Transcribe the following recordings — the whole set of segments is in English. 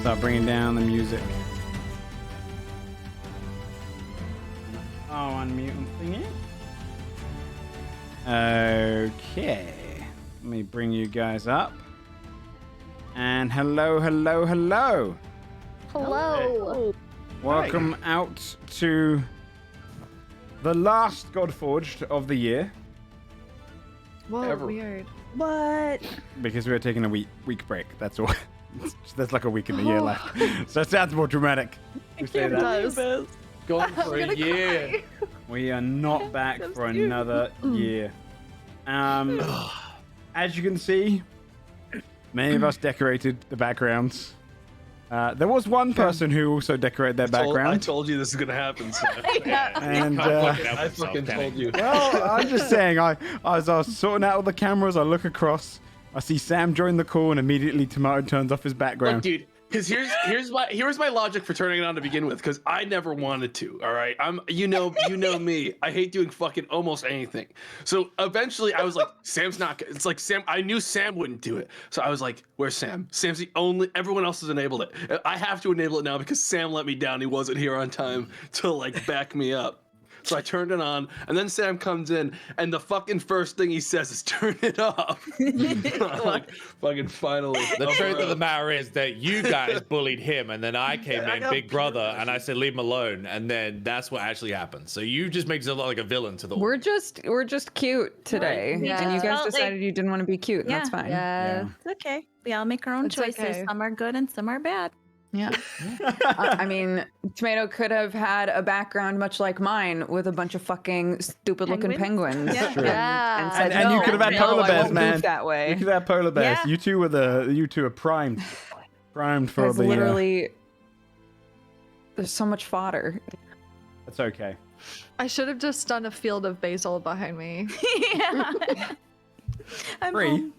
Start bringing down the music. Oh, unmute thingy. Okay. Let me bring you guys up. And hello. Hello. Welcome out to the last Godforged of the year. Whoa, weird. What? Because we're taking a week break. That's all. There's like a week in the year left. So it sounds more dramatic. We say that. Gone for a year. We are not back for another year. As you can see, many of us decorated the backgrounds. There was one person who also decorated their background. I told you this is gonna happen. So. And I fucking told you. well, I'm just saying. As I was sorting out all the cameras, I look across. I see Sam join the call, and immediately Tomato turns off his background. Look, dude. Because here's my logic for turning it on to begin with. Because I never wanted to. All right, you know me. I hate doing fucking almost anything. So eventually, I was like, Sam's not. It's like Sam. I knew Sam wouldn't do it. So I was like, where's Sam? Sam's the only. Everyone else has enabled it. I have to enable it now because Sam let me down. He wasn't here on time to like back me up. So I turned it on, and then Sam comes in, and the fucking first thing he says is turn it off. Like, fucking finally. The truth of the matter is that you guys bullied him, and then I came in, big brother, and I said leave him alone, and then that's what actually happened. So you just make yourself look like a villain to the We're just cute today, Right. Yeah. and you guys Well, decided you didn't want to be cute. And that's fine. Yeah. It's okay. We all make our own It's choices. okay. Some are good and some are bad. Yeah. I mean, Tomato could have had a background much like mine with a bunch of fucking stupid-looking penguins. Yeah. True. Yeah. And said, And you no, could have had no, polar I bears, won't man. move that way. You could have polar bears. Yeah. You two are primed for There's the. literally there's so much fodder. That's okay. I should have just done a field of basil behind me. Yeah. I'm Bree, home.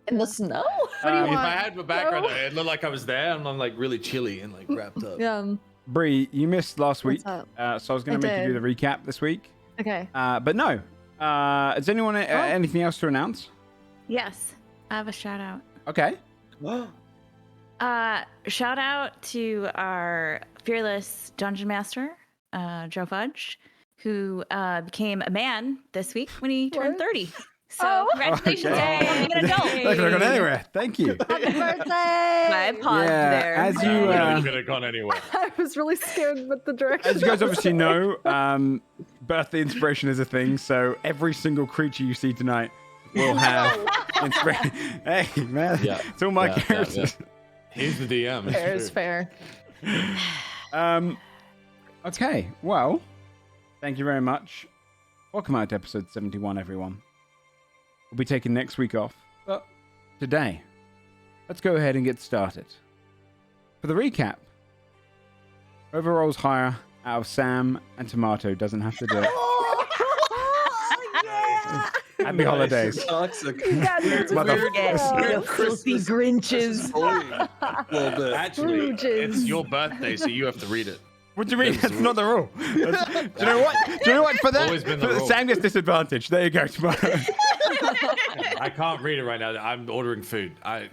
In the snow? What do you If I want? had my background, it looked like I was there, and I'm like really chilly and like wrapped up. Yeah. Bree, you missed last week, What's so I was going to I make you do did. the recap this week. Okay. But no. Does anyone anything else to announce? Yes. I have a shout out. Okay. Shout out to our fearless dungeon master, Joe Fudge, who became a man this week when he turned 30. So congratulations Okay. on becoming an adult. That could have gone anywhere. Thank you. Happy birthday! I paused there. As you could have gone anywhere. I was really scared with the direction. as you guys obviously know, birthday inspiration is a thing. So every single creature you see tonight will have inspiration. Hey man, Yeah. it's all my Yeah, yeah, characters. He's the DM. it's Fair is true. fair. Okay, well, thank you very much. Welcome out to episode 71, everyone. We'll be taking next week off, but today, let's go ahead and get started. For the recap, overall's higher out of Sam, and Tomato doesn't have to do it. Happy holidays. Toxic. Mother- filthy Grinches. A little bit. Actually, Scrooges. it's your birthday, so you have to read it. What do you mean? That's not the rule. Do you know what? Do you know what? For that, Always been the rule. Sam gets disadvantage. There you go, Tomato. I can't read it right now. I'm ordering food. I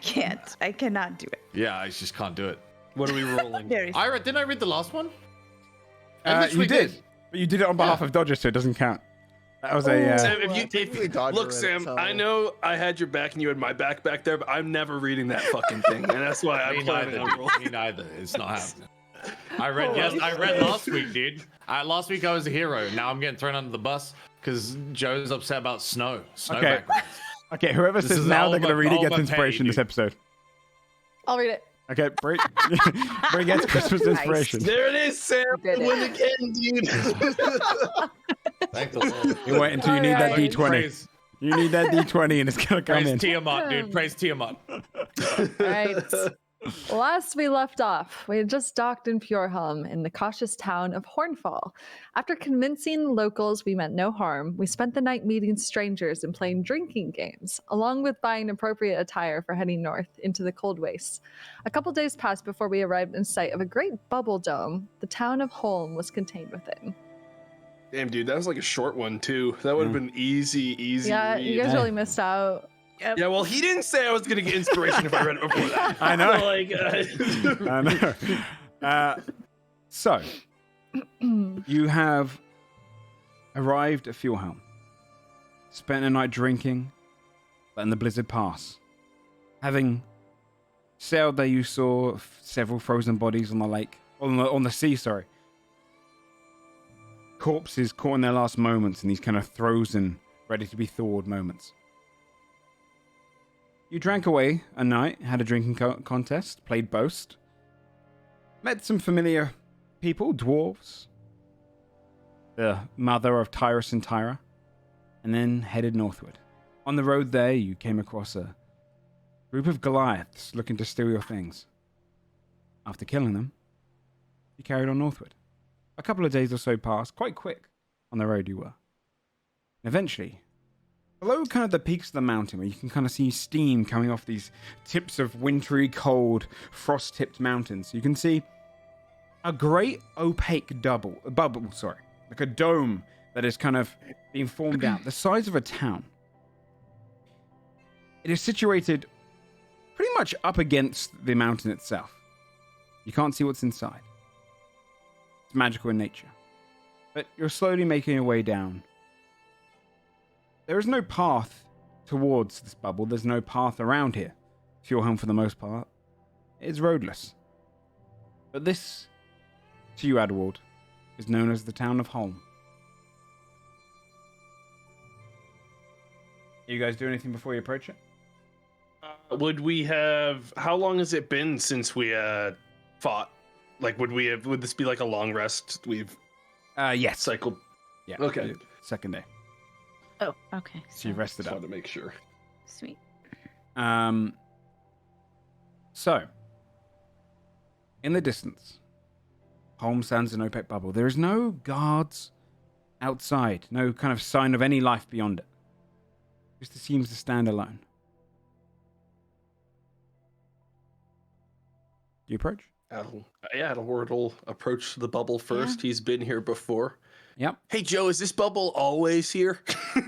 can't. I cannot do it. Yeah, I just can't do it. What are we rolling? Didn't I read the last one? You did, but you did it on behalf of Dodger, so it doesn't count. That was a. Sam, look, Sam, I know I had your back and you had my back there, but I'm never reading that fucking thing, and that's why I'm planning on rolling. Me neither. It's not happening. I read last week, dude. Last week I was a hero. Now I'm getting thrown under the bus because Joe's upset about snow. Okay. Backgrounds. Okay, whoever This says is now all they're going to my- read it all gets my inspiration pay, this dude. episode. I'll read it. Okay, Brie, Brie gets Christmas inspiration. There it is, Sam. Did it. Win again, dude. Thank the Lord. You wait until you need that Alright. D20. Praise, You need that D20 and it's going to come praise in. Tiamat, dude. Praise Tiamat. All right. Last we left off, we had just docked in Fjordholm in the cautious town of Hornfall. After convincing the locals we meant no harm, we spent the night meeting strangers and playing drinking games, along with buying appropriate attire for heading north into the cold wastes. A couple days passed before we arrived in sight of a great bubble dome the town of Holm was contained within. Damn, dude, that was like a short one too. That would have been easy. Yeah, you guys Yeah. really missed out. Yep. Yeah, well, he didn't say I was gonna get inspiration if I read it before that. I know. So, I know. So, you have arrived at Fjordhelm, spent a night drinking, letting the blizzard pass. Having sailed there, you saw several frozen bodies on the lake, on the sea, sorry. Corpses caught in their last moments in these kind of frozen, ready to be thawed moments. You drank away a night, had a drinking contest, played Boast, met some familiar people, dwarves, the mother of Tyrus and Tyra, and then headed northward. On the road there, you came across a group of Goliaths looking to steal your things. After killing them, you carried on northward. A couple of days or so passed, quite quick on the road you were. And eventually, below kind of the peaks of the mountain, where you can kind of see steam coming off these tips of wintry, cold, frost-tipped mountains, you can see a great opaque bubble, like a dome that is kind of being formed out, the size of a town. It is situated pretty much up against the mountain itself. You can't see what's inside. It's magical in nature. But you're slowly making your way down. There is no path towards this bubble. There's no path around here. Fjordhelm, for the most part, is roadless. But this, to you, Adalward, is known as the town of Holm. You guys do anything before you approach it? would we have? How long has it been since we fought? Like, would this be like a long rest? We've Yes. cycled. Yeah. Okay. Second day. Oh, okay. So you rested Just up. wanted to make sure. Sweet. So, in the distance, Holm stands an opaque bubble. There is no guards outside, no kind of sign of any life beyond it. Just seems to stand alone. Do you approach? Adalward will approach the bubble first. He's been here before. Yep. Hey, Joe, is this bubble always here?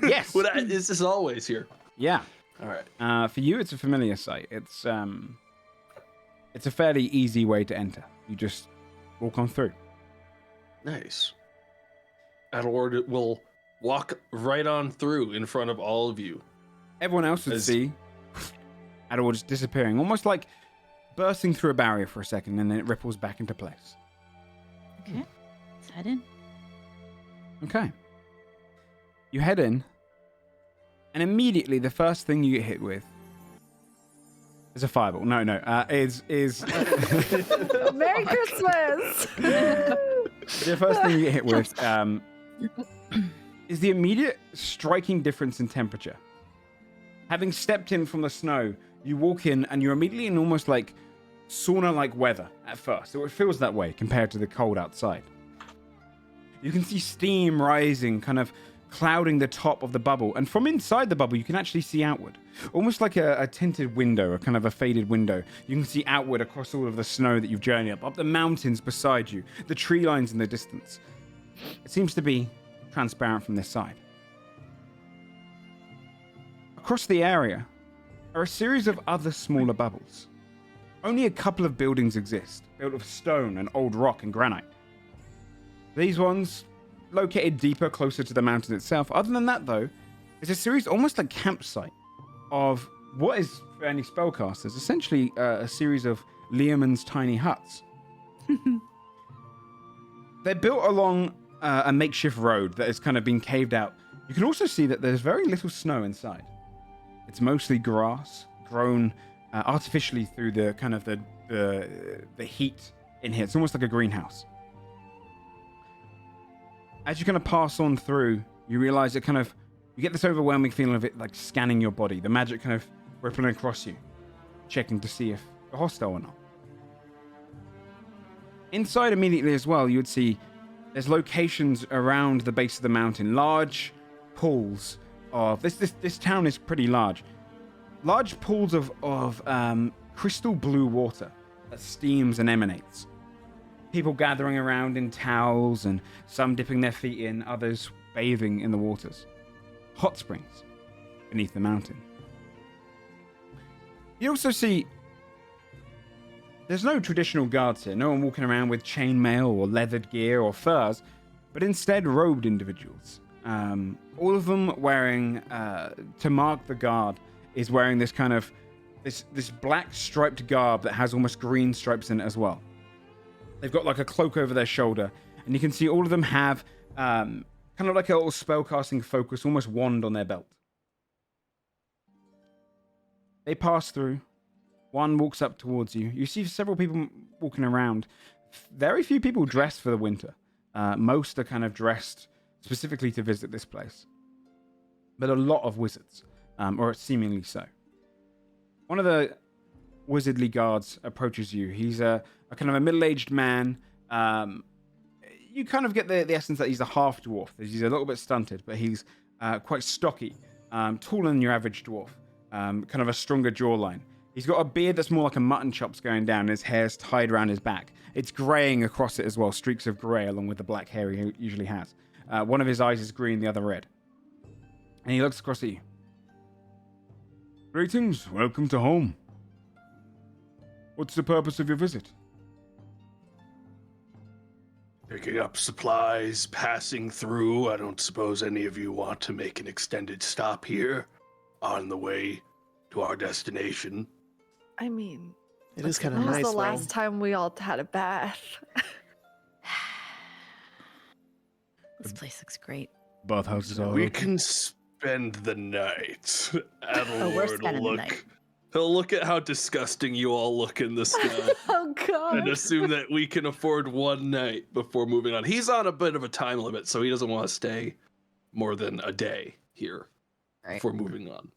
Yes. Is this always here? Yeah. All right. For you, it's a familiar sight. It's a fairly easy way to enter. You just walk on through. Nice. Adalward will walk right on through in front of all of you. Everyone else would see Adalward just disappearing, almost like bursting through a barrier for a second, and then it ripples back into place. Okay. Let's head in. Okay. You head in, and immediately the first thing you get hit with is a fireball. Is Merry Christmas! the first thing you get hit with is the immediate striking difference in temperature. Having stepped in from the snow, you walk in and you're immediately in almost like sauna-like weather at first. So it feels that way compared to the cold outside. You can see steam rising, kind of clouding the top of the bubble. And from inside the bubble, you can actually see outward. Almost like a tinted window, a kind of a faded window. You can see outward across all of the snow that you've journeyed up the mountains beside you, the tree lines in the distance. It seems to be transparent from this side. Across the area are a series of other smaller bubbles. Only a couple of buildings exist, built of stone and old rock and granite. These ones, located deeper, closer to the mountain itself. Other than that, though, it's a series almost like campsite of what is, for any spellcasters, essentially a series of Leomund's tiny huts. They're built along a makeshift road that has kind of been caved out. You can also see that there's very little snow inside. It's mostly grass, grown artificially through the kind of the heat in here. It's almost like a greenhouse. As you kind of pass on through, you realize you get this overwhelming feeling of it like scanning your body. The magic kind of rippling across you, checking to see if you're hostile or not. Inside immediately as well, you would see there's locations around the base of the mountain, large pools of this town is pretty large. Large pools of crystal blue water that steams and emanates. People gathering around in towels and some dipping their feet in, others bathing in the waters. Hot springs beneath the mountain. You also see there's no traditional guards here. No one walking around with chainmail or leathered gear or furs, but instead robed individuals. All of them wearing, to mark the guard, is wearing this kind of this black striped garb that has almost green stripes in it as well. They've got like a cloak over their shoulder, and you can see all of them have kind of like a little spellcasting focus, almost wand on their belt. They pass through. One walks up towards you. You see several people walking around. Very few people dressed for the winter. Most are kind of dressed specifically to visit this place. But a lot of wizards, or seemingly so. One of the wizardly guards approaches you. He's a kind of a middle-aged man. You kind of get the essence that he's a half-dwarf. He's a little bit stunted, but he's quite stocky, taller than your average dwarf. Kind of a stronger jawline. He's got a beard that's more like a mutton chops going down, and his hair's tied around his back. It's greying across it as well, streaks of grey along with the black hair he usually has. One of his eyes is green, the other red. And he looks across at you. Greetings, welcome to Holm. What's the purpose of your visit? Picking up supplies, passing through. I don't suppose any of you want to make an extended stop here on the way to our destination. I mean, It is kind of when was nice. the though. last time we all had a bath? This place looks great. Bathhouses are We open. can spend the night. Oh, we're Adalward spending the will night. He'll look at how disgusting you all look in the sky Oh and god. assume that we can afford one night before moving on. He's on a bit of a time limit, so he doesn't want to stay more than a day here Right. before moving on.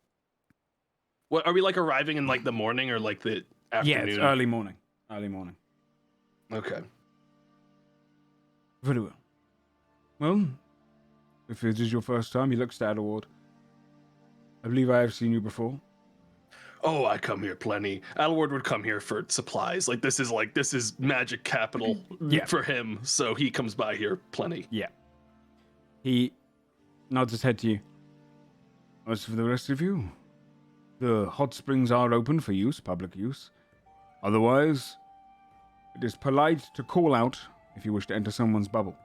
What are we like arriving in like the morning or like the afternoon? Yeah, it's early morning. Early morning. Okay. Very well. Well, if it is your first time, he looks to Adalward. I believe I have seen you before. Oh, I come here plenty. Adalward would come here for supplies. Like this is magic capital Yeah. for him, so he comes by here plenty. Yeah. He nods his head to you. As for the rest of you, the hot springs are open for use, public use. Otherwise, it is polite to call out if you wish to enter someone's bubble.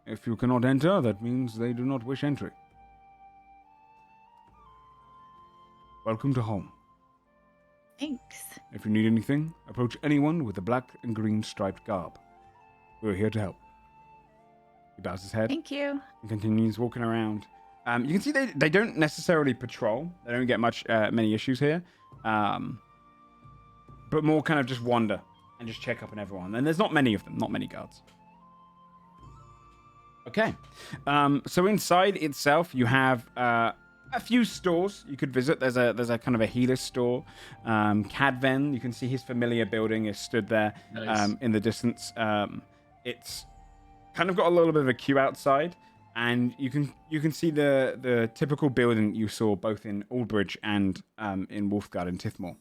If you cannot enter, that means they do not wish entry. Welcome to Holm. Thanks. If you need anything, approach anyone with a black and green striped garb. We're here to help. He bows his head Thank you. and continues walking around. You can see they don't necessarily patrol. They don't get many issues here. But more kind of just wander and just check up on everyone. And there's not many of them, not many guards. Okay. So inside itself, you have a few stores you could visit. There's a kind of a healer store. Cadven, you can see his familiar building is stood there Nice. in the distance. It's kind of got a little bit of a queue outside, and you can see the typical building you saw both in Aldbridge and in Wolfguard and Tithmore.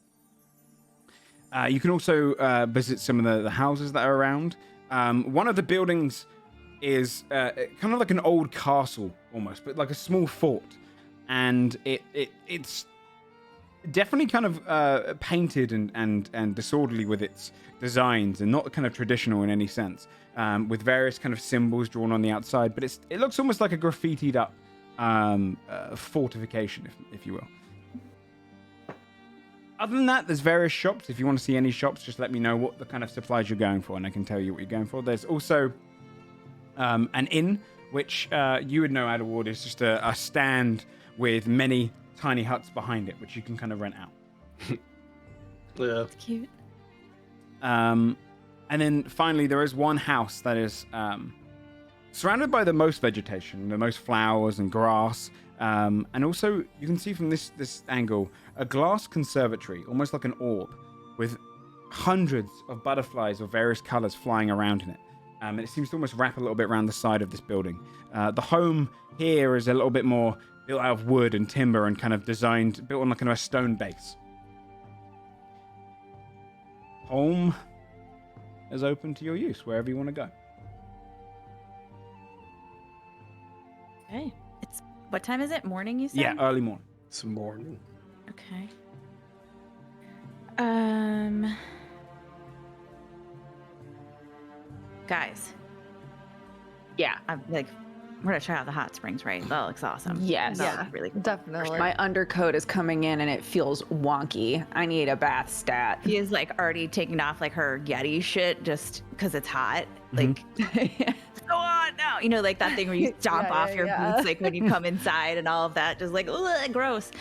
You can also visit some of the houses that are around. One of the buildings is kind of like an old castle almost, but like a small fort, and it's definitely kind of painted and disorderly with its designs, and not kind of traditional in any sense, with various kind of symbols drawn on the outside. But it looks almost like a graffitied up fortification, if you will. Other than that, there's various shops. If you want to see any shops, just let me know what the kind of supplies you're going for, and I can tell you what you're going for. There's also an inn, which you would know, Adalward, is just a stand with many tiny huts behind it, which you can kind of rent out. Yeah. It's cute. And then finally, there is one house that is surrounded by the most vegetation, the most flowers and grass. And also, you can see from this angle, a glass conservatory, almost like an orb, with hundreds of butterflies of various colors flying around in it. And it seems to almost wrap a little bit around the side of this building. The home here is a little bit more built out of wood and timber and kind of designed, built on like kind of a stone base. Home is open to your use, wherever you want to go. Okay. What time is it? Morning, you said? Yeah, early morning. It's morning. Okay. Guys, Yeah. I'm like, we're gonna try out the hot springs, right? That looks awesome. Yes. That Yeah, looks really cool. definitely. My undercoat is coming in and it feels wonky. I need a bath stat. He is like already taking off like her Yeti shit just because it's hot. Like, go on now. You know, like that thing where you stomp Yeah, off yeah, your yeah. boots, like when you come inside and all of that, just like, ugh, gross.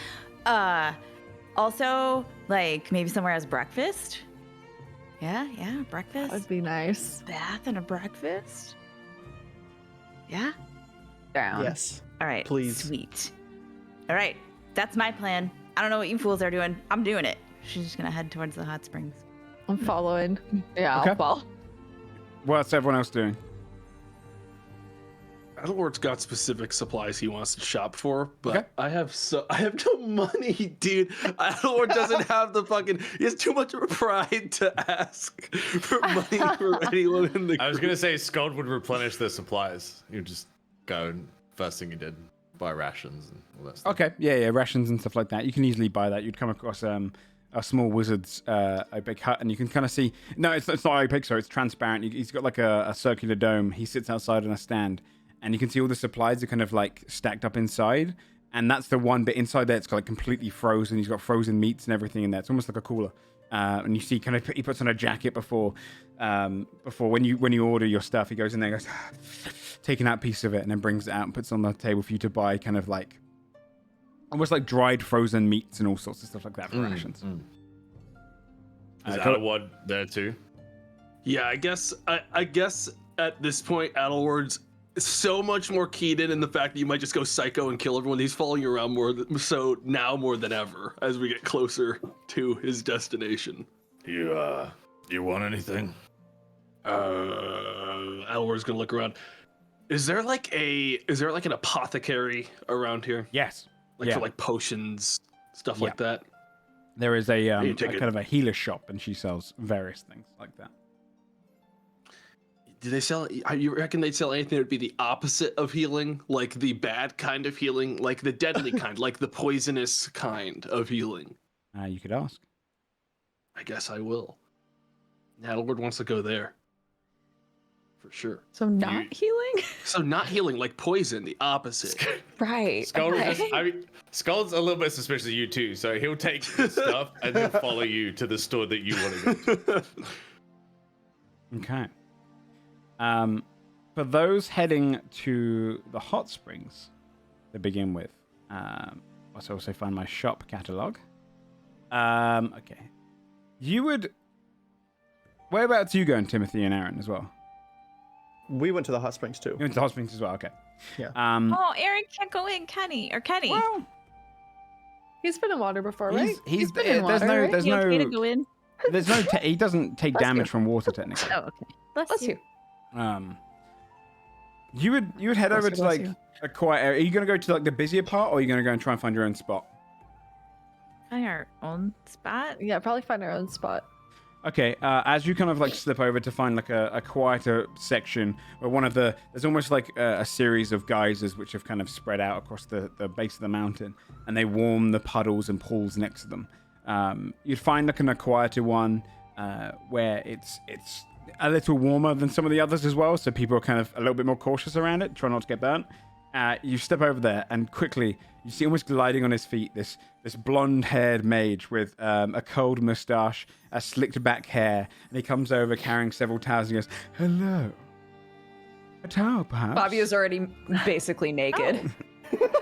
Also, like maybe somewhere has breakfast. Yeah, breakfast. That would be nice. Bath and a breakfast. Yeah. Down. Yes. All right. Please. Sweet. All right. That's my plan. I don't know what you fools are doing. I'm doing it. She's just gonna head towards the hot springs. I'm following. Yeah, Okay. I'll fall. What's everyone else doing? Adalward's got specific supplies he wants to shop for, but Okay. I have no money, dude. Adalward doesn't have the fucking. He has too much of a pride to ask for money for anyone in the. I was group. gonna say Scald would replenish the supplies. You just go and first thing you did, buy rations and all that stuff. Okay, yeah, rations and stuff like that. You can easily buy that. You'd come across a small wizard's opaque hut, and you can kind of see. No, it's not opaque, sorry, it's transparent. He's got like a circular dome. He sits outside on a stand, and you can see all the supplies are kind of like stacked up inside. And that's the one bit inside there. It's like completely frozen. He's got frozen meats and everything in there. It's almost like a cooler. And you see, kind of, he puts on a jacket before when you order your stuff. He goes in there, and goes, taking that piece of it, and then brings it out and puts it on the table for you to buy. Kind of like almost like dried frozen meats and all sorts of stuff like that for rations. Is Adalward there too? Yeah, I guess at this point, Adalward's so much more keyed in the fact that you might just go psycho and kill everyone. He's following you around more more than ever as we get closer to his destination. You want anything? Adalward's gonna look around. Is there like an apothecary around here? Yes. Like for like potions, stuff like that. There is a you take kind of a healer shop, and she sells various things like that. Do they sell? You reckon they'd sell anything that would be the opposite of healing, like the bad kind of healing, like the deadly kind, like the poisonous kind of healing? You could ask. I guess I will. Adalward wants to go there. For sure. So not healing? So not healing, like poison, the opposite. Right. Scald, okay. Scald's a little bit suspicious of you too, so he'll take the stuff and he'll follow you to the store that you want to go to. Okay. For those heading to the hot springs to begin with, let's also find my shop catalog. Okay. Whereabouts are you going, Timothy and Aaron, as well? We went to the hot springs too. You went to the hot springs as well, okay. Yeah. Oh, Aaron can't go in, Kenny. Well, He's been in water before, right? he's been in there's water, no, right? there's You okay to no, go in? there's no, he doesn't take Bless damage you. from water technically. Oh, okay. Bless you. You would head over to Bless like you. a quiet area. Are you gonna go to like the busier part, or are you gonna go and try and find your own spot? Find our own spot. Yeah, probably find our own spot. Okay, as you kind of like slip over to find like a quieter section where there's almost like a series of geysers which have kind of spread out across the base of the mountain, and they warm the puddles and pools next to them. You'd find like a quieter one where it's a little warmer than some of the others as well, so people are kind of a little bit more cautious around it, try not to get burnt. You step over there, and quickly you see almost gliding on his feet this blonde-haired mage with a curled mustache, a slicked back hair, and he comes over carrying several towels and goes, "Hello, a towel, perhaps?" Fabio's already basically naked.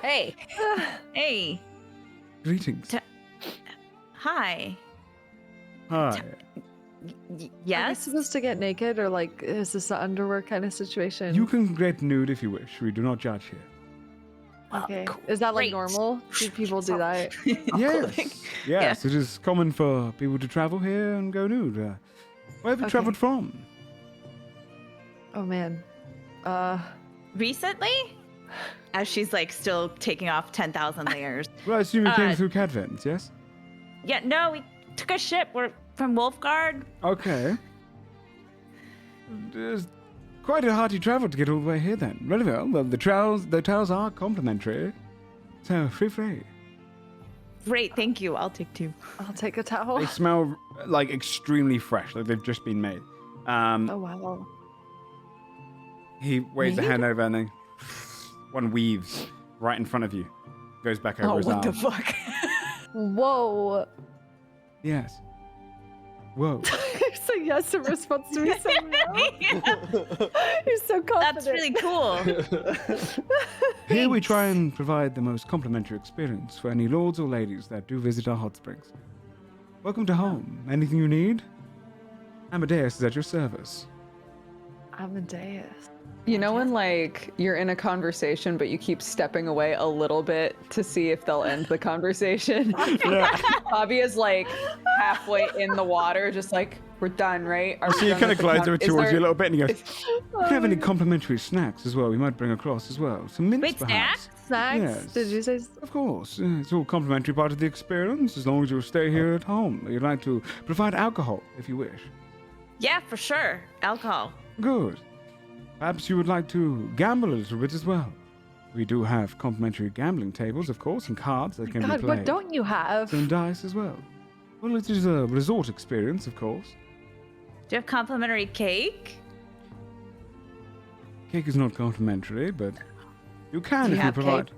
Hey. Hey. Greetings. Hi. Hi. Are we Yes. supposed to get naked, or like is this an underwear kind of situation? You can get nude if you wish. We do not judge here. Okay. Is that like Great. normal? Do people do that? Yes, it is common for people to travel here and go nude. Where have you Okay. traveled from? Oh man. Recently? As she's like still taking off 10,000 layers. Well, I assume you came Uh, through Cadvents, yes? Yeah, no, we took a ship. We're from Wolfguard. Okay. It's quite a hearty travel to get all the way here then. Very well. Well, the towels are complimentary. So, free. Great, thank you. I'll take 2. I'll take a towel. They smell like extremely fresh, like they've just been made. Oh wow. He waves a hand over and then one weaves right in front of you. Goes back over his arm. what the fuck? Whoa. Yes. Whoa. You say yes in response to me saying no. You're so confident. That's really cool. Here we try and provide the most complimentary experience for any lords or ladies that do visit our hot springs. Welcome to Holm. Anything you need? Amadeus is at your service. Amadeus. You know when like you're in a conversation but you keep stepping away a little bit to see if they'll end the conversation? Bobby is like halfway in the water, just like, we're done, right? Are we So he done kind with of the glides over towards you a there- little bit and he goes, "Do you have any complimentary snacks as well? We might bring across as well. Some mints Wait, perhaps." Snacks? Yes. Did you say? Of course. It's all complimentary part of the experience as long as you'll stay here at home. You'd like to provide alcohol if you wish. Yeah, for sure. Alcohol. Good. Perhaps you would like to gamble a little bit as well. We do have complimentary gambling tables, of course, and cards that can be God, played. what don't you have? And dice as well. Well, it is a resort experience, of course. Do you have complimentary cake? Cake is not complimentary, but you can Do you if you have provide. cake?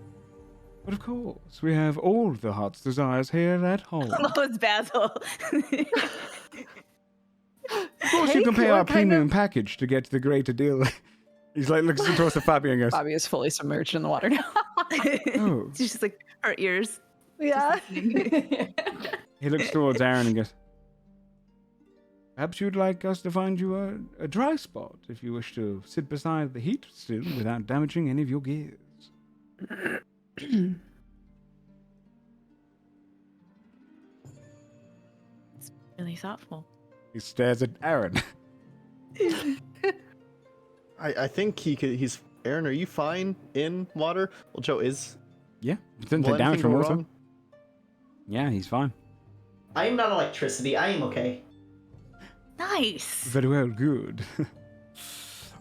But of course, we have all the heart's desires here at home. Oh, it's Basil. Of course, you can Cake? pay our What kind premium package to get the greater deal. He's like looks towards the Fabio and goes, Bobby is fully submerged in the water now. "Oh." She's just like her ears. Yeah. He looks towards Aaron and goes, "Perhaps you'd like us to find you a dry spot if you wish to sit beside the heat still without damaging any of your gears." It's really thoughtful. He stares at Aaron. I think he's. Aaron, are you fine in water? Well, Joe is. Yeah, didn't Will take damage anything from go water. wrong? Yeah, he's fine. I am not electricity. I am okay. Nice. Very well, good.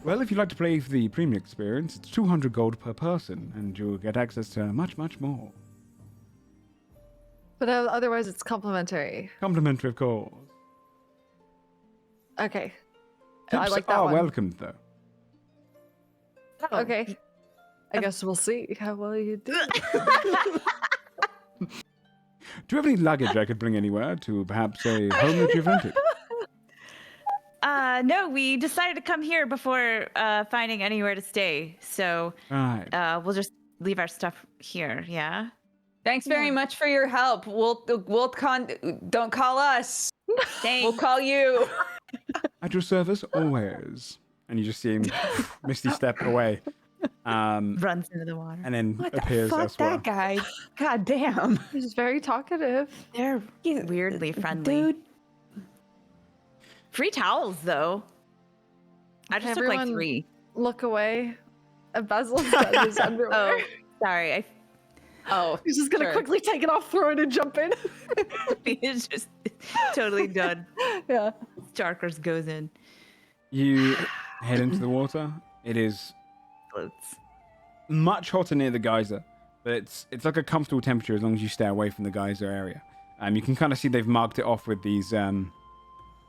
Well, if you'd like to play for the premium experience, it's 200 gold per person, and you'll get access to much, much more. But otherwise, it's complimentary. Complimentary, of course. Okay. I Tips like that are one. welcome, though. Okay. I guess we'll see how well you do. Do you have any luggage I could bring anywhere to perhaps a home that you've rented? No, we decided to come here before finding anywhere to stay. So Right. we'll just leave our stuff here, yeah? Thanks very much for your help. Don't call us. Thanks. We'll call you. At your service, always. And you just see him misty step away. Runs into the water. And then What the appears fuck, elsewhere. that guy? God damn. He's very talkative. They're weirdly friendly. Dude. Free towels, though. I just took like Everyone 3. Look away. And Basil's got his underwear. Oh, sorry. Oh, He's just gonna sure. quickly take it off, throw it, and jump in. He's just totally done. Yeah. Starkers goes in. You head into the water. It is Floats. much hotter near the geyser, but it's like a comfortable temperature as long as you stay away from the geyser area. You can kind of see they've marked it off with these kind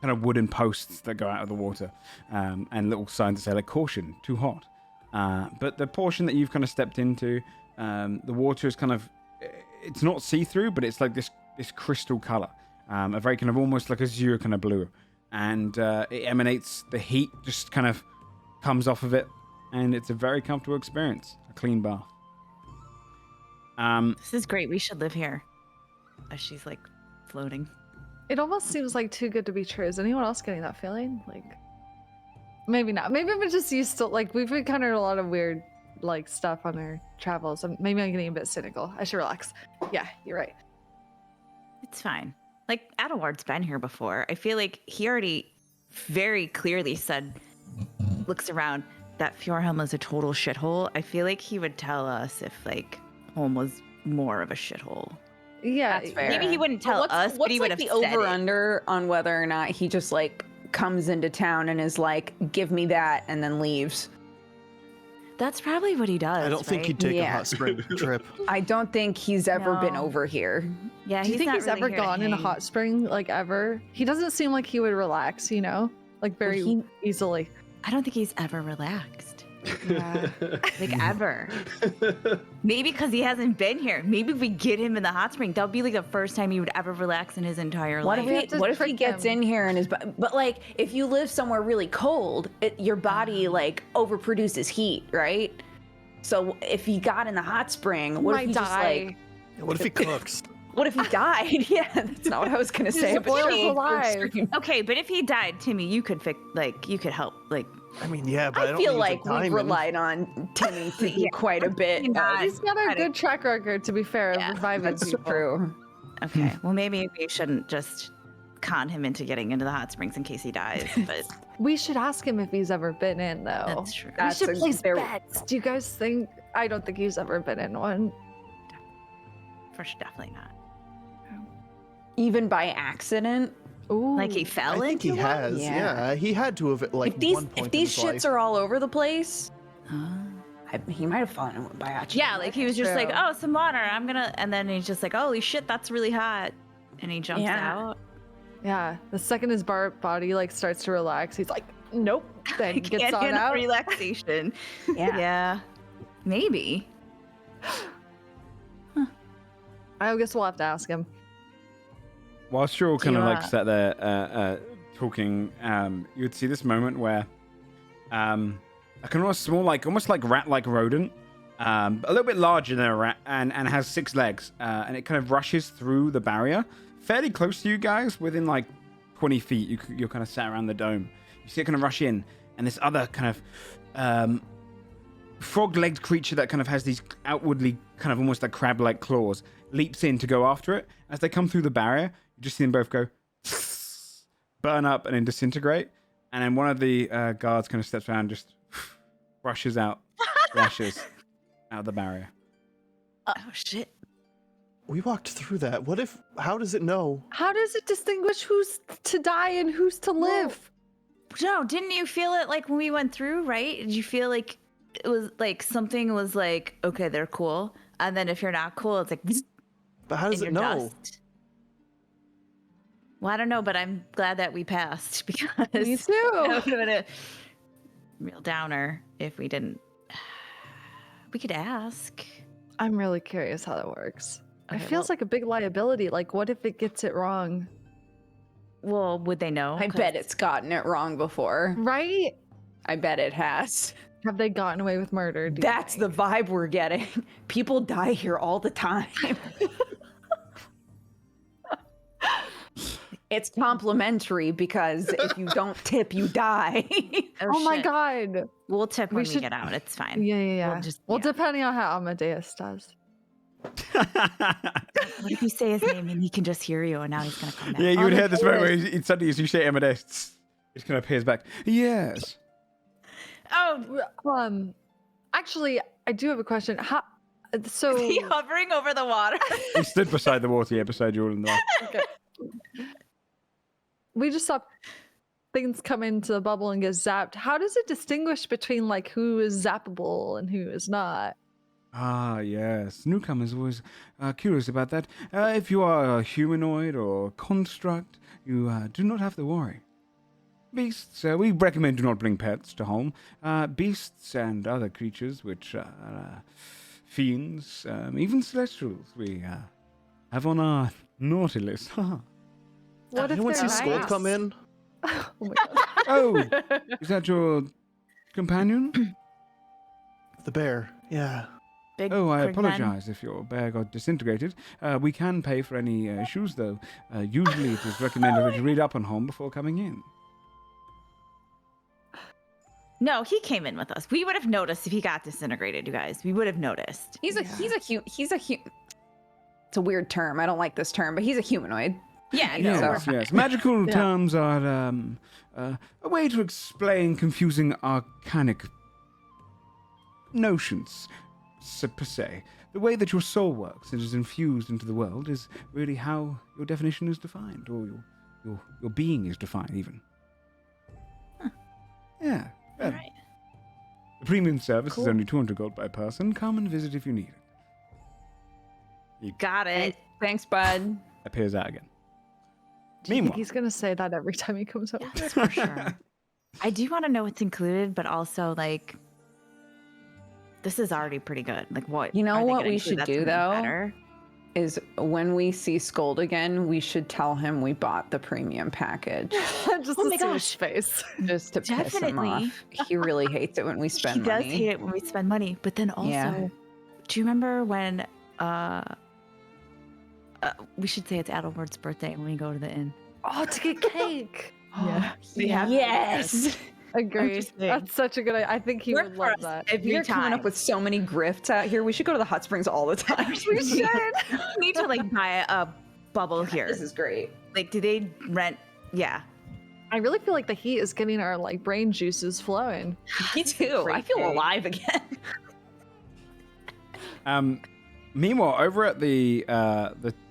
of wooden posts that go out of the water, and little signs that say like "caution, too hot." But the portion that you've kind of stepped into, the water is kind of, it's not see-through, but it's like this crystal color, a very kind of almost like azure kind of blue, and it emanates, the heat just kind of comes off of it, and it's a very comfortable experience, a clean bath. This is great. We should live here. As she's like floating. It almost seems like too good to be true. Is anyone else getting that feeling? Like, maybe not. Maybe I'm just used to, like, we've encountered a lot of weird, like, stuff on our travels. And maybe I'm getting a bit cynical. I should relax. Yeah, you're right. It's fine. Like, Adalward's been here before. I feel like he already very clearly said, looks around, that Fjordhelm is a total shithole. I feel like he would tell us if, like, Holm was more of a shithole. Yeah, That's fair. Maybe he wouldn't tell us, but he would like have the said it. over-under on whether or not he just, like, comes into town and is like, give me that, and then leaves? That's probably what he does. I don't think he'd take a Yeah. hot spring trip. I don't think he's ever been No. over here. Yeah, Do you think not he's really ever here to gone in a hang. hot spring, like ever? He doesn't seem like he would relax, you know, like very he- easily. I don't think he's ever relaxed. Yeah. Like ever. Maybe because he hasn't been here. Maybe if we get him in the hot spring, that'll be like the first time he would ever relax in his entire What life. We if have to he trick gets him. in here and his but like if you live somewhere really cold, your body like overproduces heat, right? So if he got in the hot spring, what if Might he just like die. What if he cooks? what if he died? Yeah, that's not what I was gonna say. Just but boils yeah, alive. extreme. Okay, but if he died, Timmy, you could you could help. Like, I mean, yeah, but I I don't feel think like it's a we've diamond. relied on Timmy to do quite a bit. not. He's got a good track record, to be fair, of Yeah, reviving That's people. true. okay, well maybe we shouldn't just con him into getting into the hot springs in case he dies. But We should ask him if he's ever been in, though. that's true. We That's should a- place there- bets. Do you guys think? I don't think he's ever been in one. For sure, definitely not. Even by accident. Ooh. Like he fell I think he into one? has. Yeah. Yeah, he had to have like one point if these in his shits life. are all over the place, Huh? he might have fallen in one by accident. Yeah, like he was just like, True. oh, some water. I'm gonna, and then he's just like, holy shit, that's really hot, and he jumps Yeah. out. Yeah. The second his body like starts to relax, he's like, nope. Then gets Can't on handle out. relaxation. Yeah. Yeah, maybe. I guess we'll have to ask him. Whilst you're all kind Do of you, like sat there talking, you would see this moment where a kind of small, almost like rat-like rodent, a little bit larger than a rat, and has 6 legs, and it kind of rushes through the barrier, fairly close to you guys, within like 20 feet. You're kind of sat around the dome. You see it kind of rush in, and this other kind of frog-legged creature that kind of has these outwardly kind of almost like crab-like claws leaps in to go after it. As they come through the barrier, you just see them both go burn up and then disintegrate. And then one of the guards kind of steps around and just rushes out, rushes out of the barrier. Oh shit. We walked through that. What if? How does it know? How does it distinguish who's to die and who's to live? No, didn't you feel it like when we went through, right? Did you feel like it was like something was like, okay, they're cool, and then if you're not cool, it's like, But how does in it your know? dust. Well, I don't know, but I'm glad that we passed because Me that too. would have been a real downer if we didn't. We could ask. I'm really curious how that works. Okay, It feels well- like a big liability. Like, what if it gets it wrong? Well, would they know? I 'Cause- bet it's gotten it wrong before. Right? I bet it has. Have they gotten away with murder? do you That's the think? vibe we're getting. People die here all the time. It's complimentary because if you don't tip, you die. Oh my shit. god. We'll tip We when should- we get out. It's fine. Yeah, yeah, yeah. We'll just- well, yeah. depending on how Amadeus does. What if you say his name and he can just hear you, and now he's gonna come back? Yeah, you would hear this moment where he suddenly, as you say Amadeus, it kind of appears back. Yes. Oh, Actually, I do have a question. How? So is he hovering over the water? He stood beside the water the episode you're all in the okay. We just saw things come into the bubble and get zapped. How does it distinguish between like who is zappable and who is not? Ah, yes. Newcomers always curious about that. If you are a humanoid or construct, you do not have to worry. Beasts, we recommend do not bring pets to Holm. Beasts and other creatures, which are fiends, even celestials, we have on our naughty list. What if Anyone they're see Skull nice? come in? Oh my God. Oh, is that your companion? The bear. Yeah. Big Oh, I quick man. apologize if your bear got disintegrated. We can pay for any issues, though. Usually it is recommended that you read up on Holm before coming in. No, he came in with us. We would have noticed if he got disintegrated, you guys. We would have noticed. He's a it's a weird term. I don't like this term, but he's a humanoid. Yeah, no, we're Yes, fine. yes. Magical Yeah. terms are a way to explain confusing arcanic notions, per se. The way that your soul works and is infused into the world is really how your definition is defined, or your being is defined, even. Huh. Yeah. All right. The premium service is Cool. only 200 gold by person. Come and visit if you need it. Got it. Thanks, bud. Appears out again. Do you think Meanwhile, he's gonna say that every time he comes over? Yes, for sure. I do want to know what's included, but also like this is already pretty good. Like what? You know are they what gonna we include should that's do, gonna be though? better? Is when we see Scold again, we should tell him we bought the premium package Just Oh to my see his gosh. face. just to piss him Definitely. off. He really hates it when we spend He does money. hate it when we spend money, but then also, Yeah. do you remember when we should say it's Adalward's birthday when we go to the inn? Oh, to get cake. Yeah. We have Yes. Agreed. just saying. That's such a good idea. I think he Work would for love us that. every You're coming time. up with so many grifts out here. We should go to the hot springs all the time. We should. We need to like buy a bubble here. This is great. Like, do they rent? Yeah. I really feel like the heat is getting our like brain juices flowing. Me too. I feel Great. alive again. meanwhile, over at the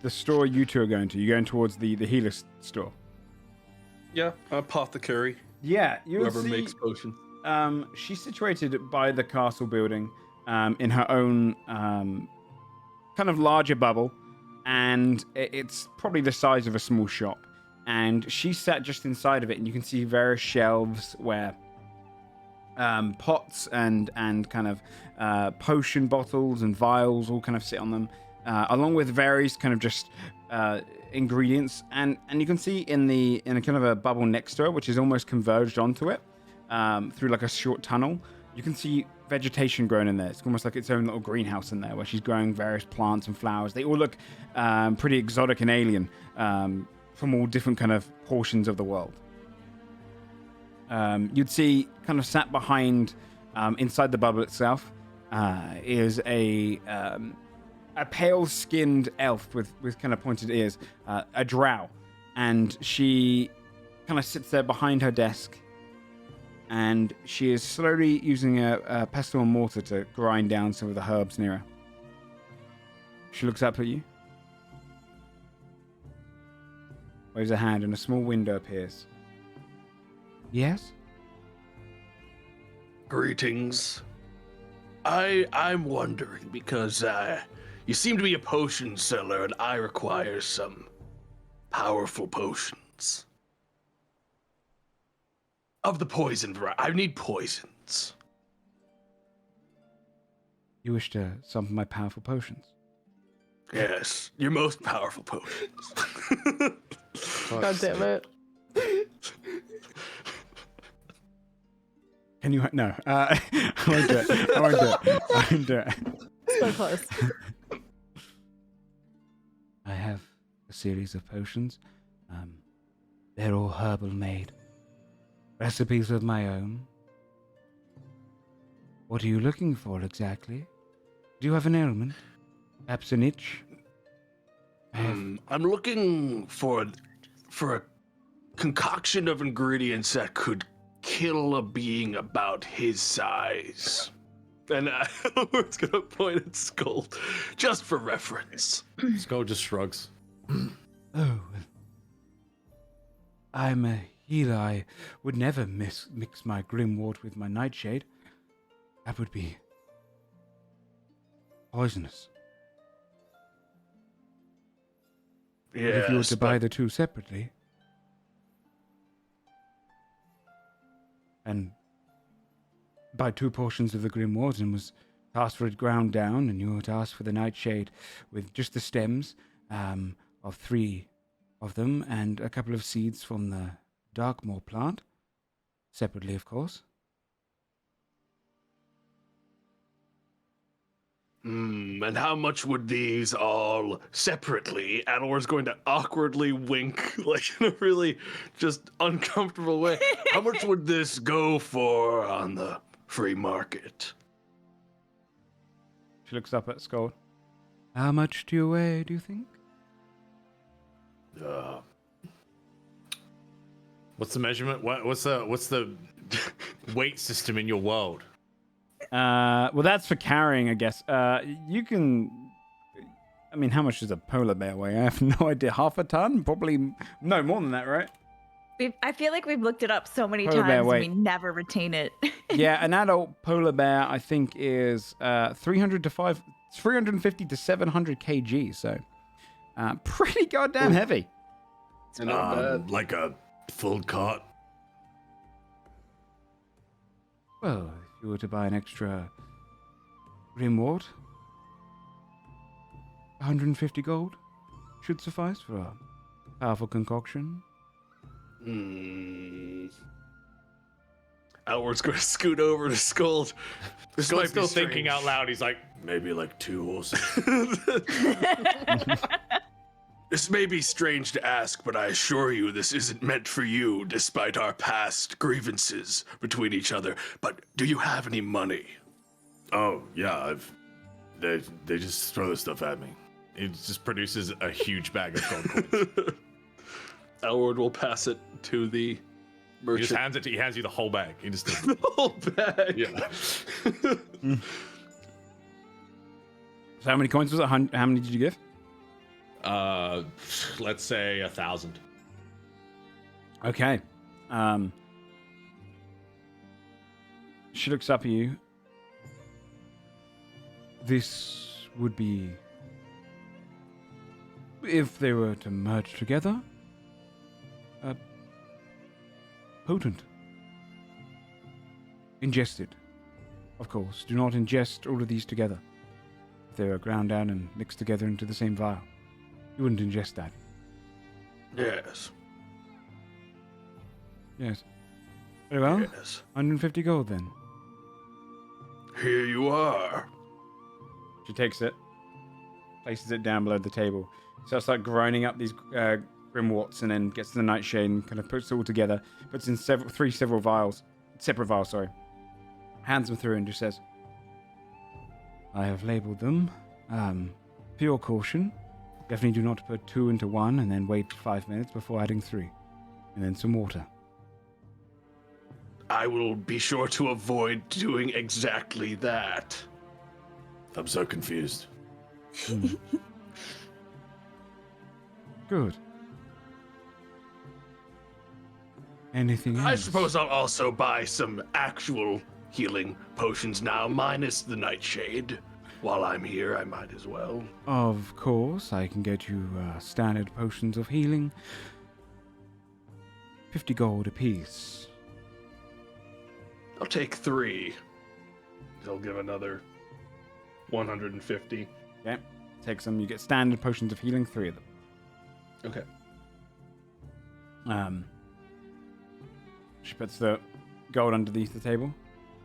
store you two are going to, you're going towards the healer store. Yeah, apothecary. Yeah, you Whoever see, makes potions. she's situated by the castle building in her own kind of larger bubble, and it's probably the size of a small shop. And she's sat just inside of it, and you can see various shelves where pots and kind of potion bottles and vials all kind of sit on them, along with various kind of just ingredients. And you can see in a kind of a bubble next to her, which is almost converged onto it through like a short tunnel, you can see vegetation grown in there. It's almost like its own little greenhouse in there where she's growing various plants and flowers. They all look pretty exotic and alien from all different kind of portions of the world. You'd see kind of sat behind inside the bubble itself is a pale-skinned elf with kind of pointed ears, a drow, and she kind of sits there behind her desk, and she is slowly using a pestle and mortar to grind down some of the herbs near her. She looks up at you, waves a hand, and a small window appears. Yes? Greetings. I'm wondering because you seem to be a potion seller, and I require some powerful potions of the poison variety. I need poisons. You wish to summon my powerful potions? Yes, your most powerful potions. God damn it. Can you? No. I won't do it. I won't do it. So close. I have a series of potions. They're all herbal made. Recipes of my own. What are you looking for exactly? Do you have an ailment? Perhaps an itch? I'm looking for a concoction of ingredients that could kill a being about his size. And Adalward's gonna point at Skull, just for reference. Skull just shrugs. Oh. I'm a healer. I would never mix my Grimwort with my Nightshade. That would be poisonous. But if you were Yes, to buy the two separately, and buy 2 portions of the Grim Warden was asked for it ground down, and you were to ask for the Nightshade with just the stems of 3 of them, and a couple of seeds from the Darkmoor plant, separately, of course. And how much would these all separately? Adalward's going to awkwardly wink, like in a really just uncomfortable way. How much would this go for on the free market? She looks up at Skull. How much do you weigh, do you think? What's the measurement? What's the weight system in your world? Well, that's for carrying, I guess. You can... I mean, how much does a polar bear weigh? I have no idea. Half a ton? Probably... No, more than that, right? I feel like we've looked it up so many Polar times bear and weight. we never retain it. Yeah, an adult polar bear, I think, is 350 to 700 kg. So, pretty goddamn heavy. Not bad. Like a full cart. Well, if you were to buy an extra rimwort, 150 gold should suffice for a powerful concoction. Outward's going to scoot over to Scold. This might be Still strange. thinking out loud. He's like, maybe like 2 horses. This may be strange to ask, but I assure you this isn't meant for you, despite our past grievances between each other. But do you have any money? Oh yeah, they just throw this stuff at me. It just produces a huge bag of gold coins. Outward will pass it to the He merchant. just hands it to he hands you the whole bag. He just The whole bag. yeah. So how many coins was it? How many did you give? Let's say 1,000. Okay. She looks up at you. This would be, if they were to merge together, potent. Ingested. Of course. Do not ingest all of these together. If they were ground down and mixed together into the same vial, you wouldn't ingest that. Yes. Yes. Very well. Yes. 150 gold then. Here you are. She takes it, places it down below the table. Starts like grinding up these grimworts, and then gets to the nightshade and kind of puts it all together. Puts in several vials, separate vials. Sorry. Hands them through and just says, "I have labeled them. For your caution, definitely do not put 2 into 1, and then wait 5 minutes before adding 3, and then some water." I will be sure to avoid doing exactly that. I'm so confused. Good. Anything else? I suppose I'll also buy some actual healing potions now, minus the nightshade. While I'm here, I might as well. Of course, I can get you standard potions of healing. 50 gold apiece. I'll take 3. They'll give another 150. Okay. Take some. You get standard potions of healing, 3 of them. Okay. She puts the gold underneath the table.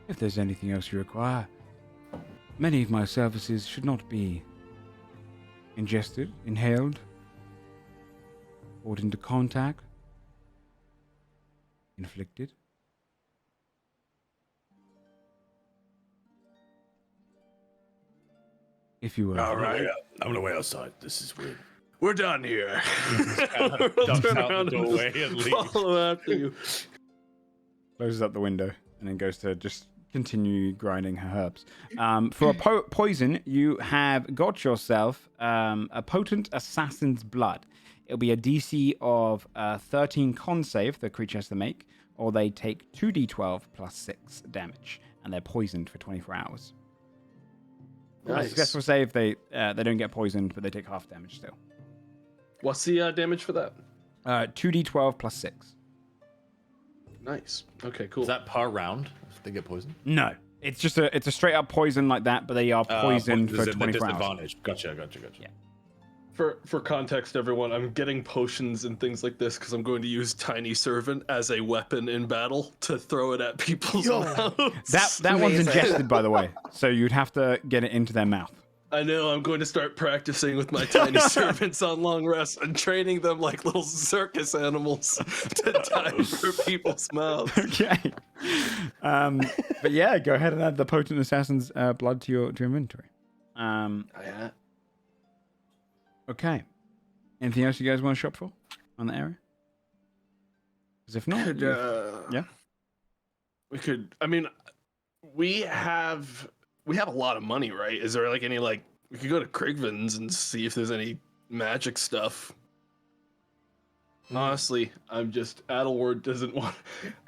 If there's anything else you require, many of my services should not be ingested, inhaled, brought into contact, inflicted. If you were... All right. I'm gonna wait outside. This is weird. We're done here. Kinda We'll dumps turn out the around and doorway just and leaves. follow after you. Closes up the window and then goes to just continue grinding her herbs. For a poison, you have got yourself a potent assassin's blood. It'll be a DC of 13 con save the creature has to make, or they take 2d12 plus 6 damage, and they're poisoned for 24 hours. A successful save, they don't get poisoned, but they take half damage still. What's the damage for that? 2d12 plus 6. Nice. Okay, cool. Is that per round if they get poisoned? No, it's just a straight up poison like that, but they are poisoned for 24 hours. Disadvantage. Gotcha. Yeah. For context, everyone, I'm getting potions and things like this because I'm going to use Tiny Servant as a weapon in battle to throw it at people's mouths. That one's Amazing. ingested, by the way, so you'd have to get it into their mouth. I know, I'm going to start practicing with my Tiny Servants on long rests and training them like little circus animals to dive through people's mouths. Okay. But yeah, go ahead and add the potent assassin's blood to your inventory. Yeah. Okay. Anything else you guys want to shop for on the area? Because if not, Could, yeah. We could. I mean, we have a lot of money, right? Is there like any like we could go to Krigvin's and see if there's any magic stuff. Honestly, I'm just Adalward doesn't want.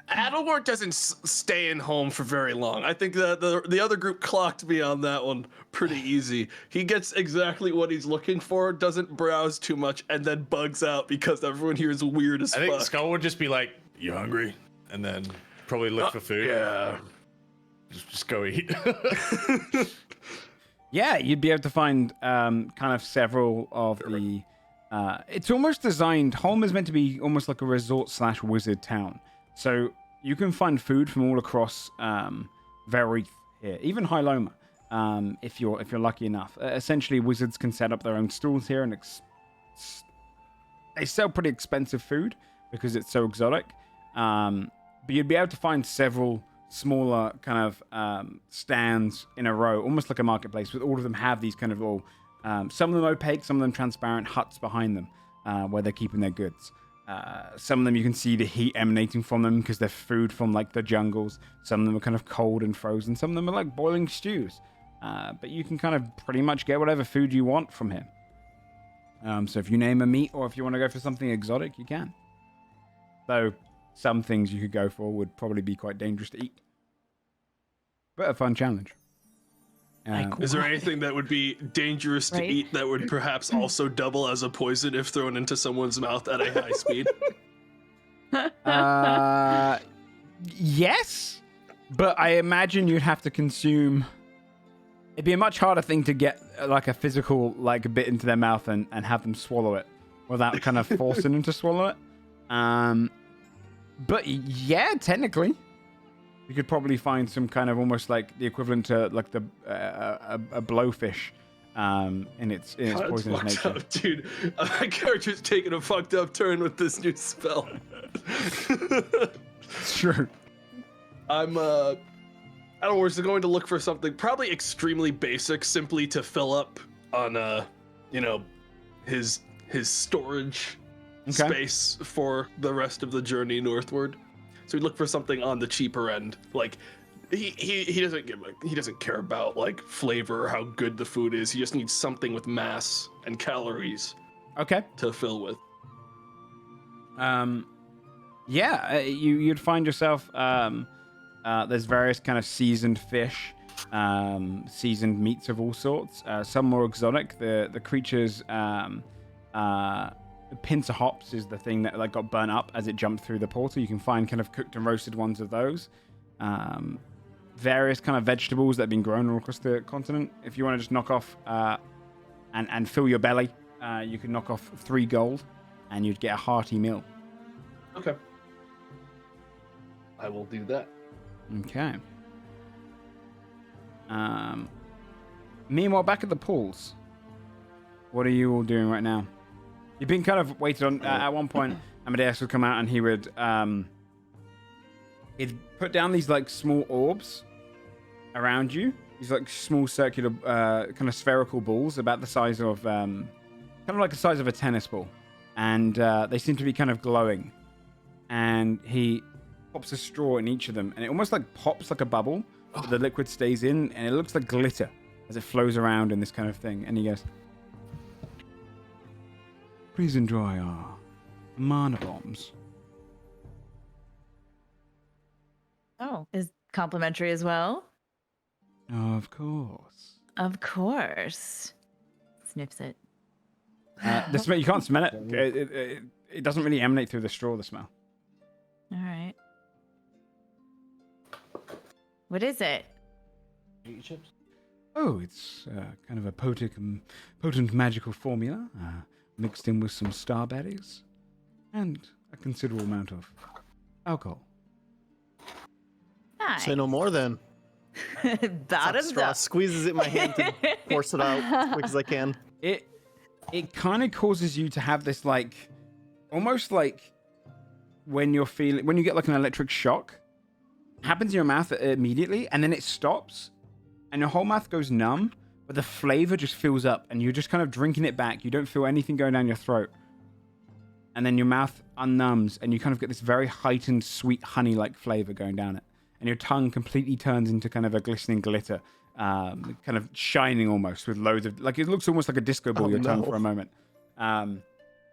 Adalward doesn't stay in Holm for very long. I think that the other group clocked me on that one pretty easy. He gets exactly what he's looking for, doesn't browse too much, and then bugs out because everyone here is weird as fuck. I think Skull would just be like, "You hungry?" and then probably look for food. Yeah. Just go eat. Yeah, you'd be able to find kind of several of the. It's almost designed. Holm is meant to be almost like a resort/wizard town, so you can find food from all across Verith here, even High Loma, if you're lucky enough. Essentially, wizards can set up their own stalls here, and they sell pretty expensive food because it's so exotic. But you'd be able to find several smaller kind of stands in a row, almost like a marketplace, with all of them have these kind of little. Some of them opaque, some of them transparent huts behind them where they're keeping their goods. Some of them you can see the heat emanating from them because they're food from like the jungles. Some of them are kind of cold and frozen. Some of them are like boiling stews. But you can kind of pretty much get whatever food you want from him. So if you name a meat or if you want to go for something exotic, you can. Though some things you could go for would probably be quite dangerous to eat. But a fun challenge. Is there anything that would be dangerous to eat that would perhaps also double as a poison if thrown into someone's mouth at a high speed? Yes, but I imagine you'd have to consume. It'd be a much harder thing to get like a physical like bit into their mouth and have them swallow it without kind of forcing them to swallow it. But yeah, technically. You could probably find some kind of almost like the equivalent to like the a blowfish in its poisonous nature. Up, dude. My character's taking a fucked up turn with this new spell. It's true. I'm Adalward's going to look for something probably extremely basic, simply to fill up on his storage space for the rest of the journey northward. So we look for something on the cheaper end. Like he doesn't care about like flavor or how good the food is. He just needs something with mass and calories. Okay. To fill with. You'd find yourself there's various kind of seasoned fish, seasoned meats of all sorts. Some more exotic. The creatures pincer hops is the thing that like got burnt up as it jumped through the portal. You can find kind of cooked and roasted ones of those. Various kind of vegetables that have been grown all across the continent. If you want to just knock off and fill your belly, you can knock off 3 gold and you'd get a hearty meal. Okay. I will do that. Okay. Meanwhile, back at the pools, what are you all doing right now? You've been kind of waited on. At one point, Amadeus would come out and he would he'd put down these like small orbs around you. These like small circular, kind of spherical balls about the size of, kind of like the size of a tennis ball, and they seem to be kind of glowing. And he pops a straw in each of them, and it almost like pops like a bubble. But the liquid stays in, and it looks like glitter as it flows around in this kind of thing. And he goes, "Please enjoy our mana bombs." Oh, is complimentary as well? Of course. Of course. Sniffs it. The smell, you can't smell it. It doesn't really emanate through the straw, the smell. All right. What is it? Oh, it's kind of a potent magical formula, mixed in with some starberries and a considerable amount of alcohol. Nice. Say no more then. Bottoms Straw up. squeezes it in my hand to force it out as quick as I can. It kind of causes you to have this like, almost like when you get like an electric shock, it happens in your mouth immediately, and then it stops, and your whole mouth goes numb, but the flavor just fills up, and you're just kind of drinking it back. You don't feel anything going down your throat, and then your mouth unnumbs, and you kind of get this very heightened, sweet honey-like flavor going down it, and your tongue completely turns into kind of a glistening glitter, kind of shining almost with loads of, like it looks almost like a disco ball, tongue for a moment.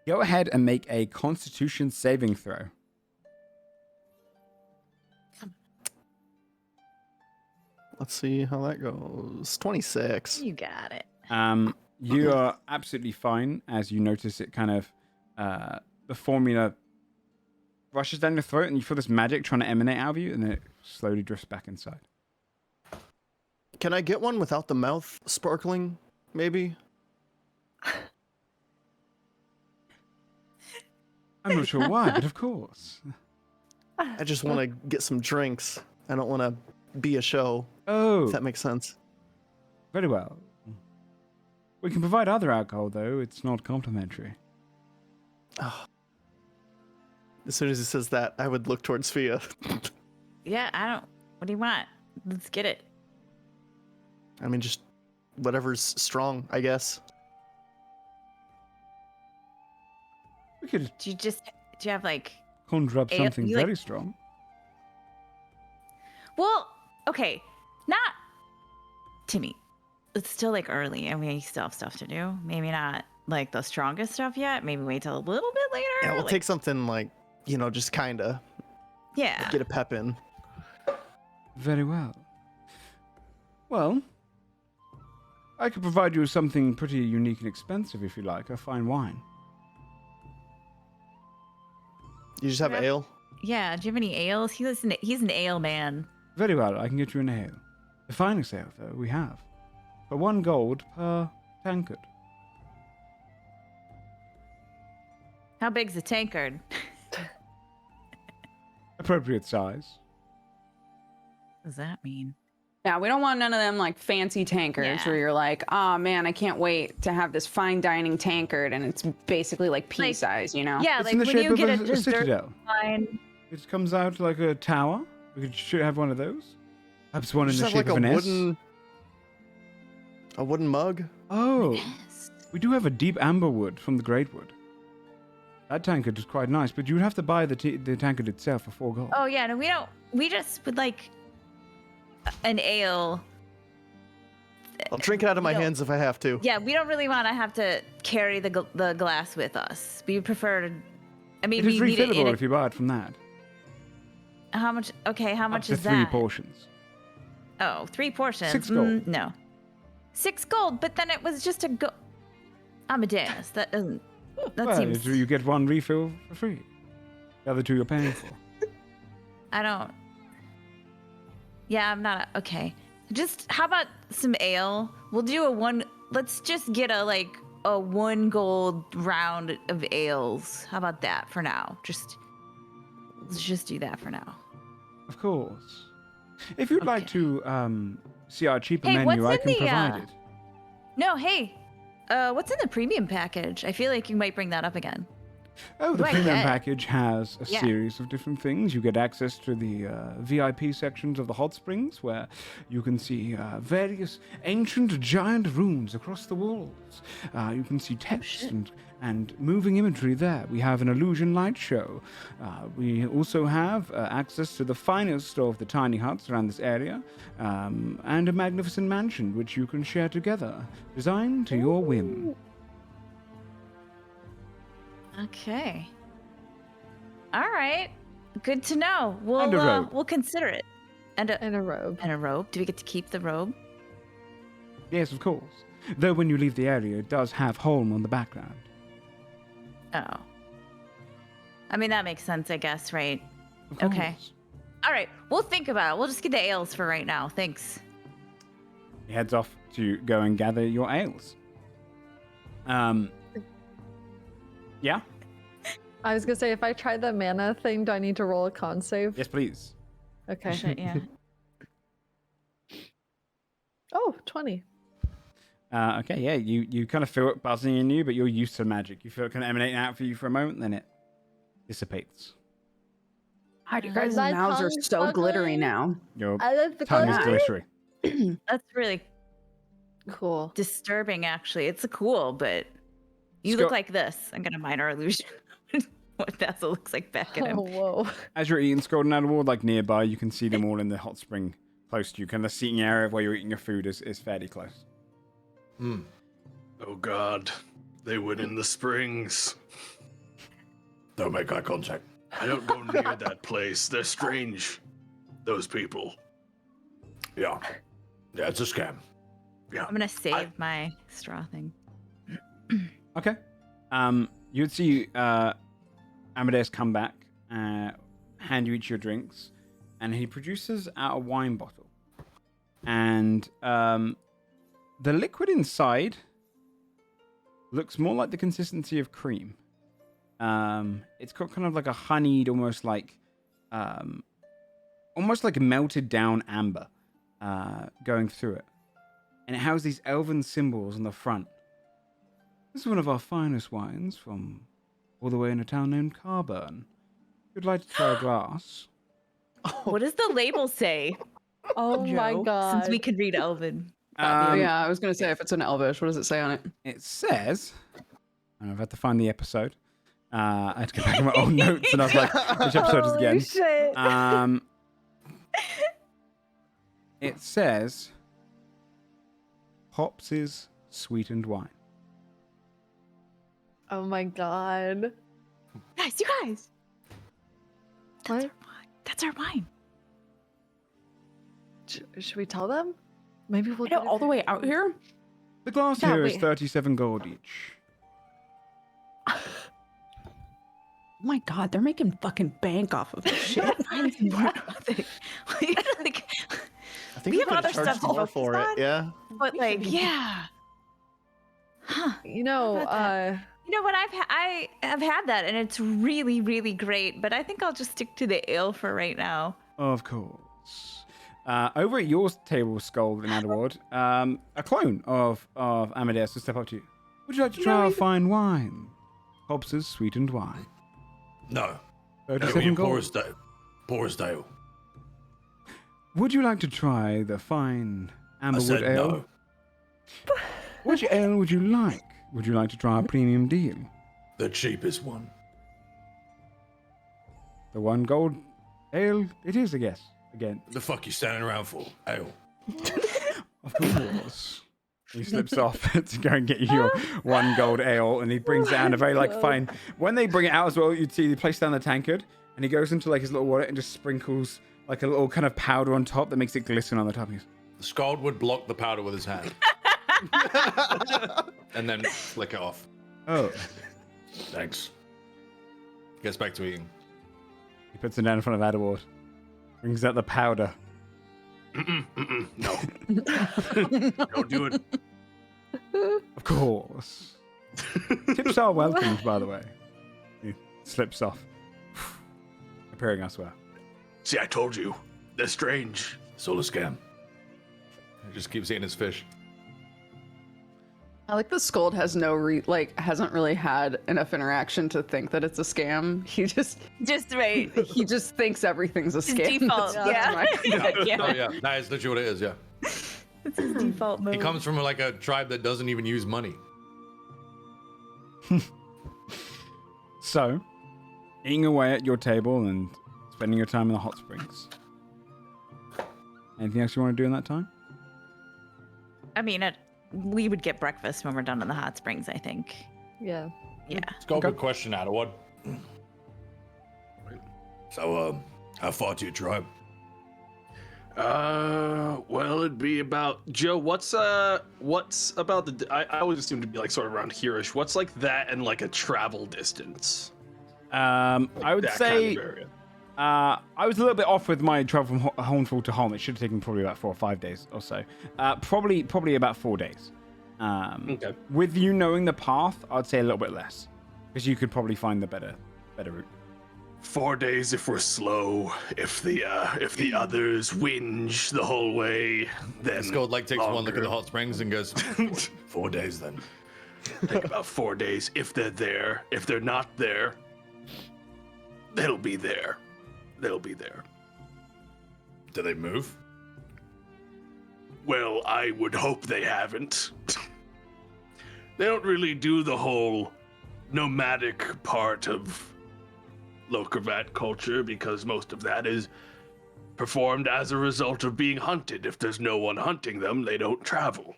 Get Go ahead and make a Constitution saving throw. Let's see how that goes. 26. You got it. You are absolutely fine as you notice it kind of, the formula rushes down your throat and you feel this magic trying to emanate out of you and then it slowly drifts back inside. Can I get one without the mouth sparkling, maybe? I'm not sure why, but of course. I just want to get some drinks. I don't want to be a show, Oh, if that makes sense. very well. We can provide other alcohol, though. It's not complimentary. Oh. As soon as he says that, I would look towards Fia. Yeah, I don't. What do you want? Let's get it. I mean, just whatever's strong, I guess. We could Do you have like? conjure up Ale- something you like- very strong. Well, okay, not Timmy. It's still like early, and we still have stuff to do. Maybe not like the strongest stuff yet. Maybe wait till a little bit later. Yeah, we'll like, take something like, just kind of Yeah. get a pep in. Very well. Well, I could provide you with something pretty unique and expensive if you like, a fine wine. You just have Yep. ale? Yeah. Do you have any ales? He's an ale man. Very well, I can get you an ale. The finest ale, though, we have. For 1 gold per tankard. How big's the tankard? Appropriate size. What does that mean? Yeah, we don't want none of them like fancy tankards Yeah. where you're like, oh man, I can't wait to have this fine dining tankard and it's basically like pea Like- size, you know? Yeah, It's like in the when shape you of get a a dessert citadel. wine. It comes out like a tower. We should have one of those. Perhaps one in Just the have shape like of an a wooden mug? Oh, Yes. we do have a deep amber wood from the Great Wood. That tankard is quite nice, but you would have to buy the tankard itself for 4 gold. Oh yeah, no, we don't. We just would like an ale. I'll drink it out of my No. hands if I have to. Yeah, we don't really want to have to carry the glass with us. We prefer to. I mean, It is we need it in refillable a, if you buy it from that. how much? Okay, how much Up to is 3 that? portions. Oh, 3 portions. 6 gold. No, 6 gold. But then it was just a go. Amadeus. That doesn't. That Well, seems. you get 1 refill for free. The other 2 you're paying for. I don't. Yeah, I'm not. Okay. Just how about some ale? We'll do a 1. Let's just get a 1 gold round of ales. How about that for now? Let's just do that for now. Of course. If you'd like Okay. to see our cheaper Hey, menu, I what's can in the, provide it. No, hey. What's in the premium package? I feel like you might bring that up again. Oh, the do I premium get? package has a Yeah. series of different things. You get access to the VIP sections of the hot springs, where you can see various ancient giant rooms across the walls. You can see text and moving imagery there. We have an illusion light show. We also have access to the finest of the tiny huts around this area, and a magnificent mansion which you can share together, designed to your whim. Okay. All right. Good to know. And a robe. We'll consider it. And In a robe. a robe. Do we get to keep the robe? Yes, of course. Though when you leave the area, it does have Holm on the background. Oh. I mean, that makes sense, I guess, right? Of Okay. course. All right. We'll think about it. We'll just get the ales for right now. Thanks. He heads off to go and gather your ales. Yeah? I was gonna say, if I try the mana thing, do I need to roll a con save? Yes, please. Okay. Shit, yeah. Oh, 20. Okay, yeah, you kind of feel it buzzing in you, but you're used to magic. You feel it kind of emanating out for you for a moment, then it dissipates. God, you Is guys' that mouths are tongue so glittery smuggling? now. Your I love the tongue is color. glittery. That's really Cool. disturbing, actually. It's cool, but you Scott- look like this. I'm going to minor illusion. What Basil looks like back at him. Oh, whoa. As you're eating Scalding Adalward, like nearby, you can see them all in the hot spring close to you. Kind of the seating area where you're eating your food is fairly close. Oh God, they went in the springs. Don't make eye contact. I don't go near that place. They're strange. Those people. Yeah. Yeah, it's a scam. Yeah. I'm gonna save my straw thing. Okay. You would see Amadeus come back, hand you each your drinks, and he produces out a wine bottle. And the liquid inside looks more like the consistency of cream. It's got kind of like a honeyed, almost like a melted down amber going through it. And it has these elven symbols on the front. This is one of our finest wines from all the way in a town named Carburn. If you'd like to try a glass. What does the label say? Oh my Joe? god. Since we can read Elven. Yeah, I was gonna say if it's an Elvish, what does it say on it? It says, and I've had to find the episode. I had to go back to my old notes, and I was like, which episode is it again? Shit. It says, Hops' sweetened wine. Oh my god. Guys, you guys. What? That's our wine. Should we tell them? Maybe we'll I know, get all the way out here? The glass Yeah, here is wait. 37 gold each. Oh my god, they're making fucking bank off of this shit. Like, I think We you have could other charge stuff to more focus for on. it. Yeah. but like, yeah. Huh. You know, How about You know what? I have had that, and it's really, really great. But I think I'll just stick to the ale for right now. Of course. Over at your table, Skull and Adalward, a clone of Amadeus will step up to you. Would you like to try our fine wine? Hobbs' sweetened wine. No. 37 gold. Porsdale. Would you like to try the fine I Amberwood said ale? no. Which ale would you like? Would you like to try a premium deal? The cheapest one. The 1 gold ale it is, I guess. Again. The fuck you standing around for? Ale. Of course. He slips off to go and get you your 1 gold ale, and he brings it out in a very fine. When they bring it out as well, you'd see he places down the tankard, and he goes into his little wallet and just sprinkles like a little kind of powder on top that makes it glisten on the top. He goes, The Scald would block the powder with his hand. And then flick it off. oh. Thanks. Gets back to eating. He puts it down in front of Adalward. Brings out the powder. No. Don't do it. Of course. Tips are welcomed, by the way. He slips off. Appearing elsewhere. See, I told you. They're strange. It's all a scam. He just keeps eating his fish. I like the Scold has hasn't really had enough interaction to think that it's a scam. He just right. he just thinks everything's a His scam. default, That's my- yeah. Oh yeah, that is literally what it is, yeah. It's his default mode. He comes from a tribe that doesn't even use money. So, eating away at your table and spending your time in the hot springs. Anything else you want to do in that time? I mean, we would get breakfast when we're done in the hot springs, I think. Yeah. Yeah. Let's go. Good question, Adalward. So, how far to your tribe? Well, it'd be about Joe. What's about the? I always assumed to be sort of around here-ish. What's that and a travel distance? I would That say kind of area. I was a little bit off with my travel from Holmful to Holm. It should have taken probably about 4 or 5 days or so. Probably about 4 days. Okay. With you knowing the path, I'd say a little bit less, because you could probably find the better route. 4 days if we're slow. If the others whinge the whole way, then Scald takes one look at the longer. hot springs and goes, 4 days then. Take about 4 days if they're there. If they're not there, they'll be there. They'll be there. Do they move? Well, I would hope they haven't. They don't really do the whole nomadic part of Lokervat culture because most of that is performed as a result of being hunted. If there's no one hunting them, they don't travel.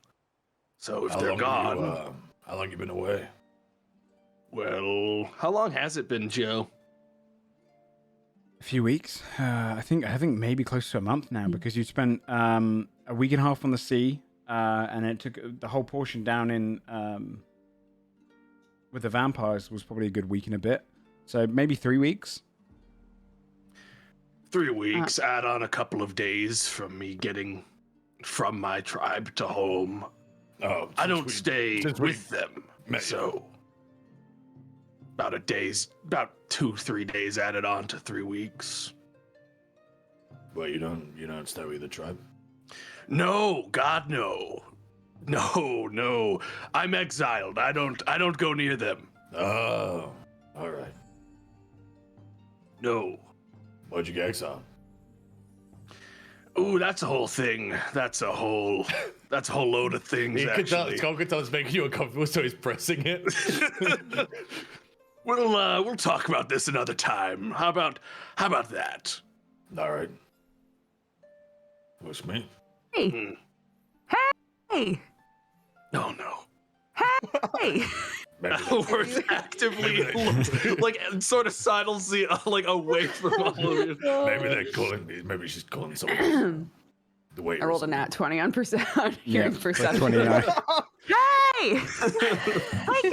So if they're gone, How long you been away? Well, how long has it been, Joe? A few weeks. I think maybe close to a month now, because you spent a week and a half on the sea, and it took the whole portion down in with the vampires was probably a good week and a bit. So maybe 3 weeks. 3 weeks, add on a couple of days from me getting from my tribe to Holm. Oh, I don't stay since we with them, met. so about 2-3 days added on to 3 weeks. Well, you don't stay with the tribe. No, God, no. No. I'm exiled. I don't go near them. Oh, all right. No. Why'd you get exiled? Ooh, that's a whole thing. That's a whole load of things, actually. Skull could tell it's making you uncomfortable, so he's pressing it. We'll talk about this another time. How about that? All right. What's me? Hey. Hey. No. Hey. Adalward actively like sort of sidles away from all of you. Maybe they're calling me. Maybe she's calling someone. The way I rolled a nat 20 on hearing perception. 29. Hey. Hey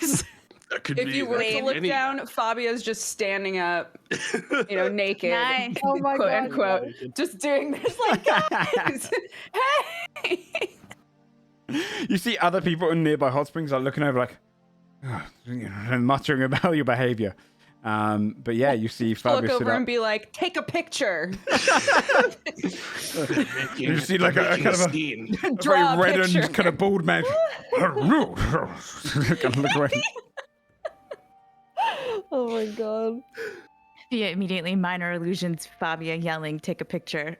guys. That could If be you were to look any- down, Fabia's just standing up, naked, Nice. Oh my quote God, unquote, just doing this like, guys, hey. You see other people in nearby hot springs are looking over like, and muttering about your behavior. But yeah, you see Look Fabio sit over up. and be like, take a picture. You see like a kind of a scene. Draw a very red picture. and kind of bald man. Kind of look away. Oh my God. Yeah, immediately minor illusions. Fabia yelling, "Take a picture!"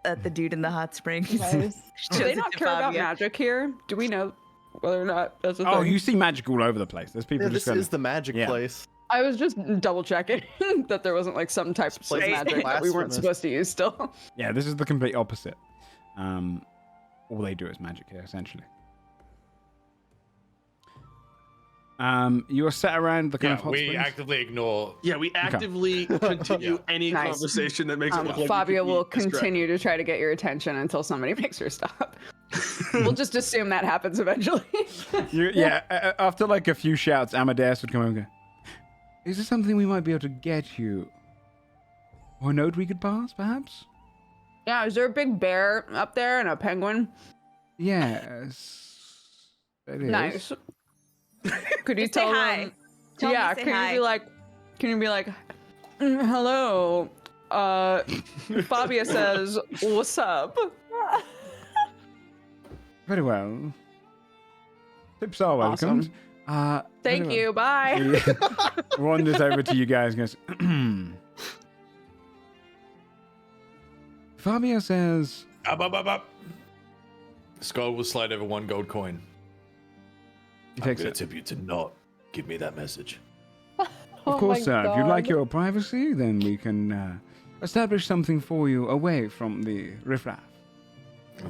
at the dude in the hot springs. Nice. Do Shows they it not to care about Fabia. magic here? Do we know whether or not that's a thing? Oh, you see magic all over the place. There's people Yeah, just this going. is the magic Yeah. place. I was just double checking that there wasn't like some type of place place is magic that we weren't blasphemous. supposed to use still. Yeah, this is the complete opposite. All they do is magic here, essentially. You are sat around the kind of Yeah, hot we springs. actively ignore. Yeah, we actively continue Yeah. any Nice. conversation that makes it look like Fabia we will could be distracted. continue to try to get your attention until somebody makes her stop. We'll just assume that happens eventually. After like a few shouts, Amadeus would come over and go, "Is there something we might be able to get you? Or a note we could pass, perhaps?" Yeah, is there a big bear up there and a penguin? Yes. It is. Nice. Could you Just say tell hi. them? Tell them yeah, to say can hi. you be like, hello. Fabia says, what's up? Very well. Tips are welcomed. Thank very you. Bye. well. He wanders over to you guys and goes, Fabio says, Up. Skull will slide over 1 gold coin. he I'm takes gonna it. tip you to not give me that message. Of Oh course, my sir. If you'd like God. your privacy, then we can establish something for you away from the riffraff.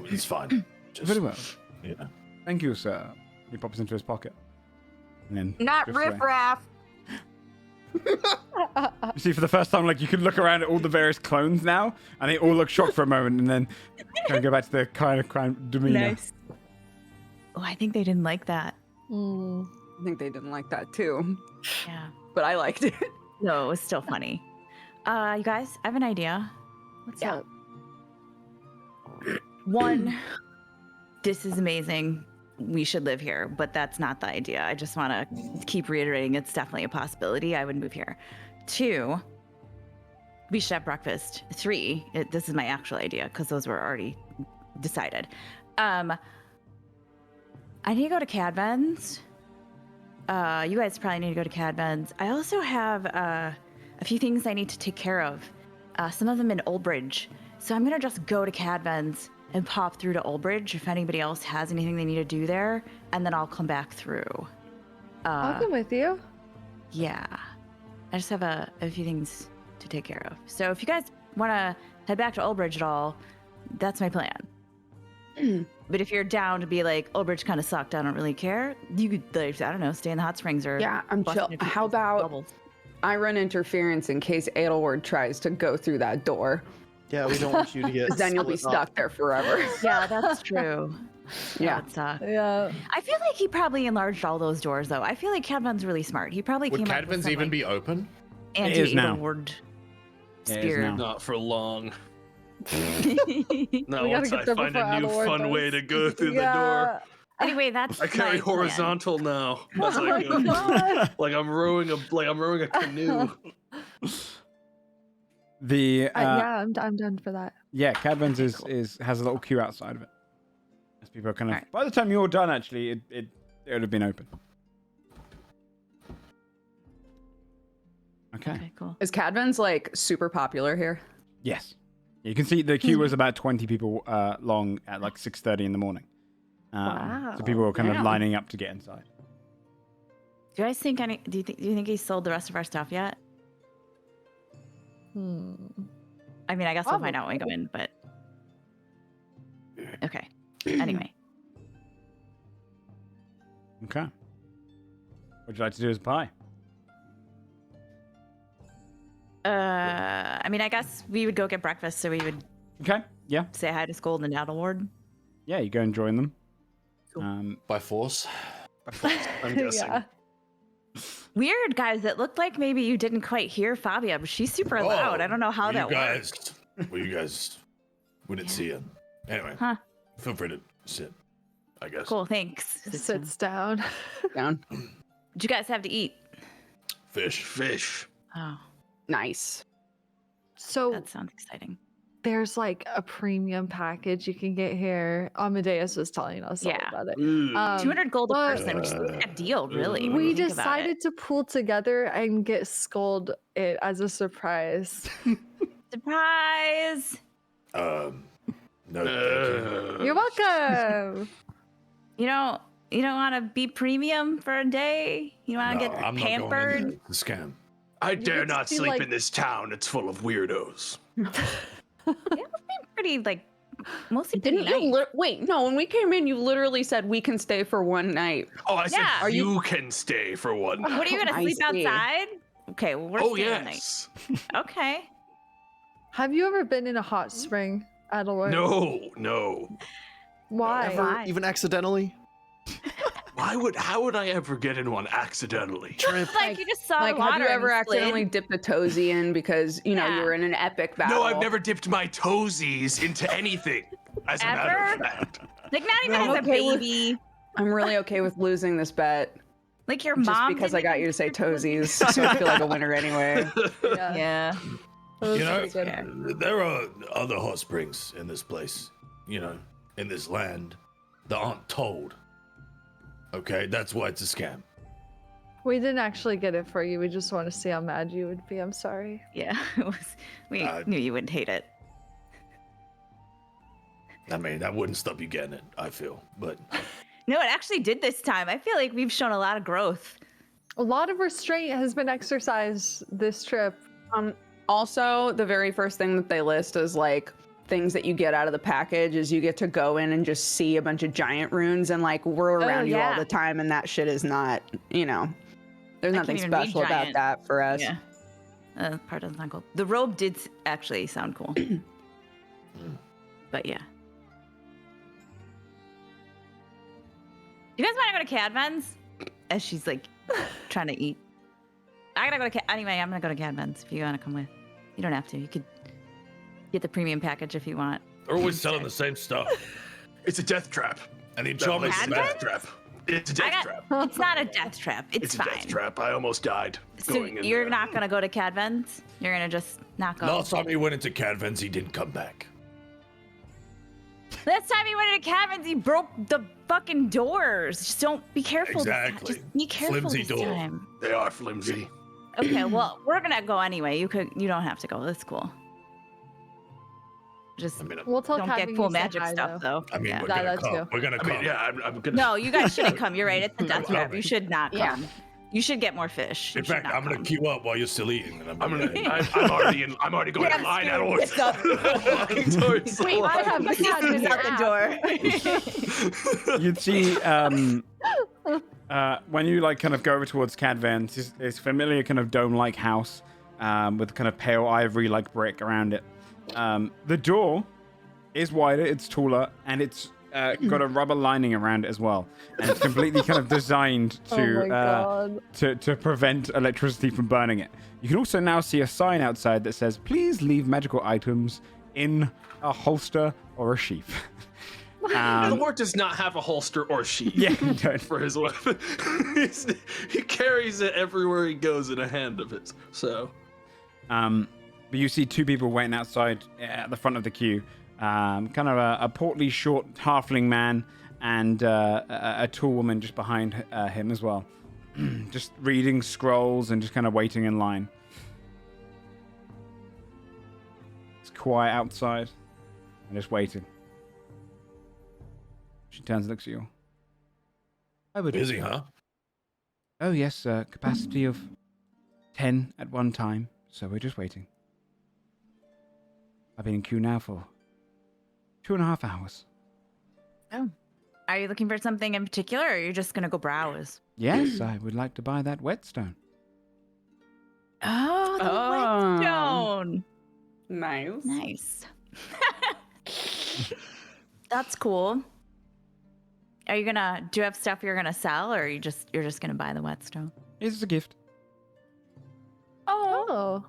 It's fine. Just, Very well. Yeah. Thank you, sir. He pops into his pocket. And then Not drifts away. riffraff. You see, for the first time, like, you can look around at all the various clones now, and they all look shocked for a moment, and then kind of go back to their kind of demeanor. Nice. Oh, I think they didn't like that. Mm. I think they didn't like that too, Yeah. but I liked it. No, it was still funny. You guys, I have an idea. What's Yeah. up? One, this is amazing. We should live here, but that's not the idea. I just want to keep reiterating it's definitely a possibility. I would move here. 2, we should have breakfast. 3, this is my actual idea because those were already decided. I need to go to Cadvan's. You guys probably need to go to Cadvan's. I also have a few things I need to take care of. Some of them in Oldbridge. So I'm gonna just go to Cadvan's and pop through to Oldbridge if anybody else has anything they need to do there, and then I'll come back through. I'll come with you. Yeah. I just have a few things to take care of. So if you guys want to head back to Oldbridge at all, that's my plan. But if you're down to be like, Bridge kind of sucked, I don't really care, you could, like, I don't know, stay in the hot springs or. Yeah, I'm chill. How about I run interference in case Adalward tries to go through that door? Yeah, we don't want you to get. Because then you'll be split up. stuck there forever. Yeah, that's true. Yeah. Yeah. I feel like he probably enlarged all those doors, though. I feel like Cadvan's really smart. He probably Would came up with Cadvans some, even like, be open? It is now. Anti-Adalward It is spear. now. Not for long. We Not gotta once get I there find a before new Adalward fun does. way to go through the door. Anyway, that's I carry my plan. horizontal now. That's Oh how I my go. God. Like I'm rowing a canoe. The Yeah, I'm done for that. yeah, Cadvans Okay, cool. has a little queue outside of it. As people are kind of Alright. by the time you're done, actually, it would have been open. Okay. Okay, cool. Is Cadvan's like super popular here? Yes. You can see the queue was about 20 people long at like 6:30 in the morning. So people were kind of Wow. lining up to get inside. Do you guys think any? Do you think he sold the rest of our stuff yet? I mean, I guess we'll find out when we go in, but okay. Anyway, Okay. What would you like to do as a pie? I mean, I guess we would go get breakfast, so we would Okay. Yeah. say hi to Scold and Adalward. Yeah. You go and join them. Cool. By force? I'm guessing. Yeah. Weird, guys. It looked like maybe you didn't quite hear Fabia, but she's super loud. I don't know how that works. Well, you guys, we didn't see you. Anyway, Huh. feel free to sit, I guess. Cool. Thanks. Sits down. Down. What'd you guys have to eat? Fish. Oh, Nice. So that sounds exciting. there's like a premium package you can get here. Amadeus was telling us all Yeah. about it. Ooh. 200 gold a but- person, which is like a deal, really. when We you think about it. decided to pool together and get Scold it as a surprise. Surprise! No, thank you. You're welcome. You don't want to be premium for a day? You want to No, get I'm not going pampered? in there. The scam. I get dare to not see, sleep like- in this town. It's full of weirdos. Pretty like mostly pretty Didn't you wait? No, when we came in, you literally said we can stay for one night. Oh, I said Yeah. Are you can stay for one night. What are you gonna I sleep see. outside? Okay, well we're Oh staying the yes. night. Okay. Have you ever been in a hot spring, Adalward? No. Why? Ever, Why? even accidentally? How would I ever get in one accidentally? Like you just saw Like, the water. have you ever and slid. accidentally dipped a toesy in because you Yeah. were in an epic battle? No, I've never dipped my toesies into anything. As a matter of Ever? fact. Like not even No, as a okay with- baby. I'm really okay with losing this bet. Like your Just mom. because I didn't got you even to say do it? toesies, so I feel like a winner anyway. Yeah. Yeah. That was You know, pretty good. there are other hot springs in this place, in this land, that aren't told. Okay, that's why it's a scam. We didn't actually get it for you. We just want to see how mad you would be. I'm sorry. Yeah. It was. We knew you wouldn't hate it. I mean, that wouldn't stop you getting it, I feel. But No, it actually did this time. I feel like we've shown a lot of growth. A lot of restraint has been exercised this trip. Also, the very first thing that they list is like things that you get out of the package is you get to go in and just see a bunch of giant runes and like we're around you all yeah. the time, and that shit is not, there's I nothing can't even read special about giant. that for us. Yeah. Part doesn't sound cool. The robe did actually sound cool. But yeah. You guys want to go to Cadman's? As she's like trying to eat. I gotta go to Anyway, I'm gonna go to Cadman's if you want to come with. You don't have to. You could get the premium package if you want. they're always selling the same stuff. It's a death trap. And the That place enchantment is a Cadman? death trap. It's a death trap. It's not a death trap. It's a fine. death trap. I almost died So going in you're there. not gonna go to Cadman's? You're gonna just not go. Last time he went into Cadvans, he didn't come back. Last time he went into cabins, he broke the fucking doors. Just don't be careful. Exactly. Just be careful Flimsy this door. time. They are flimsy. Okay, well, we're gonna go anyway. You don't have to go. That's cool. Just I mean, We'll tell don't Cadman get you cool say magic hi, stuff though. though. Yeah. we're gonna that come. too. We're gonna I come. mean, yeah, I'm gonna. No, you guys shouldn't come. You're right. It's a death trap. You should not come. Yeah. You should get more fish. In fact, I'm gonna queue up while you're still eating. And I'm already going to line at all. Walking towards Wait, I have the cat out the door. You'd see when you like kind of go over towards Cadvan, it's familiar kind of dome-like house with kind of pale ivory like brick around it. The door is wider, it's taller, and it's got a rubber lining around it as well, and it's completely kind of designed to prevent electricity from burning it. You can also now see a sign outside that says, "Please leave magical items in a holster or a sheath." Adalward does not have a holster or sheath. Yeah, for his weapon. He carries it everywhere he goes in a hand of his. So, but you see two people waiting outside at the front of the queue. Kind of a portly, short halfling man and a tall woman just behind him as well. Just reading scrolls and just kind of waiting in line. It's quiet outside and just waiting. She turns and looks at you. Busy, huh? Oh, yes, capacity of 10 at one time, so we're just waiting. I've been in queue now for 2.5 hours. Oh. Are you looking for something in particular, or are you just going to go browse? Yes, I would like to buy that whetstone. Oh, the whetstone. Nice. Nice. That's cool. Do you have stuff you're gonna sell, or you're just gonna buy the whetstone? It's a gift. Oh.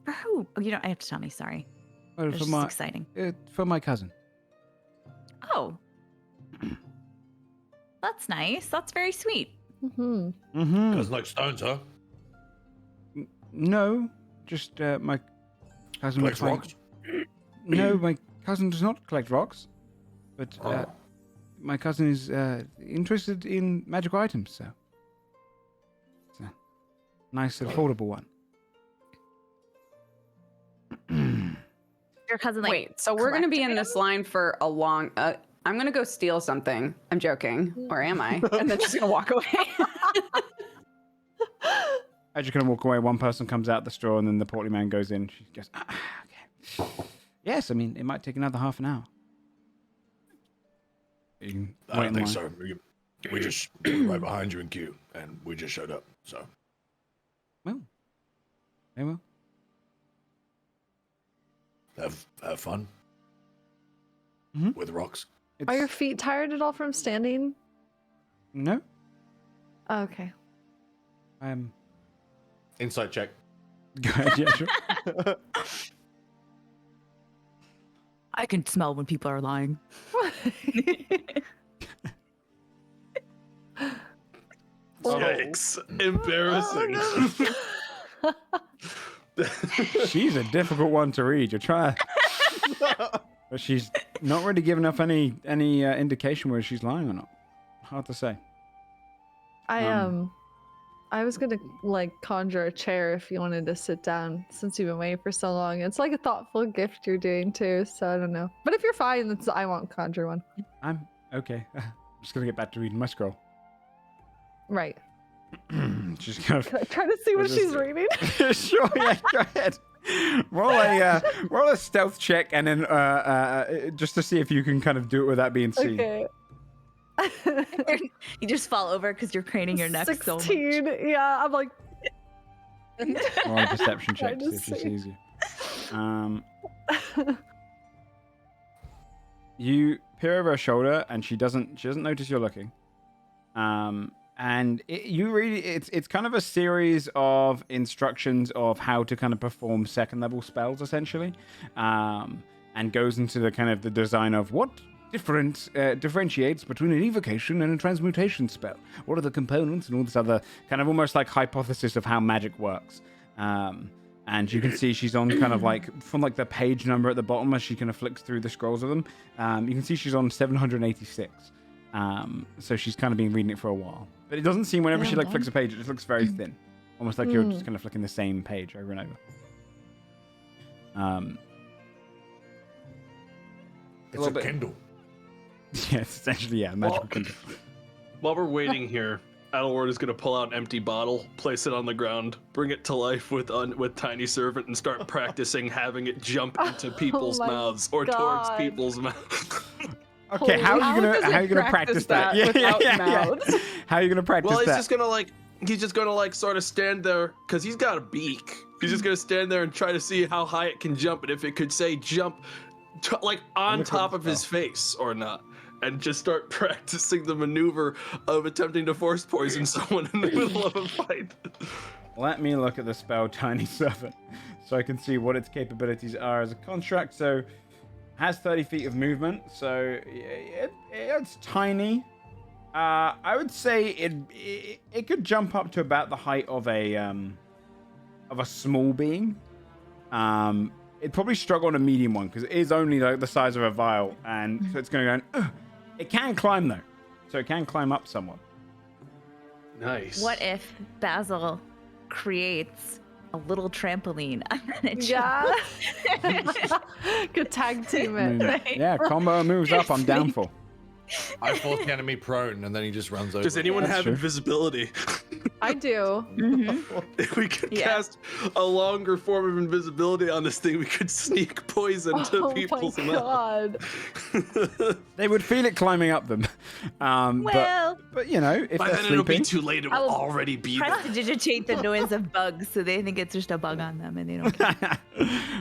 For who? Oh, you don't have to tell me, sorry. Well, It's just exciting. For my cousin. Oh. That's nice. That's very sweet. Mm-hmm. Mm-hmm. Doesn't like stones, huh? No, just my cousin. Collects rocks? No, my cousin does not collect rocks, but my cousin is interested in magical items, so it's a nice, affordable one. Your cousin, like, Wait, so we're going to be in collect this line for a long... I'm going to go steal something. I'm joking. Or am I? And then just going to walk away. As you're going to walk away, one person comes out the store, and then the portly man goes in. She goes, okay. Yes, I mean, it might take another half an hour. I don't think so. We just were right behind you in queue, and we just showed up. So, Well, very well. have fun with rocks. Are your feet tired at all from standing? No, Oh, okay. Insight check. Go ahead, yeah, sure. I can smell when people are lying. Yikes. Embarrassing. She's a difficult one to read. You're trying, but she's not really giving up any indication whether she's lying or not. Hard to say. I was gonna like conjure a chair if you wanted to sit down since you've been waiting for so long. It's like a thoughtful gift you're doing too, so I don't know. But if you're fine, I won't conjure one. I'm okay. I'm just gonna get back to reading my scroll. Right. She's kind of Trying to see what she's reading. sure, yeah, go ahead. Roll a stealth check, and then just to see if you can kind of do it without being seen. Okay. You just fall over because you're craning your neck 16. so much. Yeah, I'm like. Roll a perception check to Trying see to if she see. sees you. You peer over her shoulder, and she doesn't notice you're looking. And it's kind of a series of instructions of how to kind of perform second level spells, essentially, and goes into the kind of the design of what differentiates between an evocation and a transmutation spell. What are the components and all this other kind of almost like hypothesis of how magic works. And you can see she's on kind of like from like the page number at the bottom as she kind of flicks through the scrolls of them. You can see she's on 786. So she's kind of been reading it for a while. But it doesn't seem whenever she like flicks a page, it just looks very thin. Almost like you're just kind of flicking the same page over and over. It's a Kindle. Yeah, it's essentially, magical Kindle. While we're waiting here, Adalward is gonna pull out an empty bottle, place it on the ground, bring it to life with Tiny Servant, and start practicing having it jump into people's my mouths or towards God. people's mouths. Okay, how are you does gonna it practice that? without mouths? How are you gonna practice Well, that? he's just gonna like sort of stand there because he's got a beak. He's just gonna stand there and try to see how high it can jump, and if it could say jump like on top of his face or not. And just start practicing the maneuver of attempting to force poison someone in the middle of a fight. Let me look at the spell Tiny Servant so I can see what its capabilities are as a construct. So, has 30 feet of movement, so it's tiny. I would say it could jump up to about the height of a small being. It'd probably struggle on a medium one because it is only like the size of a vial, and so it's going to go. It can climb though, so it can climb up somewhat. Nice. What if Basil creates a little trampoline? Yeah. Good tag team it. Yeah, combo moves up. I'm down for. I force the enemy prone, and then he just runs over. Does anyone That's have true. invisibility? I do. If we could Yeah. cast a longer form of invisibility on this thing, we could sneak poison to Oh people's my mouths. God. They would feel it climbing up them. Well, but you know, if By they're then it'll be sleeping, too late. It will already be there. prestidigitate the noise of bugs so they think it's just a bug on them and they don't care.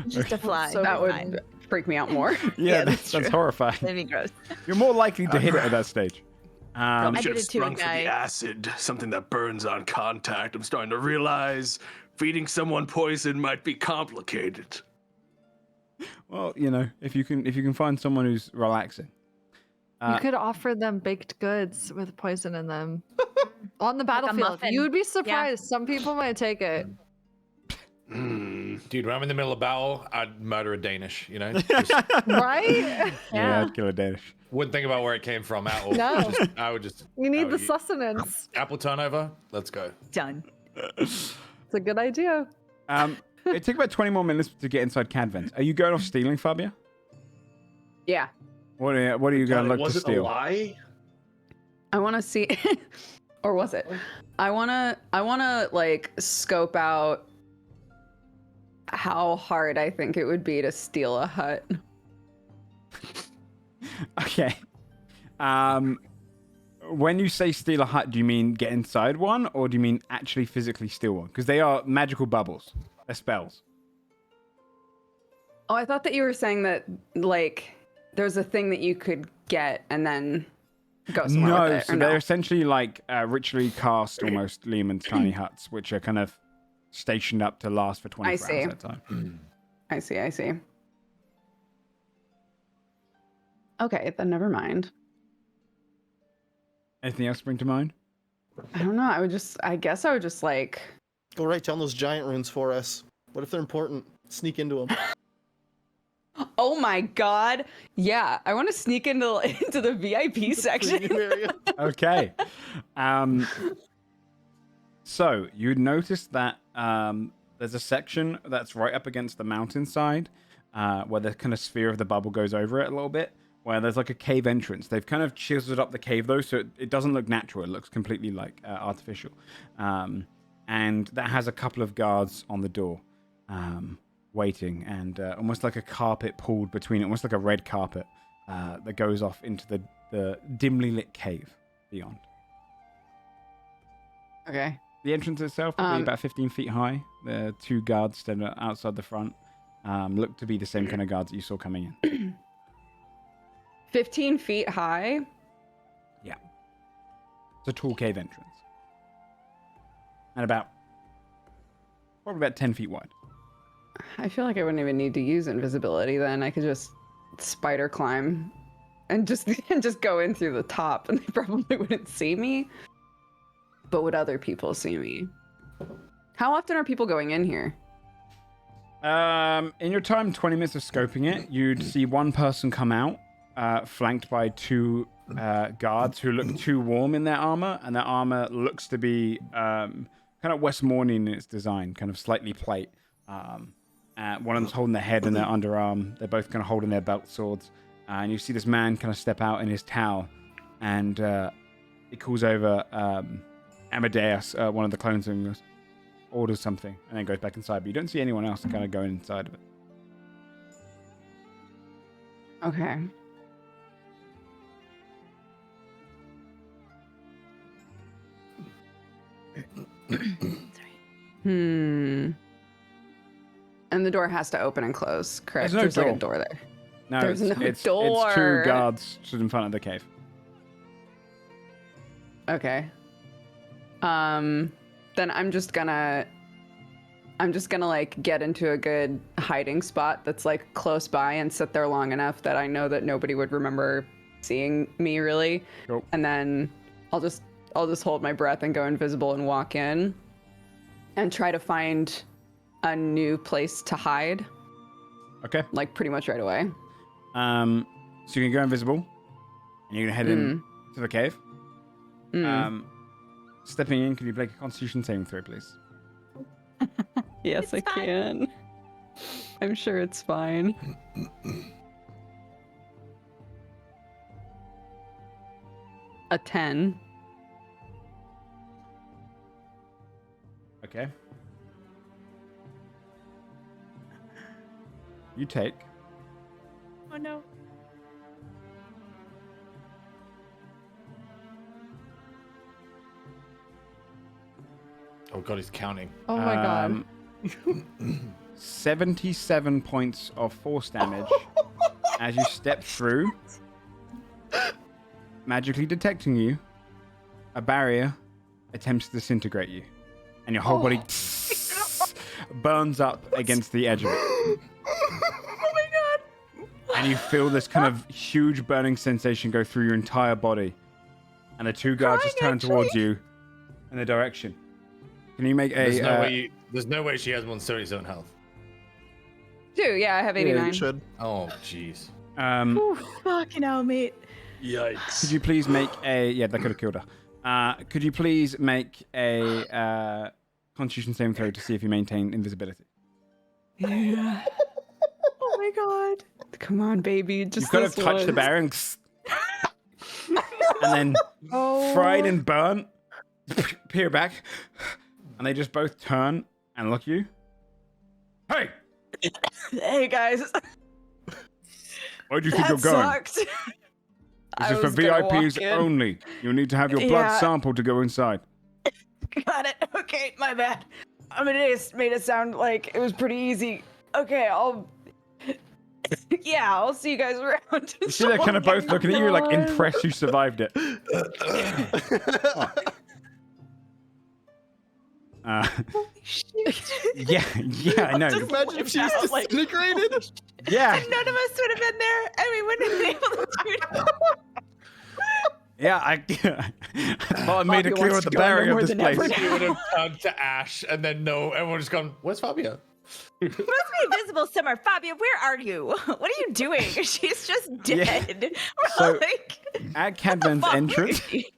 Just a fly. So That Fine. would freak me out more. yeah, that's that's true. horrifying. That'd be gross. You're more likely to hit it at that stage. I Should did have it to a sprung for guy. the acid, something that burns on contact. I'm starting to realize feeding someone poison might be complicated. Well, you know, if you can find someone who's relaxing. You could offer them baked goods with poison in them on the a battlefield. muffin. You would be surprised. Some people might take it. Dude, when I'm in the middle of battle, I'd murder a Danish, you know? Just Right? Yeah, I'd kill a Danish. wouldn't think about where it came from at all. No. I would just. You I need would the eat- sustenance. Apple turnover, let's go. Done. It's a good idea. It took about 20 more minutes to get inside Cadvent. Are you going off stealing, Fabia? Yeah. What are you going to look was to it a steal? lie? I want to see, or was it? I wanna like scope out how hard I think it would be to steal a hut. Okay. When you say steal a hut, do you mean get inside one, or do you mean actually physically steal one? Because they are magical bubbles. They're spells. Oh, I thought that you were saying that like there's a thing that you could get and then go somewhere No, with it. so Or they're essentially like ritually cast almost Lehman's tiny huts, which are kind of stationed up to last for 24 see. hours at a time. I see. Okay, then never mind. Anything else spring to mind? I don't know. I guess I would just like. Go write down those giant runes for us. What if they're important? Sneak into them. Oh my god! Yeah, I want to sneak into the VIP section. Okay. So you'd notice that there's a section that's right up against the mountainside where the kind of sphere of the bubble goes over it a little bit, where there's like a cave entrance. They've kind of chiseled up the cave though, so it doesn't look natural. It looks completely like artificial. And that has a couple of guards on the door waiting, and almost like a carpet pulled between it, almost like a red carpet that goes off into the dimly lit cave beyond. Okay. The entrance itself will be about 15 feet high. The two guards standing outside the front look to be the same kind of guards that you saw coming in. 15 feet high. Yeah. It's a tall cave entrance. And probably about 10 feet wide. I feel like I wouldn't even need to use invisibility then. I could just spider climb and just go in through the top, and they probably wouldn't see me. But would other people see me? How often are people going in here? In your time, 20 minutes of scoping it, you'd see one person come out, flanked by two guards who look too warm in their armor, and their armor looks to be kind of Westmorning in its design, kind of slightly plate. One of them's holding their head and their underarm. They're both kind of holding their belt swords. And you see this man kind of step out in his towel, and he calls over, Amadeus, one of the clones, orders something and then goes back inside. But you don't see anyone else kind of going inside of it. Okay. And the door has to open and close, correct? There's no like a door there. No, There's no it's door. 2 guards stood in front of the cave. Okay. Then I'm just gonna like get into a good hiding spot that's like close by and sit there long enough that I know that nobody would remember seeing me really. Cool. And then I'll just hold my breath and go invisible and walk in and try to find a new place to hide. Okay. Like pretty much right away. So you can go invisible and you're gonna head in to the cave. Stepping in, can you make a Constitution saving throw, please? Yes, I can. I'm sure it's fine. A 10. Okay. You take Oh no. Oh god, he's counting. Oh my god. 77 points of force damage as you step through, magically detecting you. A barrier attempts to disintegrate you, and your whole body burns up against the edge of it. Oh my god. And you feel this kind of huge burning sensation go through your entire body, and the 2 guards just turn towards you in the direction. Can you make a? There's no way she has more than 77 health. Yeah, I have 89. You should. Oh, jeez. Fucking hell, mate. Yikes. Could you please make a? Yeah, that could have killed her. Could you please make a Constitution saving throw to see if you maintain invisibility? Yeah. Oh my god. Come on, baby. Just You've got to this touch the once. barrier and then fried and burnt, peer back, and they just both turn and look at you. Hey! Hey guys. Where do you think That you're going? sucked. This I is for was gonna walk VIPs in. only. You'll need to have your blood Yeah. sampled to go inside. Got it. Okay, my bad. Amadeus made it sound like it was pretty easy. Okay, I'll see you guys around. You see, they're kind of both looking at you like impressed you survived it. Yeah, I know. Just imagine if she was disintegrated. Yeah, None of us would have been there, and we wouldn't have been able to do it. yeah. I thought I made it clear with the barrier of this place. She would have turned to ash, and then everyone just gone, where's Fabio? You must be invisible somewhere. Fabio, where are you? What are you doing? She's just dead. So, We're like, at Cadvan's fuck, entrance, where is she?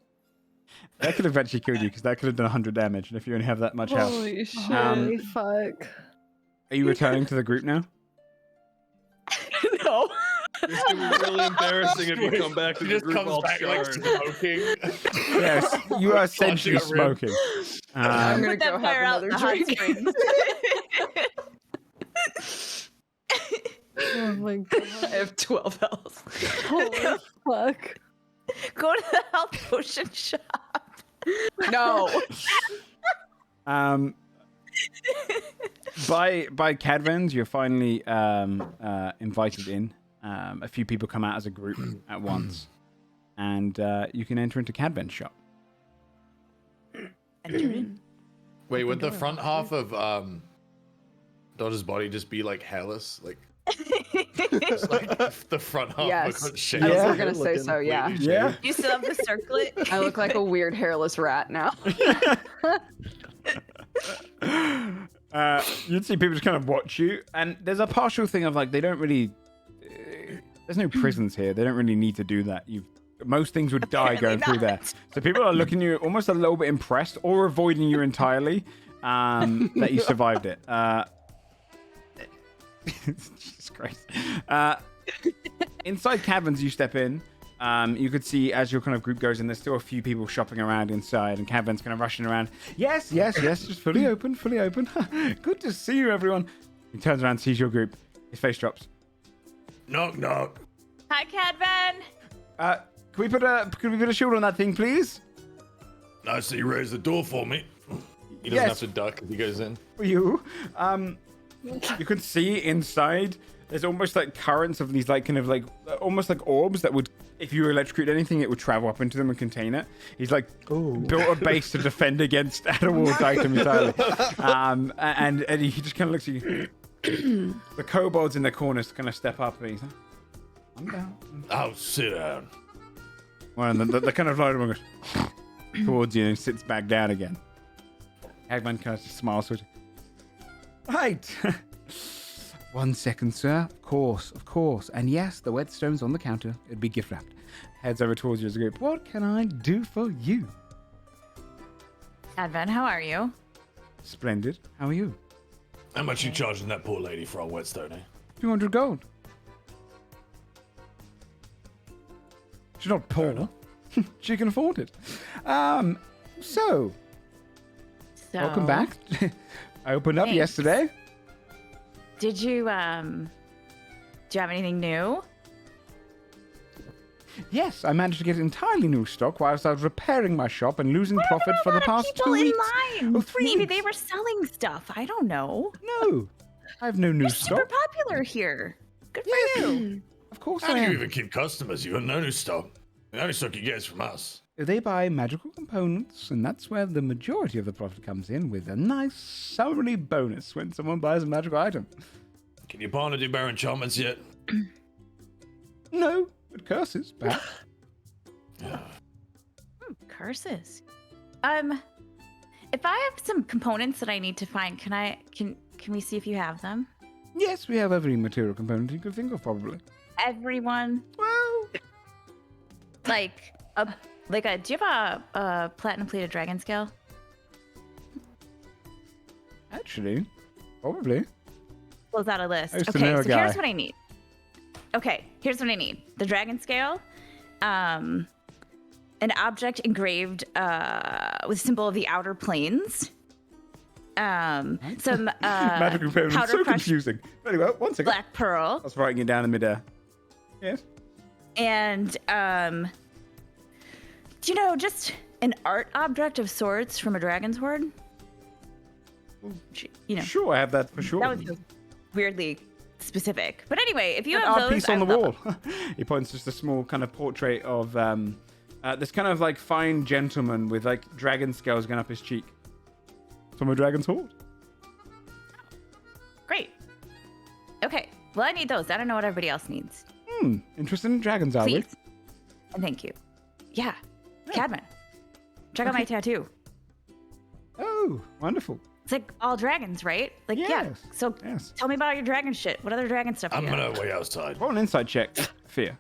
that could have actually killed you because that could have done 100 damage, and if you only have that much health. Holy shit. Holy fuck. Are you returning to the group now? No. It's gonna be really embarrassing if you come back to He the just group comes all back like charred. smoking. Yes, you are essentially Flushing a room. smoking. I'm gonna Put that go fire have out in the another hot drink. springs. Oh my god. I have 12 health. Holy fuck. Go to the health potion shop. No. By Cadvan's, you're finally invited in. A few people come out as a group at once, and you can enter into Cadvan's shop. Enter in. Wait, would the front half of Dodge's body just be like hairless? Like, just, like the front half Yes. looks I shaved. was Yeah. gonna say so, yeah. Yeah. You still have the circlet? I look like a weird hairless rat now. You'd see people just kind of watch you, and there's a partial thing of like they don't really. There's no prisons here. They don't really need to do that. Most things would die going through there. So people are looking at you almost a little bit impressed or avoiding you entirely that you survived it. Jesus Christ. Inside caverns, you step in. You could see as your kind of group goes in, there's still a few people shopping around inside, and Cadvan's kind of rushing around. Yes, just fully open. Good to see you, everyone. He turns around, sees your group. His face drops. Knock, knock. Hi, Cadvan. Can we put a shield on that thing, please? Nice that you raised the door for me. He doesn't have to duck if he goes in. For you. You can see inside. There's almost like currents of these like kind of like almost like orbs that would, if you electrocute anything, it would travel up into them and contain it. He's like built a base to defend against Adalward's item entirely. And he just kind of looks at you. The kobolds in the corners kind of step up and he's like, I'm down. Oh, sit down. Well, and the kind of light one goes towards you and sits back down again. Hagman kind of just smiles with you. Right. 1 second, sir. Of course. And yes, the whetstone's on the counter. It'd be gift wrapped. Heads over towards you as a group. What can I do for you? Advan, how are you? Splendid. How are you? How much you charging that poor lady for our whetstone, eh? 200 gold. She's not poor. She can afford it. So, welcome back. I opened up yesterday. Did you, do you have anything new? Yes, I managed to get entirely new stock whilst I was repairing my shop and losing profit for the past 2 weeks. Line. Oh, 3 Maybe weeks. they were selling stuff. I don't know. No, I have no new You're stock. super popular here. Good for you. Of course How I do you am. even keep customers? You got no new stock. The only stock you get is from us. They buy magical components, and that's where the majority of the profit comes in, with a nice summary bonus when someone buys a magical item. Can your partner do bear enchantments yet? No, but curses, perhaps. Curses. If I have some components that I need to find, can we see if you have them? Yes, we have every material component you could think of, probably. Everyone. Well, Do you have a platinum plated dragon scale? actually, probably. Close out a list. I used to Okay, know a so guy. here's what I need. The dragon scale, an object engraved with symbol of the outer planes, some Magical component, powder so crushed confusing. Very well, 1 second. black pearl, I was writing it down in midair. Yes. and just an art object of sorts from a dragon's horde. Sure, I have that for sure. That was weirdly specific. But anyway, if you An have art those, piece on I the love wall. He points just a small kind of portrait of this kind of like fine gentleman with like dragon scales going up his cheek. From a dragon's horde. Great. Okay. Well, I need those. I don't know what everybody else needs. Interested in dragons, are we? Please. And thank you. Yeah. Cadman. Check out my tattoo. Oh, wonderful. It's like all dragons, right? Like, yeah. Yes. So Yes. tell me about your dragon shit. What other dragon stuff do I'm you have? gonna wait outside. Roll an insight check. Fear.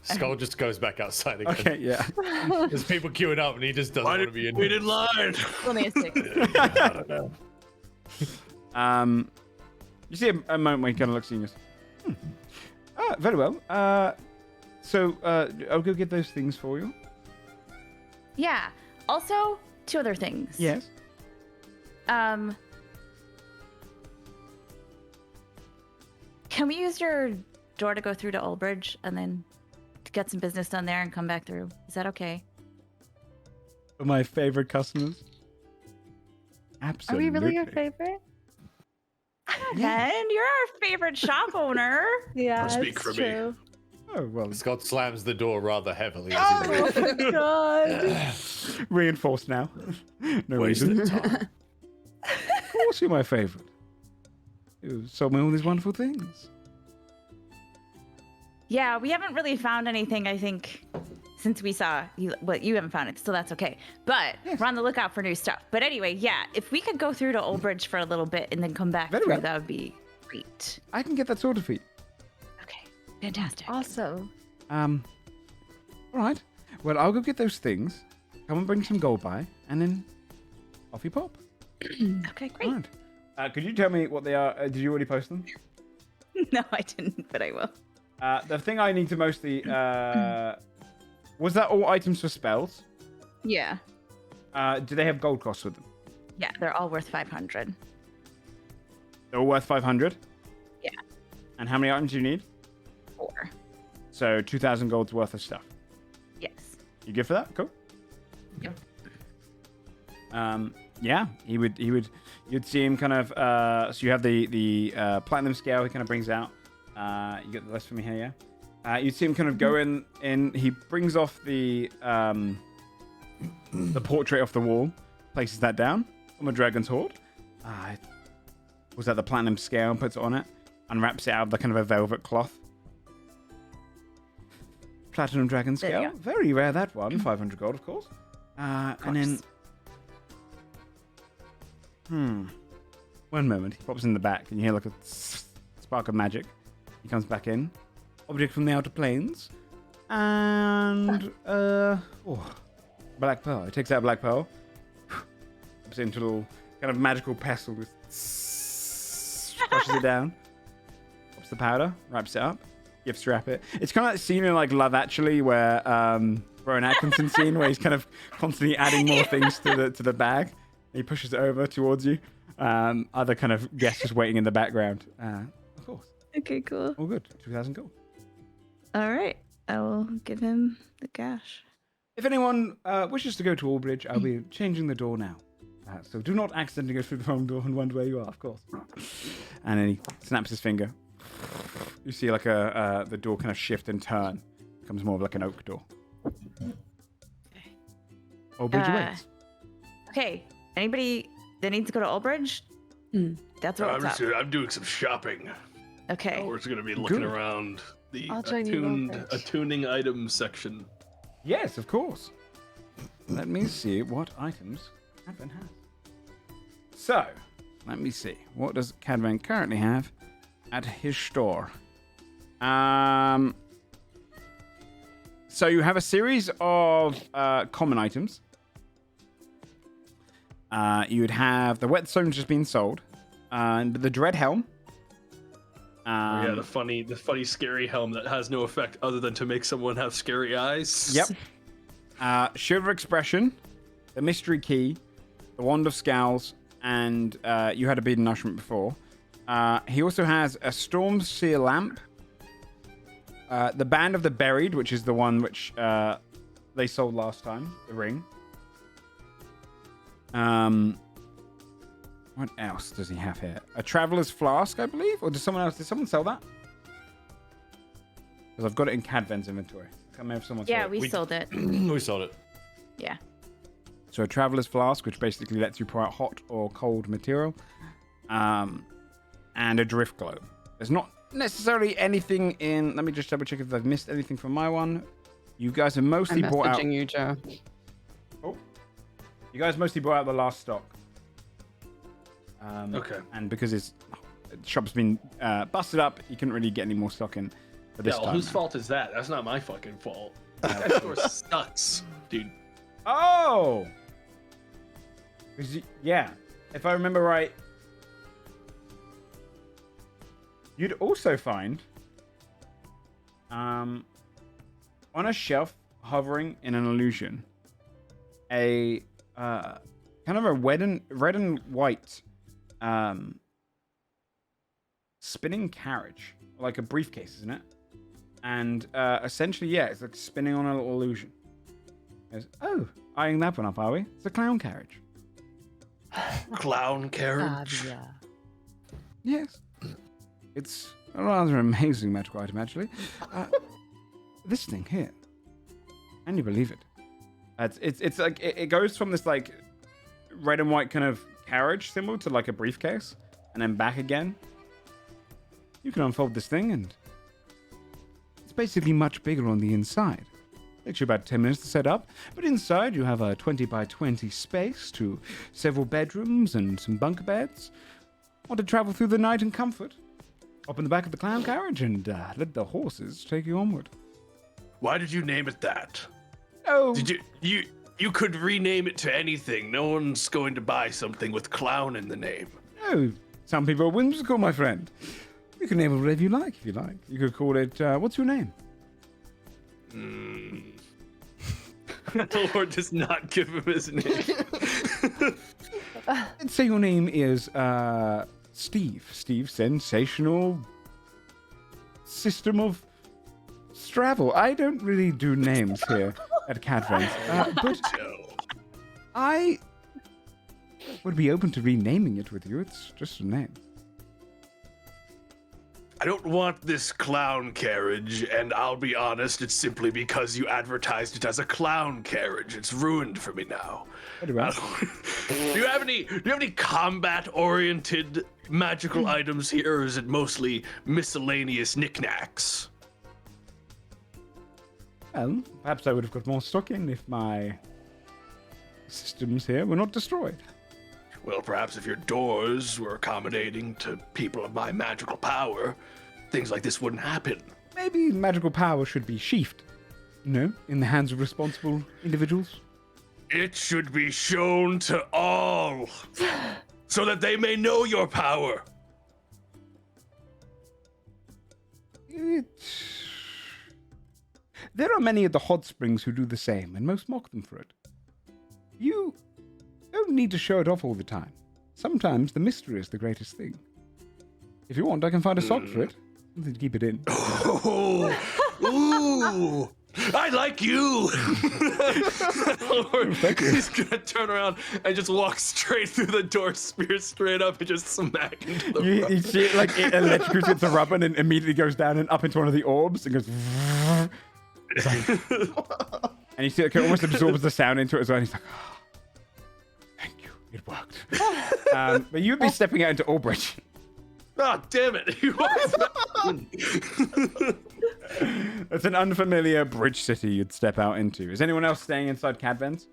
Skull just goes back outside again. Okay, yeah. There's people queuing up and he just doesn't want to be in Wait in line. Only a 6. I don't know. You see a moment where he kind of looks at you and goes, very well. So I'll go get those things for you. Yeah. Also, 2 other things. Yes. Can we use your door to go through to Oldbridge and then to get some business done there and come back through? Is that okay? For my favorite customers. Absolutely. Are we really your favorite? And you're our favorite shop owner. Yeah, speak it's for me. true. Oh, well, Scott slams the door rather heavily. As he leaves. Oh my god. reinforced now. No Wasted reason. time. Of course you're my favorite. You sold me all these wonderful things. Yeah, we haven't really found anything, I think, since we saw you. Well, you haven't found it, so that's okay. But we're on the lookout for new stuff. But anyway, yeah, if we could go through to Oldbridge for a little bit and then come back Very through, well. that would be great. I can get that sorted for you. Okay, fantastic. Awesome. All right. Well, I'll go get those things. Come and bring some gold by, and then off you pop. Okay, great. All right. Could you tell me what they are? Did you already post them? No, I didn't, but I will. The thing I need to mostly... was that all items for spells? Yeah. Do they have gold costs with them? Yeah, they're all worth 500. They're all worth 500? Yeah. And how many items do you need? 4. So 2,000 gold's worth of stuff. Yes. You good for that? Cool. Yep. Yeah, you'd see him kind of, so you have the platinum scale he kind of brings out. You get the list for me here, yeah? You'd see him kind of go in, he brings off the portrait off the wall, places that down from a dragon's hoard. Was that the platinum scale, puts it on it, unwraps it out of the kind of a velvet cloth. Platinum dragon scale, very rare that one, 500 gold, of course. And then... One moment. He pops in the back, and you hear like a spark of magic. He comes back in. Object from the outer planes. And... black pearl. He takes out a black pearl. Pops it into a little kind of magical pestle. Crushes it down. Pops the powder. Wraps it up. Gift wrap it. It's kind of like the scene in like Love Actually where... Rowan Atkinson scene where he's kind of constantly adding more things to the bag. He pushes it over towards you. Other kind of guests just waiting in the background. Of course. Okay, cool. All good. 2,000 gold. All right. I will give him the cash. If anyone wishes to go to Albridge, I'll be changing the door now. So do not accidentally go through the wrong door and wonder where you are, of course. And then he snaps his finger. You see like the door kind of shift and turn. Becomes more of like an oak door. Albridge awaits. Okay. Anybody that needs to go to Albridge? That's where it's at. I'm doing some shopping. Okay. We're just going to be looking around the I'll join you, attuning items section. Yes, of course. Let me see what items Cadvan has. So, let me see. What does Cadvan currently have at his store? So you have a series of common items. You would have the whetstone just being sold, and the dread helm. Yeah, the funny, scary helm that has no effect other than to make someone have scary eyes. Yep. Shield of Expression, the Mystery Key, the Wand of Scowls, and you had a Bead and Nourishment before. He also has a Storm Seer Lamp, the Band of the Buried, which is the one which they sold last time, the ring. What else does he have here? A Traveler's Flask, I believe? Or did someone sell that? Because I've got it in Cadvan's inventory. I can't remember if someone sold it. We sold it. We sold it. Yeah. So a Traveler's Flask, which basically lets you pour out hot or cold material. And a Drift Globe. There's not necessarily anything in... Let me just double check if I've missed anything from my one. You guys have mostly bought out... I'm messaging you, Joe. Oh. You guys mostly bought out the last stock. Okay. And because the shop's been busted up, you couldn't really get any more stock in for this time. Whose fault is that? That's not my fucking fault. That store sucks, dude. Oh! Yeah. If I remember right, you'd also find on a shelf hovering in an illusion a kind of a red and white spinning carriage, like a briefcase, isn't it? And essentially, yeah, it's like spinning on a little illusion. Oh, eyeing that one up, are we? It's a clown carriage. Clown carriage? Yeah. Yes. It's a rather amazing magical item, actually. This thing here. Can you believe it? It's like it goes from this like red and white kind of carriage symbol to like a briefcase, and then back again. You can unfold this thing, and it's basically much bigger on the inside. Takes you about 10 minutes to set up, but inside you have a 20 by 20 space to several bedrooms and some bunk beds. Want to travel through the night in comfort? Up in the back of the clown carriage and let the horses take you onward. Why did you name it that? Oh, Did you could rename it to anything. No one's going to buy something with clown in the name. Oh, some people are whimsical, my friend. You can name it whatever you like, if you like. You could call it, what's your name? Adalward does not give him his name. Let's say your name is, Steve. Steve, sensational system of travel. I don't really do names here at Cadfriends, but I would be open to renaming it with you. It's just a name. I don't want this clown carriage, and I'll be honest, it's simply because you advertised it as a clown carriage. It's ruined for me now. Very well. Do you have any combat-oriented magical items here, or is it mostly miscellaneous knickknacks? Well, perhaps I would have got more stock in if my systems here were not destroyed. Well, perhaps if your doors were accommodating to people of my magical power, things like this wouldn't happen. Maybe magical power should be sheathed, in the hands of responsible individuals. It should be shown to all, so that they may know your power. There are many of the hot springs who do the same, and most mock them for it. You don't need to show it off all the time. Sometimes the mystery is the greatest thing. If you want, I can find a sock for it. Something to keep it in. Oh, ooh, I like you. He's gonna turn around and just walk straight through the door, spear straight up, and just smack into the rubber. You see it like it electrocutes hits the rubber and immediately goes down and up into one of the orbs and goes. And you see it almost absorbs the sound into it as well. And he's like, oh, thank you, it worked. But you'd be stepping out into Albridge. Oh, damn it. He walks back in. It's an unfamiliar bridge city you'd step out into. Is anyone else staying inside Cadvens?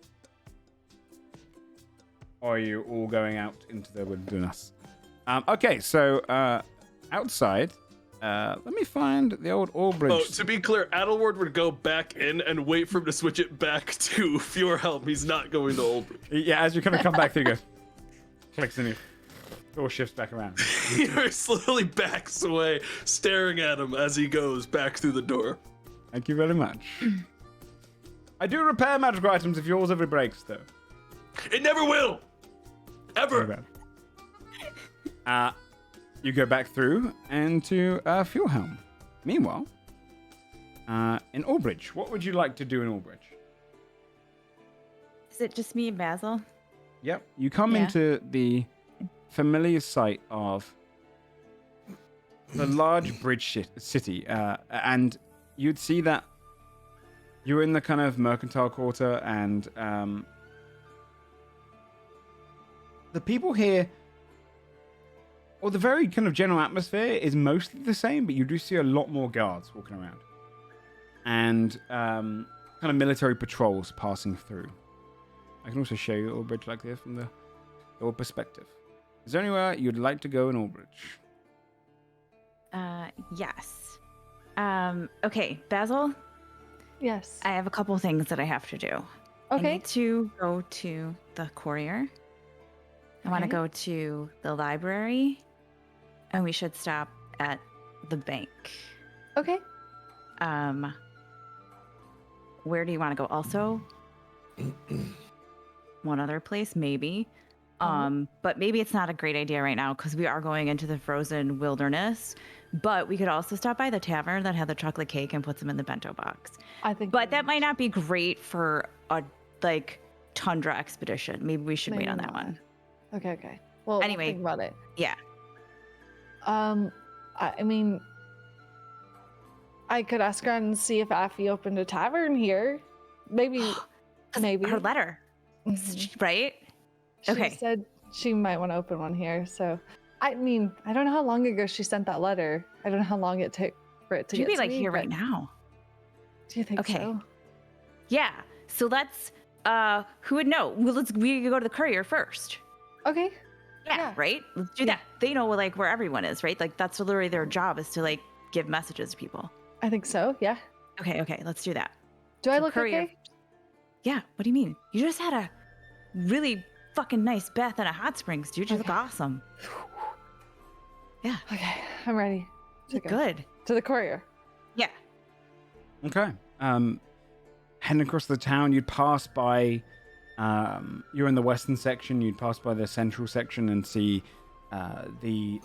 Or are you all going out into the wilderness? Okay, so outside, let me find the old Albridge. Oh, to be clear, Adalward would go back in and wait for him to switch it back to Fjordhelm. He's not going to Albridge. Yeah, as you kind of come back through, you go, clicks in you. Door shifts back around. He slowly backs away, staring at him as he goes back through the door. Thank you very much. I do repair magical items if yours ever breaks, though. It never will! Ever! You go back through and to Fjordhelm. Meanwhile, in Albridge, what would you like to do in Albridge? Is it just me and Basil? Yep. You come into the familiar sight of the large bridge city, and you'd see that you're in the kind of mercantile quarter, and the people here, or the very kind of general atmosphere is mostly the same, but you do see a lot more guards walking around, and kind of military patrols passing through. I can also show you Albridge like this from your perspective. Is there anywhere you'd like to go in Albridge? Yes. Okay, Basil, Yes. I have a couple things that I have to do. I Okay. need to go to the courier. I want to Okay. go to the library, and we should stop at the bank. Okay. Where do you want to go? Also, one other place, maybe. But maybe it's not a great idea right now because we are going into the frozen wilderness. But we could also stop by the tavern that had the chocolate cake and put them in the bento box. I think. But that might not be great for a tundra expedition. Maybe we should wait on that one. Okay. Okay. Well, Anyway. think about it. Yeah. I mean, I could ask around and see if Affy opened a tavern here. Maybe. Maybe. Her letter, Mhm. right? She Okay. said she might want to open one here. So, I mean, I don't know how long ago she sent that letter. I don't know how long it took for it to She'd get be to like me, here right but now. Do you think Okay. so? Yeah. So let's. Who would know? Well, we could go to the courier first. Okay. Yeah, Yeah. right? Let's do that. They know where everyone is, right? Like that's literally their job is to give messages to people. I think so. Yeah. Okay, let's do that. Do I So look courier- okay? Yeah, what do you mean? You just had a really fucking nice bath in a hot springs, dude. You look awesome. Yeah. Okay. I'm ready. Good. To the courier. Yeah. Okay. Heading across the town, you'd pass by. You're in the western section. You'd pass by the central section and see the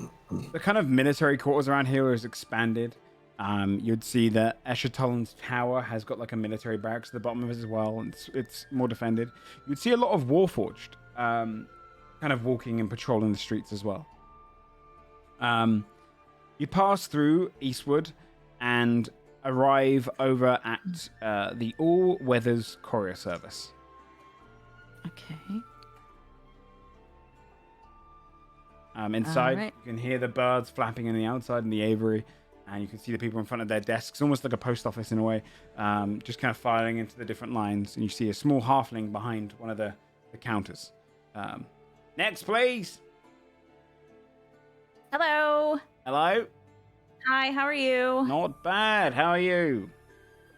kind of military quarters around here is expanded. You'd see that Eschertolen's tower has got like a military barracks at the bottom of it as well, and it's more defended. You'd see a lot of Warforged kind of walking and patrolling the streets as well. You pass through Eastwood and arrive over at the All Weathers Courier Service. Okay. Inside, Alright. you can hear the birds flapping in the outside in the aviary, and you can see the people in front of their desks, almost like a post office in a way, just kind of filing into the different lines. And you see a small halfling behind one of the counters. Next, please. Hello. Hello. Hi, how are you? Not bad. How are you?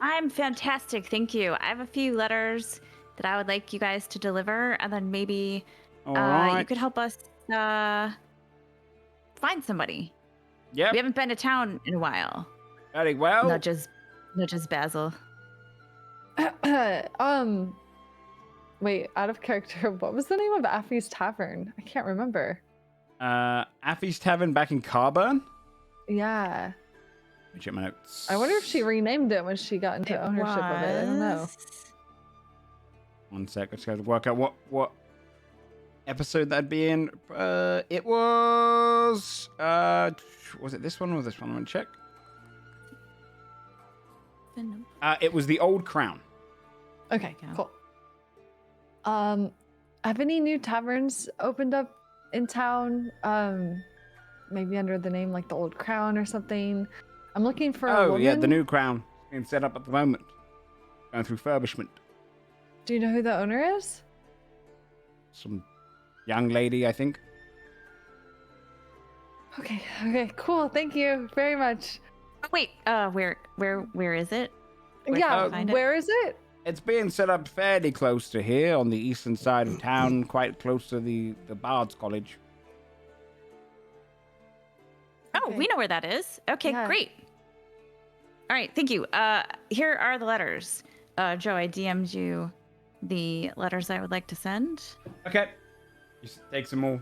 I'm fantastic, thank you. I have a few letters that I would like you guys to deliver, and then maybe All right. you could help us find somebody. Yep. We haven't been to town in a while. Very well. Not just Basil. Wait, out of character, what was the name of Affy's Tavern? I can't remember. Affy's Tavern back in Carburn. Yeah. Let me check my notes. I wonder if she renamed it when she got into ownership of it. I don't know. One sec. I just got to work out what episode that'd be in. It was it this one or this one? I'm gonna check. It was the Old Crown. Okay, cool. Have any new taverns opened up in town? Maybe under the name like the Old Crown or something. I'm looking for a woman. Yeah, the New Crown being set up at the moment. Going through refurbishment. Do you know who the owner is? Some young lady, I think. Okay, cool. Thank you very much. Oh, wait, where is it? Yeah, find it? where is it? It's being set up fairly close to here on the eastern side of town, quite close to the Bard's College. Oh, Okay. we know where that is. Okay, Yeah. great. All right, thank you. Here are the letters. Joe, I DM'd you the letters I would like to send. Okay. He takes them all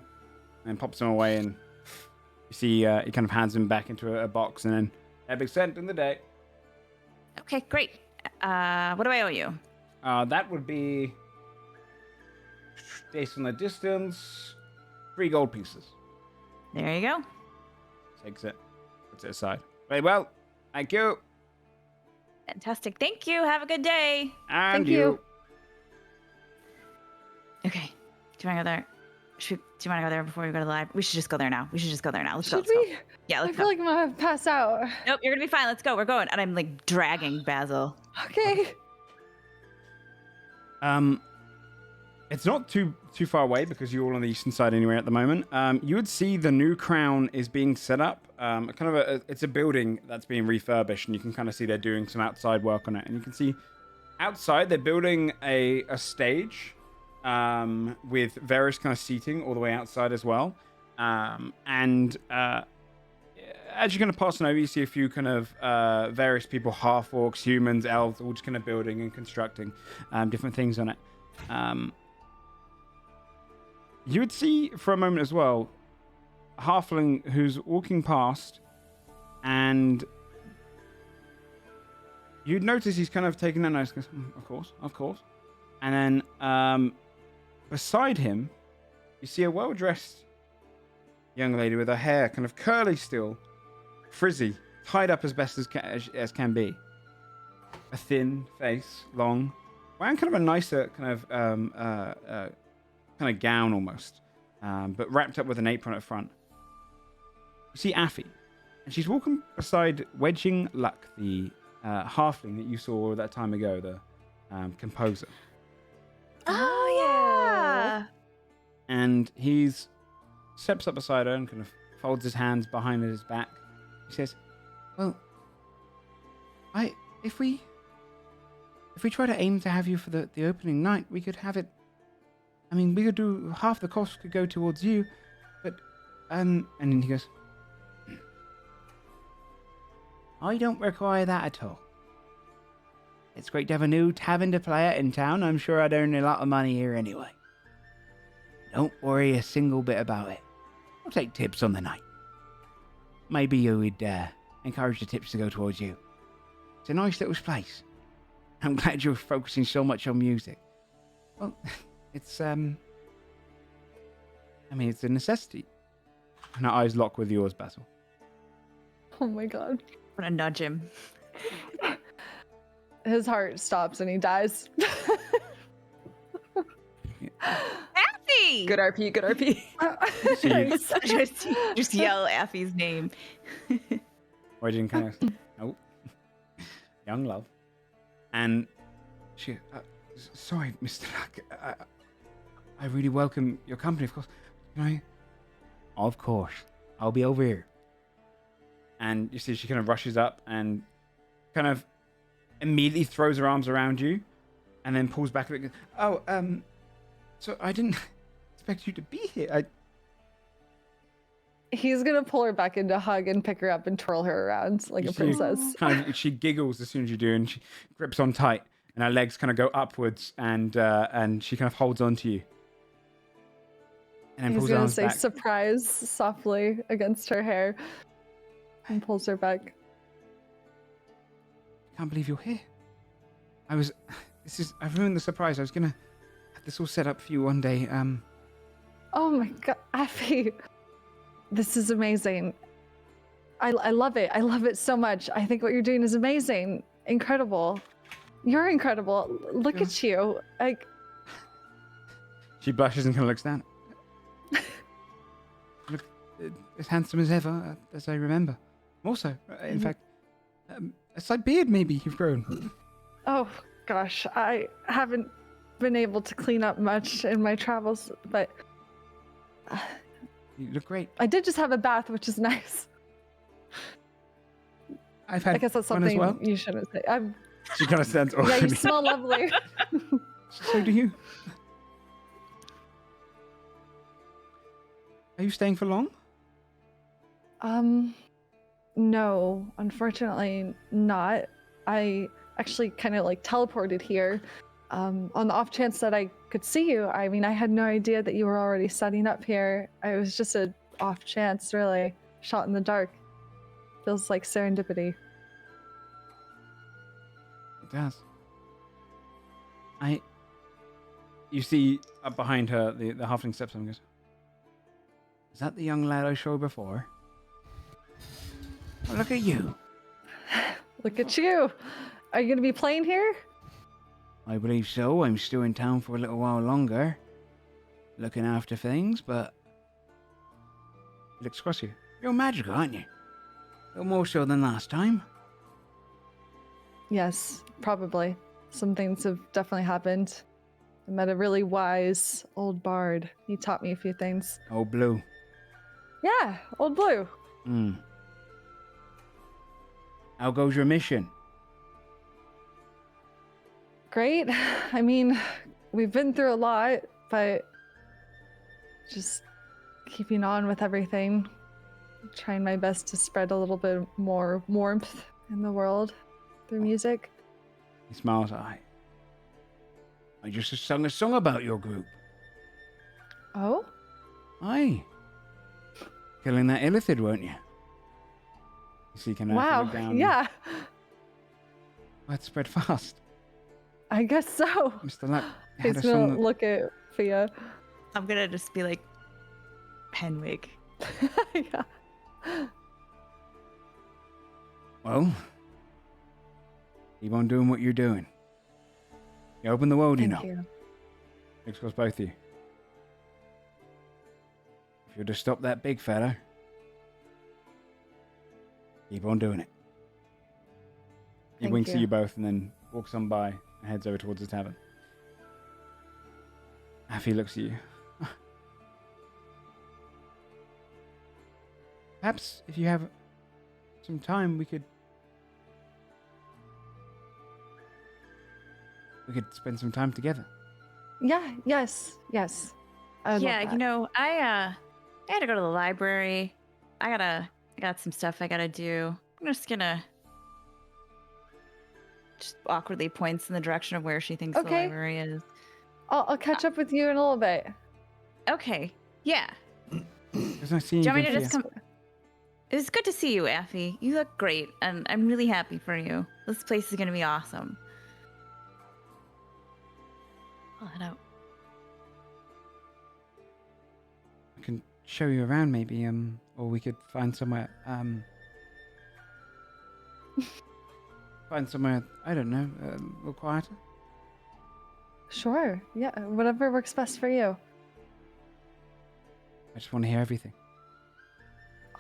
and pops them away, and you see he kind of hands them back into a box, and then they'll be sent in the day. Okay, great. What do I owe you? That would be, based on the distance, 3 gold pieces. There you go. Takes it, puts it aside. Very well. Thank you. Fantastic. Thank you. Have a good day. And Thank you. Okay. Do you want to go there? Do you want to go there before we go to the library? We should just go there now. Let's Should go. we? Yeah, I let's feel go. like I'm gonna pass out. Nope, you're gonna be fine. Let's go. We're going. And I'm like dragging Basil. Okay. It's not too far away because you're all on the eastern side anyway at the moment. You would see the New Crown is being set up. It's a building that's being refurbished, and you can kind of see they're doing some outside work on it. And you can see outside they're building a stage with various kind of seating all the way outside as well. As you're kind of passing over, you see a few kind of various people, half-orcs, humans, elves, all just kind of building and constructing different things on it. You would see for a moment as well a halfling who's walking past, and you'd notice he's kind of taking that notice, goes, of course. And then beside him, you see a well-dressed young lady with her hair kind of curly still, frizzy, tied up as best as can be. A thin face, long, wearing kind of a nicer kind of gown almost, but wrapped up with an apron at front. You see Affy, and she's walking beside Wedging Luck, the halfling that you saw that time ago, the composer. Oh yeah. And he's steps up beside her and kind of folds his hands behind his back. He says, "Well, if we try to aim to have you for the opening night, we could have it. I mean, we could do half the cost could go towards you, but and then he goes, I don't require that at all. It's great to have a new tavern to play at in town. I'm sure I'd earn a lot of money here anyway. Don't worry a single bit about it. I'll take tips on the night. Maybe you would encourage the tips to go towards you. It's a nice little place. I'm glad you're focusing so much on music. Well, it's it's a necessity. And her eyes lock with yours, Basil. Oh my god. I'm gonna nudge him. His heart stops and he dies. Affy! Good RP, good RP. Nice. just yell Affy's name. Origin kind of, nope. Young love. And she, sorry, Mr. Luck. I really welcome your company, of course. Can I? Of course. I'll be over here. And you see she kind of rushes up and kind of immediately throws her arms around you and then pulls back a bit. Oh, so I didn't expect you to be here. He's gonna pull her back into a hug and pick her up and twirl her around like a princess. She giggles as soon as you do, and she grips on tight, and her legs kind of go upwards, and she kind of holds on to you. And then He's pulls her gonna arms say back. surprise softly against her hair and pulls her back. Can't believe you're here. I've ruined the surprise. I was gonna have this all set up for you one day. Oh my god, Affy. This is amazing. I love it. I love it so much. I think what you're doing is amazing. Incredible. You're incredible. Look at you. Like, She blushes and kind of looks down. Look as handsome as ever, as I remember. Also, in fact, a slight beard maybe you've grown. oh gosh, I haven't been able to clean up much in my travels, but You look great. I did just have a bath, which is nice. I've had I guess that's one as something well. you shouldn't say. She kind of stands Yeah, you awkwardly. smell lovely. So do you. Are you staying for long? No, unfortunately not. I actually kind of like teleported here on the off chance that I could see you. I mean, I had no idea that you were already setting up here. It was just a off chance, really. Shot in the dark. Feels like serendipity. It does. You see up behind her, the halfling steps up and goes, "Is that the young lad I showed before? Oh, look at you. Look at you. Are you going to be playing here? I believe so. I'm still in town for a little while longer. Looking after things, but..." He looks across you. You're magical, aren't you? A little more so than last time. Yes, probably. Some things have definitely happened. I met a really wise old bard. He taught me a few things. Oh, Blue. Yeah, old Blue. How goes your mission? Great. I mean, we've been through a lot, but just keeping on with everything. Trying my best to spread a little bit more warmth in the world through music. He smiles. I just sung a song about your group. Oh? Aye. Killing that illithid, weren't you? You see, can I Wow. look down? Yeah. Word spread fast. I guess so. Mr. Luck had He's a gonna song that... look at Fia. I'm gonna just be like, Penwig. Yeah. Well, keep on doing what you're doing. You open the world, you know. Thank you. Looks across both of you. If you're to stop that big fella, keep on doing it. He Thank winks at you. you both and then walks on by and heads over towards the tavern. Affy looks at you. Perhaps if you have some time, we could spend some time together. Yeah, yes. I love Yeah, that. you know, I had to go to the library. I got some stuff I gotta do. I'm just gonna just awkwardly points in the direction of where she thinks the Okay. library is. I'll catch up with you in a little bit. Okay. Yeah. It's nice seeing Do you you want me to again, just Fia. come? It was good to see you, Affy. You look great, and I'm really happy for you. This place is gonna be awesome. I'll head out. I can show you around maybe, or we could find somewhere, find somewhere, I don't know, a little quieter. Sure. Yeah, whatever works best for you. I just want to hear everything.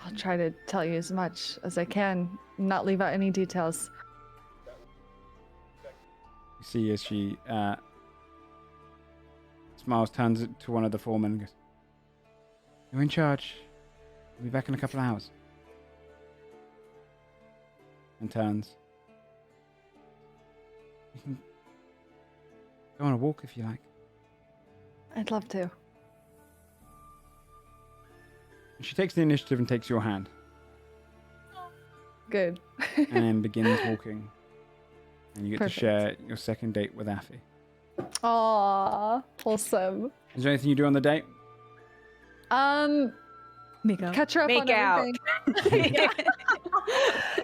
I'll try to tell you as much as I can, not leave out any details. You see as she smiles, turns to one of the foremen and goes, "You're in charge. I'll be back in a couple of hours." And turns. You can go on a walk if you like. I'd love to. And she takes the initiative and takes your hand. Good. And then begins walking. And you get Perfect. to share your second date with Affy. Aww, wholesome. Is there anything you do on the date? Make out. Catch her up Make on out. everything.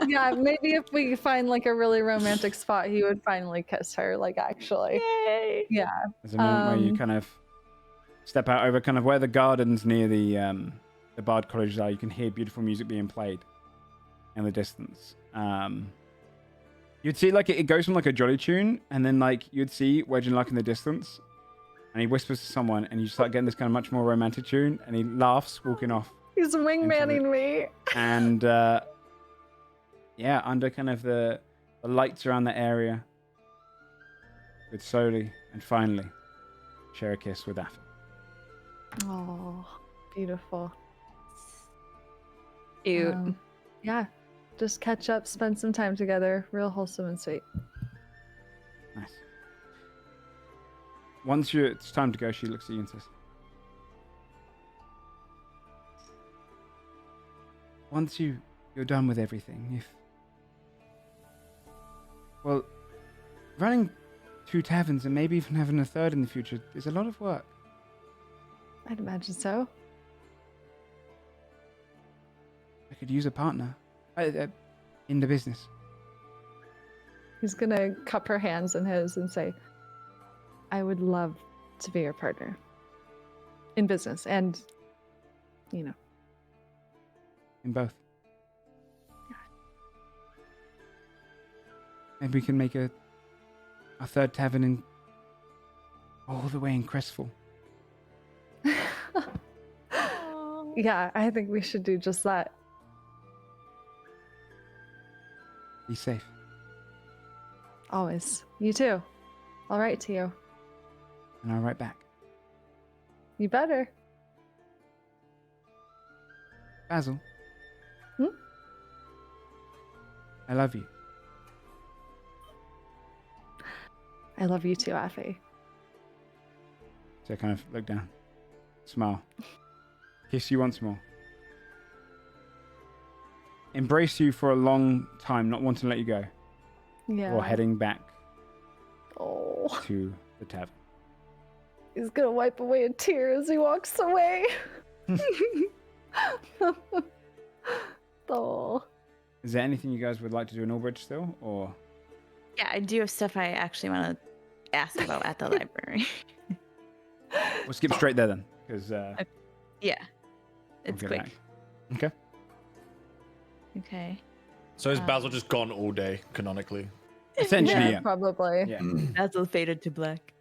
Yeah, maybe if we find like a really romantic spot, he would finally kiss her. Like actually, Yay! yeah. There's a moment where you kind of step out over kind of where the gardens near the Bard College are. You can hear beautiful music being played in the distance. You'd see like it goes from like a jolly tune, and then like you'd see Wedge and Luck in the distance, and he whispers to someone, and you start getting this kind of much more romantic tune, and he laughs walking off. He's wingmanning me. And yeah, under kind of the lights around the area, would slowly and finally share a kiss with Affy. Oh, beautiful. Cute. Yeah, just catch up, spend some time together. Real wholesome and sweet. Nice. Once it's time to go, she looks at you and says, "Once you're done with everything, well, running 2 taverns and maybe even having a third in the future is a lot of work. I'd imagine so. I could use a partner in the business." He's gonna cup her hands in his and say, "I would love to be your partner in business and, you know." In both. Maybe we can make a third tavern all the way in Crestfall. Yeah, I think we should do just that. Be safe. Always. You too. I'll write to you. And I'll write back. You better. Basil. Hmm? I love you. I love you too, Affy. So I kind of look down, smile, kiss you once more, embrace you for a long time, not wanting to let you go, Yeah. or heading back Oh, to the tavern. he's gonna wipe away a tear as he walks away. Oh. Is there anything you guys would like to do in Albridge still, or? Yeah, I do have stuff I actually want to ask about at the library. We'll skip straight there then, because Yeah, it's quick. Okay. Okay. So is Basil just gone all day, canonically? Essentially, Yeah, yeah. probably. Yeah. Basil faded to black.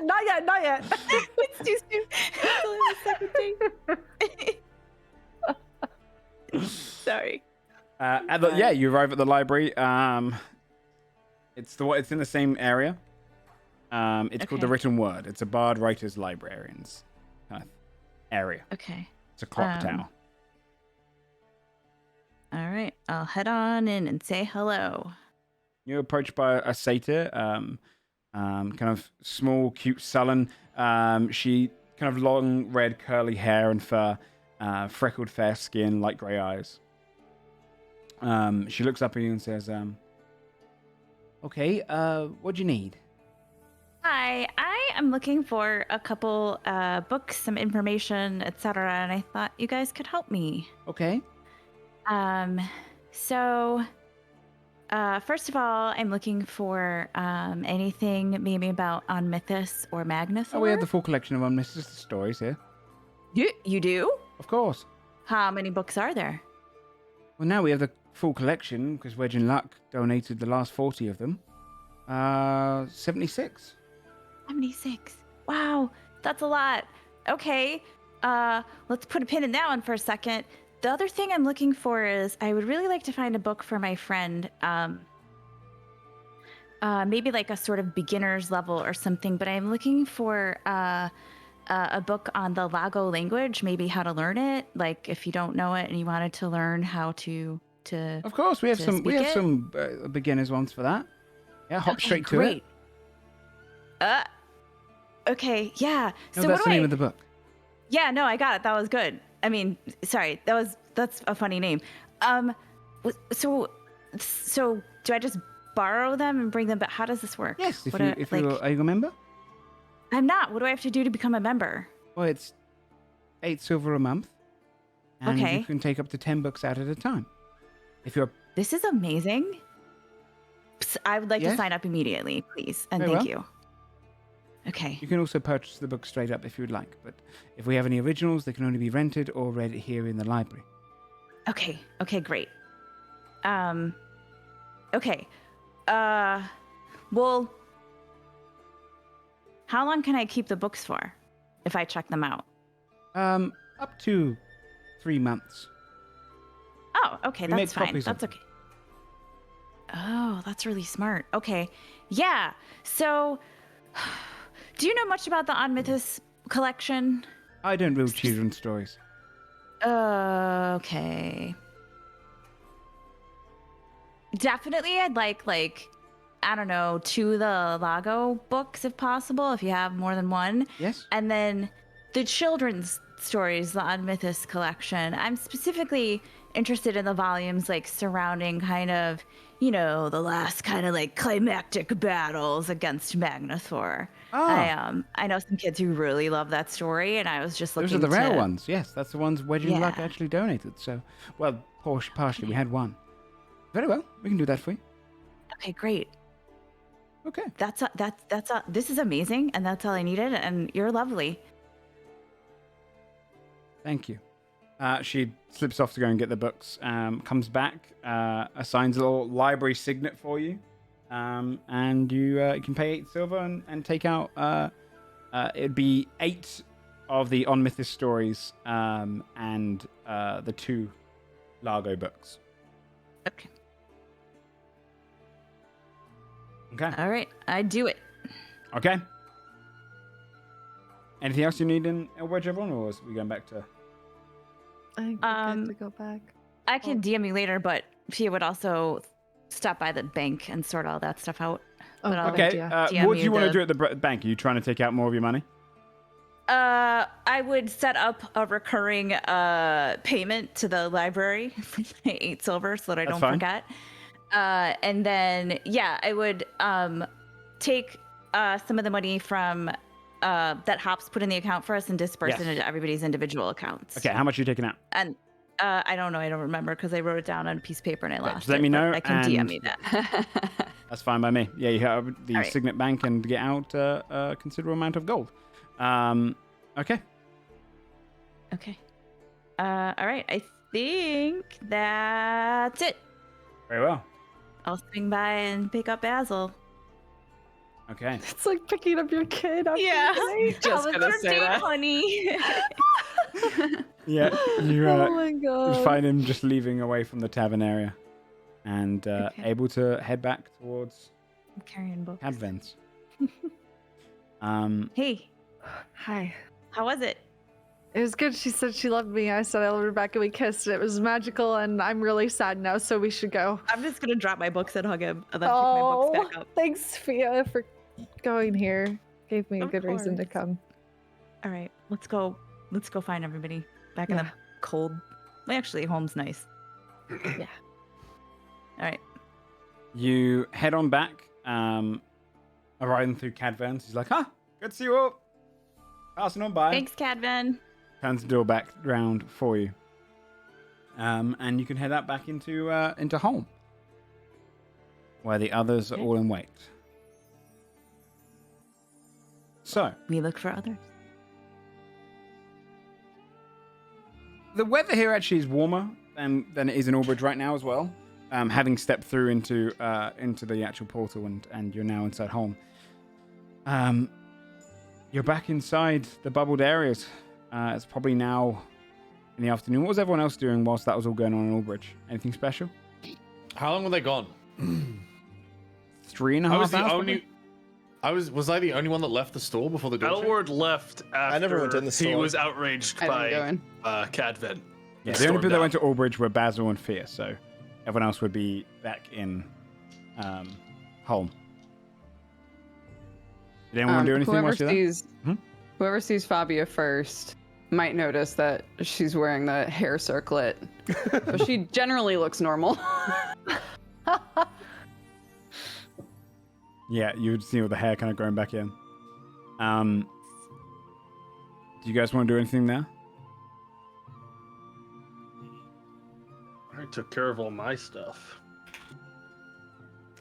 Not yet, not yet. It's too soon. It's only the second day. Sorry. Yeah, you arrive at the library. It's in the same area. It's called the Okay. Written Word. It's a bard writers librarians kind of area. Okay. It's a clock Um, tower. All right. I'll head on in and say hello. You're approached by a satyr, kind of small, cute, sullen. She kind of long, red, curly hair and fur, freckled, fair skin, light grey eyes. She looks up at you and says, okay, what do you need? Hi, I am looking for a couple books, some information, etc., and I thought you guys could help me. Okay. So first of all, I'm looking for anything maybe about on Mythos or Magnus. Oh, we have the full collection of Unmissed stories here. You do? Of course. How many books are there? Well, now we have the full collection because Wedge and Luck donated the last 40 of them. 76. 76. Wow, that's a lot. Okay, let's put a pin in that one for a second. The other thing I'm looking for is I would really like to find a book for my friend. Maybe like a sort of beginner's level or something, but I'm looking for a book on the Lago language, maybe how to learn it. Like if you don't know it and you wanted to learn how to Of course, we have some beginners ones for that. Yeah, hop straight to it. Okay, yeah. No, so that's the name of the book. Yeah, no, I got it. That was good. I mean, sorry, that's a funny name. So do I just borrow them and bring them back? How does this work? Yes, are you a member? I'm not. What do I have to do to become a member? Well, it's 8 silver a month. And Okay. you can take up to 10 books out at a time. This is amazing. I would like to Yes? sign up immediately, please. And Very thank well. you. Okay. You can also purchase the book straight up if you would like, but if we have any originals, they can only be rented or read here in the library. Okay. Okay, great. Okay. Well, how long can I keep the books for if I check them out? Up to 3 months. Oh, okay, We make that's fine. copies of That's okay. Oh, that's really smart. Okay. Yeah. So, do you know much about the On Mythos collection? I don't read children's stories. Okay. Definitely, I'd like, I don't know, 2 of the Lago books if possible, if you have more than one. Yes? And then the children's stories, the On Mythos collection. I'm specifically interested in the volumes surrounding kind of, the last kind of climactic battles against Magnathor. Oh. I know some kids who really love that story, and I was just looking Those are the rare to- ones. Yes, that's the ones Wedge and Luck Yeah. actually donated. So, well, partially, we had one. Very well, we can do that for you. Okay, great. Okay. This is amazing, and that's all I needed, and you're lovely. Thank you. She slips off to go and get the books, comes back, assigns a little library signet for you, and you can pay 8 silver and take out, it'd be 8 of the On Mythos stories and the 2 Lago books. Okay. Okay. All right, I do it. Okay. Anything else you need in Wedge, everyone, or are we going back to... I think we're good to go back. I can DM you later, but Fia would also stop by the bank and sort all that stuff out. Oh, But I'll good Okay, idea. DM what do you want to the- do at the bank? Are you trying to take out more of your money? I would set up a recurring payment to the library, 8 silver, so that I That's don't fine. forget. And then, yeah, I would take some of the money from that Hops put in the account for us and disperse Yes. it into everybody's individual accounts. Okay, how much are you taking out? And I don't know. I don't remember because I wrote it down on a piece of paper and I lost just let it, me but know I can DM and- me that. That's fine by me. Yeah, you have the All right. Signet Bank and get out a considerable amount of gold. Okay. Okay. All right. I think that's it. Very well. I'll swing by and pick up Basil. Okay. It's like picking up your kid. After Yeah. the day. Just gonna say that. honey. Yeah, you Oh my god. find him just leaving away from the tavern area and Okay. able to head back towards I'm carrying books. Advents. Hey, Hi. how was it? It was good. She said she loved me. I said I loved her back and we kissed. It was magical and I'm really sad now, so we should go. I'm just gonna drop my books and hug him and then pick my books back up. Thanks, Fia, for going here. Gave me a Of good reason to course. come. All right, let's go. Let's go find everybody back in the Yeah. cold. Well, actually, Holm's nice. All right. You head on back, arriving through Cadvern's. He's like, good to see you all. Passing on by. Thanks, Cadvan. Turns the door back round for you. And you can head out back into Holm, where the others are all in wait. So We look for others. the weather here actually is warmer than it is in Albridge right now as well. Having stepped through into the actual portal and you're now inside Holm. You're back inside the bubbled areas. It's probably now in the afternoon. What was everyone else doing whilst that was all going on in Albridge? Anything special? How long were they gone? 3.5 I was the hours. only. Was I the only one that left the store before the door? Adalward left after I never went in the he store. was outraged I didn't go by in. Cadven. Yeah, the only people that went to Albridge were Basil and Fear, so everyone else would be back in Holm. Did anyone want to do anything Whoever whilst you're there? whoever sees Fabia first might notice that she's wearing the hair circlet, but she generally looks normal. Yeah, you would see all the hair kind of growing back in. Do you guys want to do anything there? I took care of all my stuff.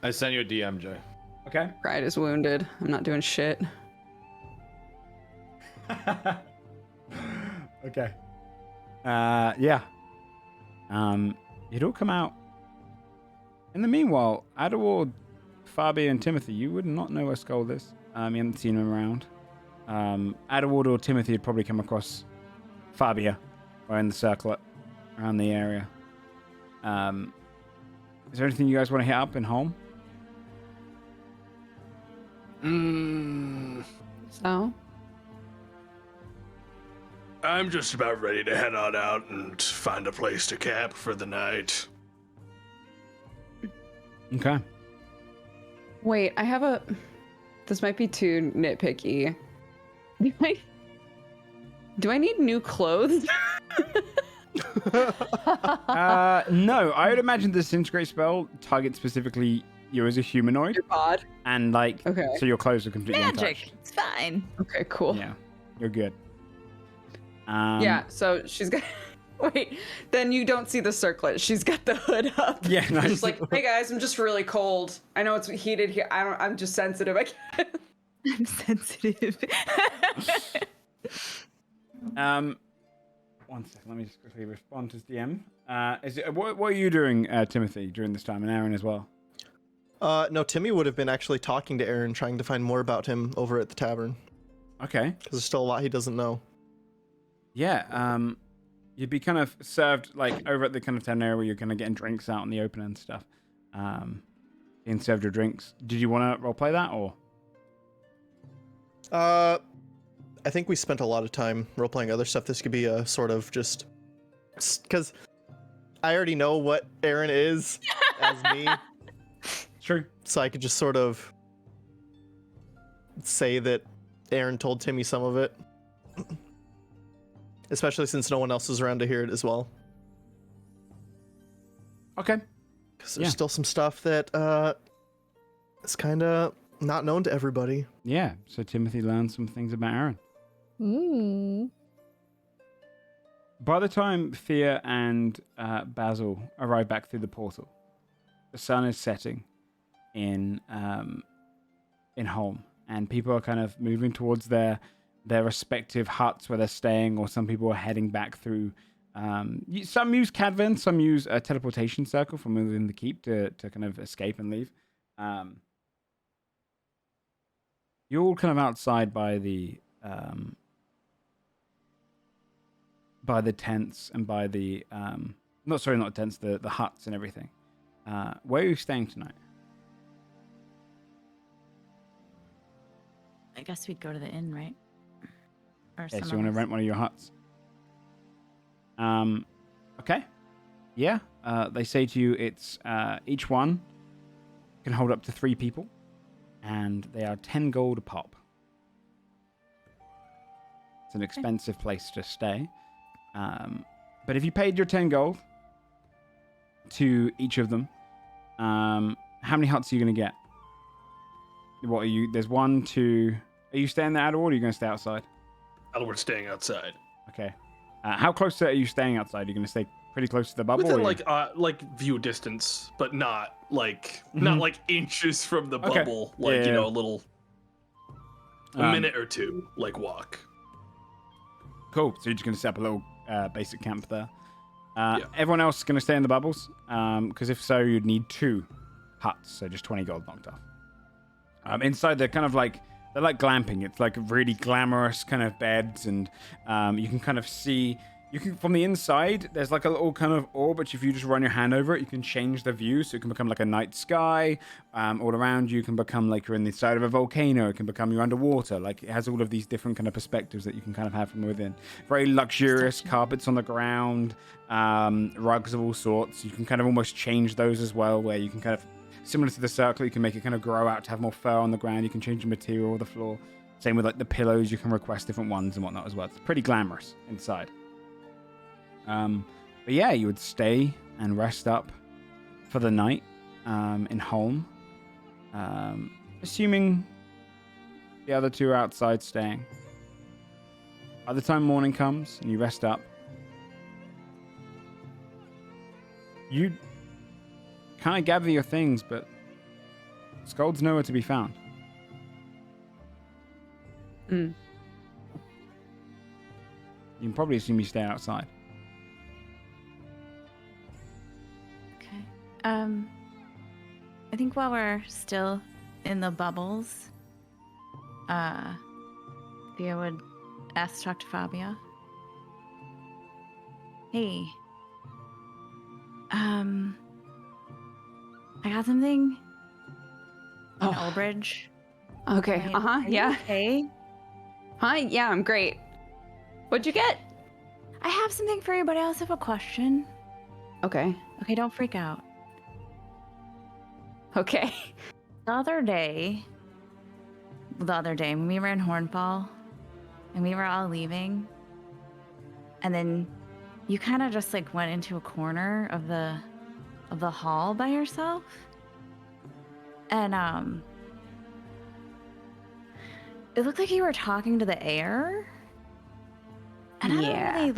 I sent you a DM, Joe. Okay. Pride is wounded. I'm not doing shit. Okay. Yeah. It'd all come out. In the meanwhile, Adalward, Fabi, and Timothy, you would not know where Skull is. You haven't seen him around. Adalward or Timothy had probably come across Fabia wearing the circlet around the area. Is there anything you guys want to hit up in Holm? So, I'm just about ready to head on out and find a place to camp for the night. Okay. wait, I have a. This might be too nitpicky. Do I need new clothes? No, I would imagine the disintegrate spell targets specifically you as a humanoid, Your bod. and like, Okay. so your clothes are completely Magic. untouched. It's fine. Okay, cool. Yeah, you're good. Yeah, so she's got. Wait, then you don't see the circlet. She's got the hood up. Yeah, nice. She's like, hey guys, I'm just really cold. I know it's heated here. I'm just sensitive. I can't. I'm sensitive. 1 second, let me just quickly respond to DM. What are you doing, Timothy, during this time, and Aaron as well? No, Timmy would have been actually talking to Aaron, trying to find more about him over at the tavern. Okay. Because there's still a lot he doesn't know. Yeah, you'd be kind of served, like, over at the kind of town area where you're kind of getting drinks out in the open and stuff. Being served your drinks. Did you want to roleplay that, or? I think we spent a lot of time role-playing other stuff. This could be a sort of just... Because I already know what Aaron is as me. True. So I could just sort of say that Aaron told Timmy some of it. Especially since no one else is around to hear it as well. Okay. Because there's still some stuff that is kind of not known to everybody. Yeah, so Timothy learned some things about Aaron. By the time Thea and Basil arrive back through the portal, the sun is setting in Holm, and people are kind of moving towards their respective huts where they're staying, or some people are heading back through. Some use Cadvan, some use a teleportation circle from within the keep to kind of escape and leave. You're all kind of outside by the tents and by the not tents, the huts and everything. Where are you staying tonight? I guess we'd go to the inn, right? Or Okay, so some you want to of us. rent one of your huts? Okay. Yeah. They say to you it's each one can hold up to 3 people, and they are 10 gold a pop. It's an expensive place to stay. But if you paid your 10 gold to each of them, How many huts are you going to get? What are you? There's 1, 2. Are you staying there, Adalward, or are you going to stay outside? Adalward's staying outside. Okay. How close are you staying outside? Are you going to stay pretty close to the bubble? Within or like view distance, but not like Mm-hmm. not like inches from the Okay. bubble. Like Yeah, you know, yeah. a little a minute or two, like walk. Cool. So you're just going to set up a little basic camp there. Yeah. Everyone else is going to stay in the bubbles, because if so, you'd need 2 huts, so just 20 gold knocked off. Inside, they're kind of like they're like glamping. It's like really glamorous kind of beds, and you can kind of see. You can from the inside. There's like a little kind of orb, which if you just run your hand over it, you can change the view, so it can become like a night sky. All around you can become like you're in the side of a volcano. It can become you're underwater. Like it has all of these different kind of perspectives that you can kind of have from within. Very luxurious carpets on the ground, rugs of all sorts. You can kind of almost change those as well, where you can kind of similar to the circle, you can make it kind of grow out to have more fur on the ground. You can change the material of the floor. Same with like the pillows. You can request different ones and whatnot as well. It's pretty glamorous inside. But yeah, you would stay and rest up for the night in Holm. Assuming the other 2 are outside staying. By the time morning comes and you rest up, you kind of gather your things, but Scold's nowhere to be found. Mm. You can probably assume you stay outside. Okay. I think while we're still in the bubbles, Thea would ask to talk to Fabia. Hey. I got something on Elbridge. Okay. Are you Yeah. Okay. Hi. Yeah, I'm great. What'd you get? I have something for you, but I also have a question. Okay. Okay, don't freak out. Okay. The other day, when we were in Hornfall, and we were all leaving, and then you kind of just like went into a corner of the hall by yourself, and it looked like you were talking to the air. And Yeah.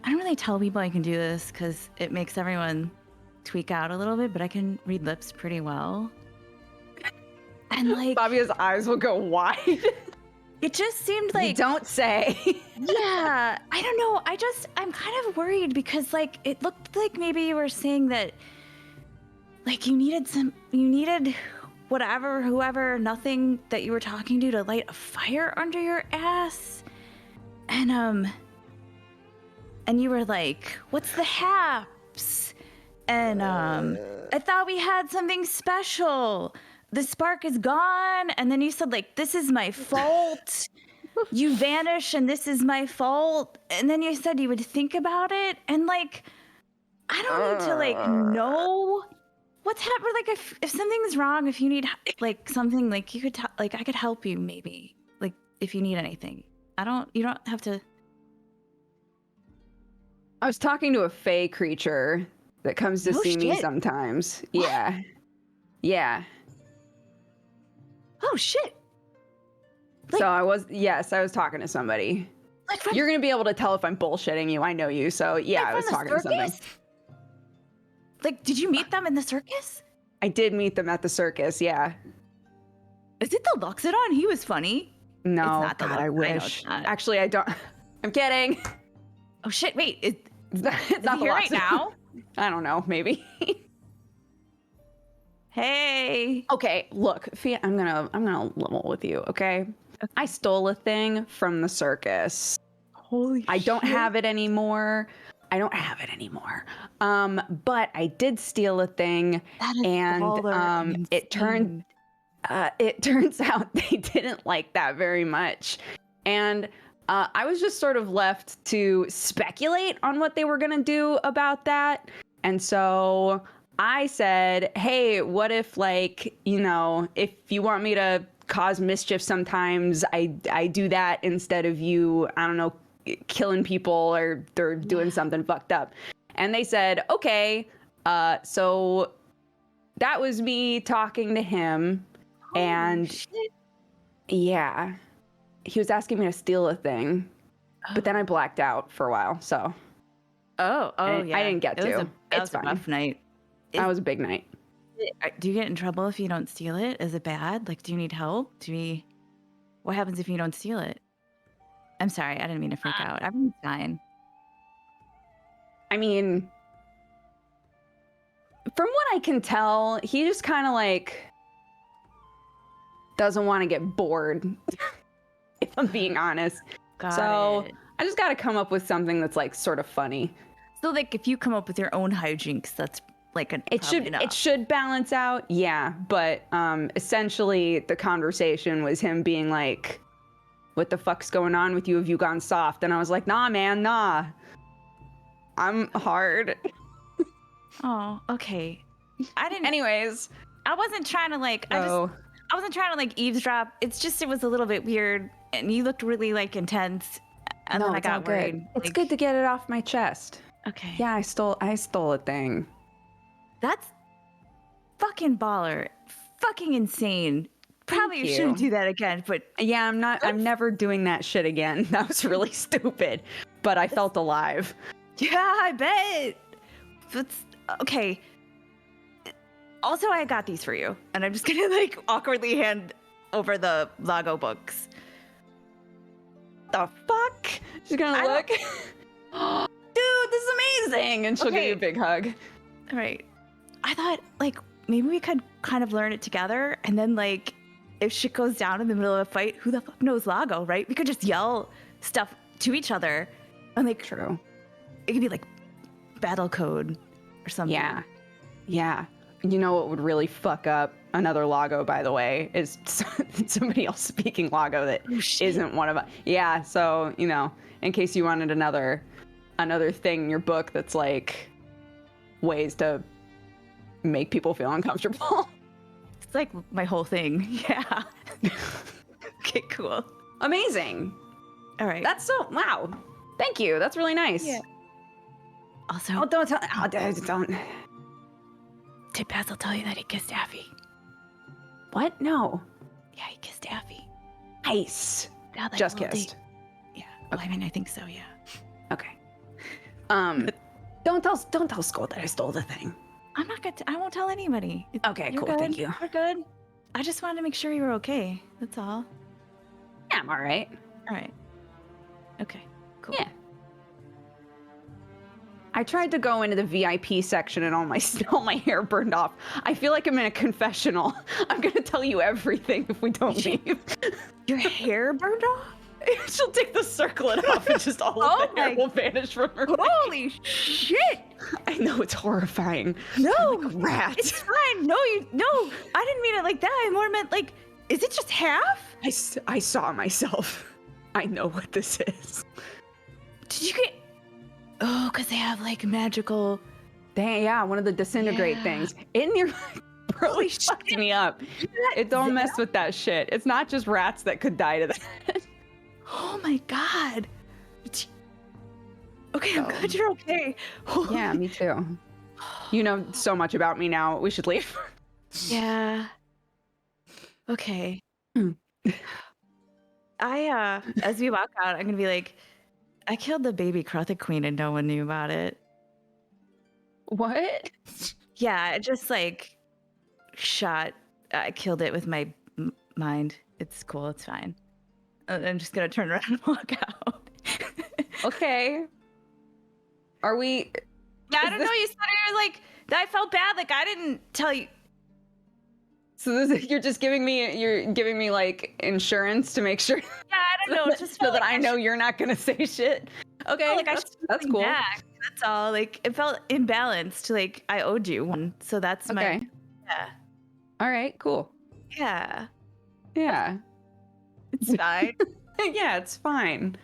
I don't really tell people I can do this because it makes everyone tweak out a little bit, but I can read lips pretty well. And like, Fabia's eyes will go wide. it just seemed You like, don't say. yeah, I don't know. I'm kind of worried because like, it looked like maybe you were saying that like you needed whoever, nothing that you were talking to light a fire under your ass. And you were like, what's the haps? And I thought we had something special. The spark is gone. And then you said like, this is my fault. You vanish and this is my fault. And then you said you would think about it. And like, I don't need to like know what's happening. Like if something's wrong, if you need like something, like you could like I could help you maybe. Like if you need anything. You don't have to. I was talking to a fae creature that comes to Oh, see me shit. sometimes. What? Yeah. Yeah. Oh shit. So I was talking to somebody. Like from, You're gonna be able to tell if I'm bullshitting you. I know you, so yeah, like I was from the talking to somebody. circus? Like, did you meet them in the circus? I did meet them at the circus, yeah. Is it the Loxodon? He was funny. No, not the God, look. I I know wish. it's not. Actually, I don't. I'm kidding. Oh shit! Wait, is It's not he the here right Loxodon. now? I don't know, maybe. Hey. Okay, look, Fia, I'm gonna level with you, okay? I stole a thing from the circus. Holy I don't have it anymore. But I did steal a thing, That is and baller it turns out they didn't like that very much, and I was just sort of left to speculate on what they were gonna do about that, and so I said, hey, what if, like, you know, if you want me to cause mischief sometimes, I do that instead of you, I don't know, killing people or they're doing something fucked up. And they said, okay, So that was me talking to him, and yeah, he was asking me to steal a thing, but then I blacked out for a while, so Oh, yeah. I didn't get It was to. that It's was a fine. rough night. That was a big night. Do you get in trouble if you don't steal it? Is it bad? Like, do you need help? What happens if you don't steal it? I'm sorry, I didn't mean to freak out. Everything's fine. I mean, from what I can tell, he just kind of like doesn't want to get bored, if I'm being honest. Got it. I just got to come up with something that's like sort of funny. So, like, if you come up with your own hijinks, that's like It should balance out, yeah. But essentially, the conversation was him being like, "What the fuck's going on with you? Have you gone soft?" And I was like, "Nah, man, nah. I'm hard." Oh, okay. I didn't. Anyways, I wasn't trying to like. so I wasn't trying to like eavesdrop. It's just it was a little bit weird, and you looked really like intense, and no, then I it's all got worried. good. It's like, good to get it off my chest. Okay. Yeah, I stole a thing. That's fucking baller. Fucking insane. Probably Thank shouldn't you. do that again, but Yeah, I'm never doing that shit again. That was really stupid, but I felt alive. yeah, I bet. That's okay. Also, I got these for you, and I'm just gonna like awkwardly hand over the Lago books. The fuck? She's gonna I look. Dude, this is amazing! And she'll give Okay. you a big hug. All right. I thought like maybe we could kind of learn it together, and then like if shit goes down in the middle of a fight, who the fuck knows Lago, right? We could just yell stuff to each other, and like True. it could be like battle code or something. Yeah. Yeah. You know what would really fuck up another Lago, by the way, is somebody else speaking Lago that isn't one of us. Yeah, so, you know, in case you wanted another thing in your book that's like ways to make people feel uncomfortable. It's like my whole thing. Yeah. Okay, cool. Amazing. All right. That's so, wow. Thank you. That's really nice. Yeah. Also, Oh, don't tell, oh, don't. Tip-Pass will tell you that he kissed Daffy. What? No. Yeah, he kissed Daffy. Nice. They had, like, Just a little kissed. date. Yeah. Well, I mean, I think so, yeah. Okay. Don't tell Skull that I stole the thing. I'm not gonna. I won't tell anybody. Okay, You're cool. good. Thank you. We're good. I just wanted to make sure you were okay. That's all. Yeah, I'm all right. All right. Okay. Cool. Yeah. I tried to go into the VIP section and all my hair burned off. I feel like I'm in a confessional. I'm gonna tell you everything if we don't leave. Your hair burned off? She'll take the circlet off and just all Oh of the hair my- will vanish from her. Holy shit! I know, it's horrifying. No, Like a rat. it's fine. No, I didn't mean it like that. I more meant like, is it just half? I saw myself. I know what this is. Did you get? Oh, because they have like magical. Yeah, one of the disintegrate Yeah. things. In your really fucked me up. It don't mess with that shit. It's not just rats that could die to that. Oh my god. Okay, I'm glad you're okay. Yeah, me too. You know so much about me now. We should leave. Yeah. Okay. As we walk out, I'm gonna be like, I killed the baby Crothet Queen and no one knew about it. What? Yeah, I just like I killed it with my mind. It's cool, it's fine. I'm just gonna turn around and walk out. Okay. Are we? Yeah, I Is don't this- know. You said you're like, I felt bad. Like, I didn't tell you. So you're giving me like insurance to make sure. Yeah, I don't know. It just so felt that like I know you're not gonna say shit. Okay, felt like I that's should bring cool. back. That's all. Like, it felt imbalanced. Like, I owed you one. So that's Okay. my. Yeah. All right. Cool. Yeah. Yeah. It's fine. Yeah, it's fine.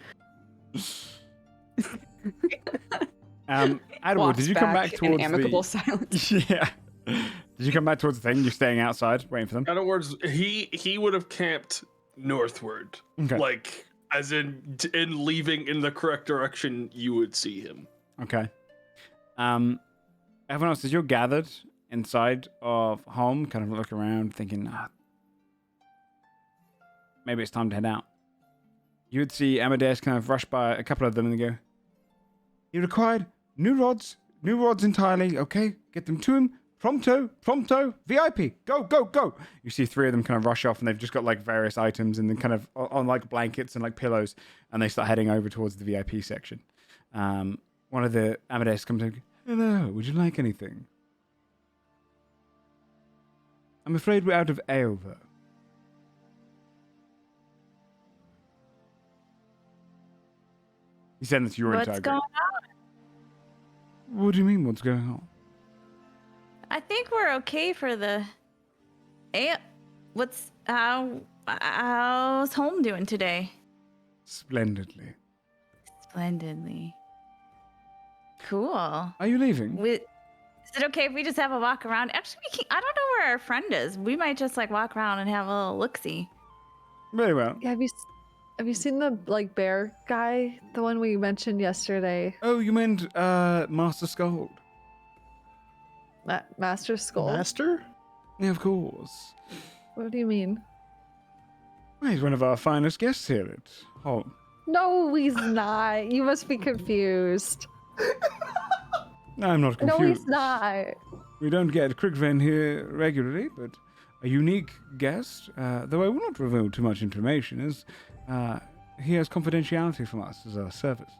Adalward, Walks did you come back in towards amicable the... silence? Yeah. Did you come back towards the thing? You're staying outside, waiting for them? In other words, he would have camped northward, Okay. like as in leaving in the correct direction. You would see him. Okay. everyone else, as you're gathered inside of Holm, kind of look around, thinking, maybe it's time to head out. You would see Amadeus kind of rush by a couple of them and go, "He required new rods entirely, okay? Get them to him, prompto, VIP, go, go, go." You see 3 of them kind of rush off, and they've just got like various items and then kind of on like blankets and like pillows, and they start heading over towards the VIP section. One of the Amadeus comes in, "Hello, would you like anything?" "I'm afraid we're out of ale, though." He said that you were What's interrogating. going on? What do you mean, what's going on? I think we're okay for the. Hey, how's Holm doing today? Splendidly. Splendidly. Cool. Are you leaving? Is it okay if we just have a walk around? Actually, I don't know where our friend is. We might just like walk around and have a little look-see. Very well. Yeah, have you seen the like bear guy, the one we mentioned yesterday? Oh, you meant Master Scold? Master Skull. Master? Yeah, of course. What do you mean? Well, he's one of our finest guests here at Holm. No, he's not. You must be confused. I'm not confused. No, he's not. We don't get Crickven here regularly, but a unique guest, though I will not reveal too much information, as he has confidentiality from us as our service.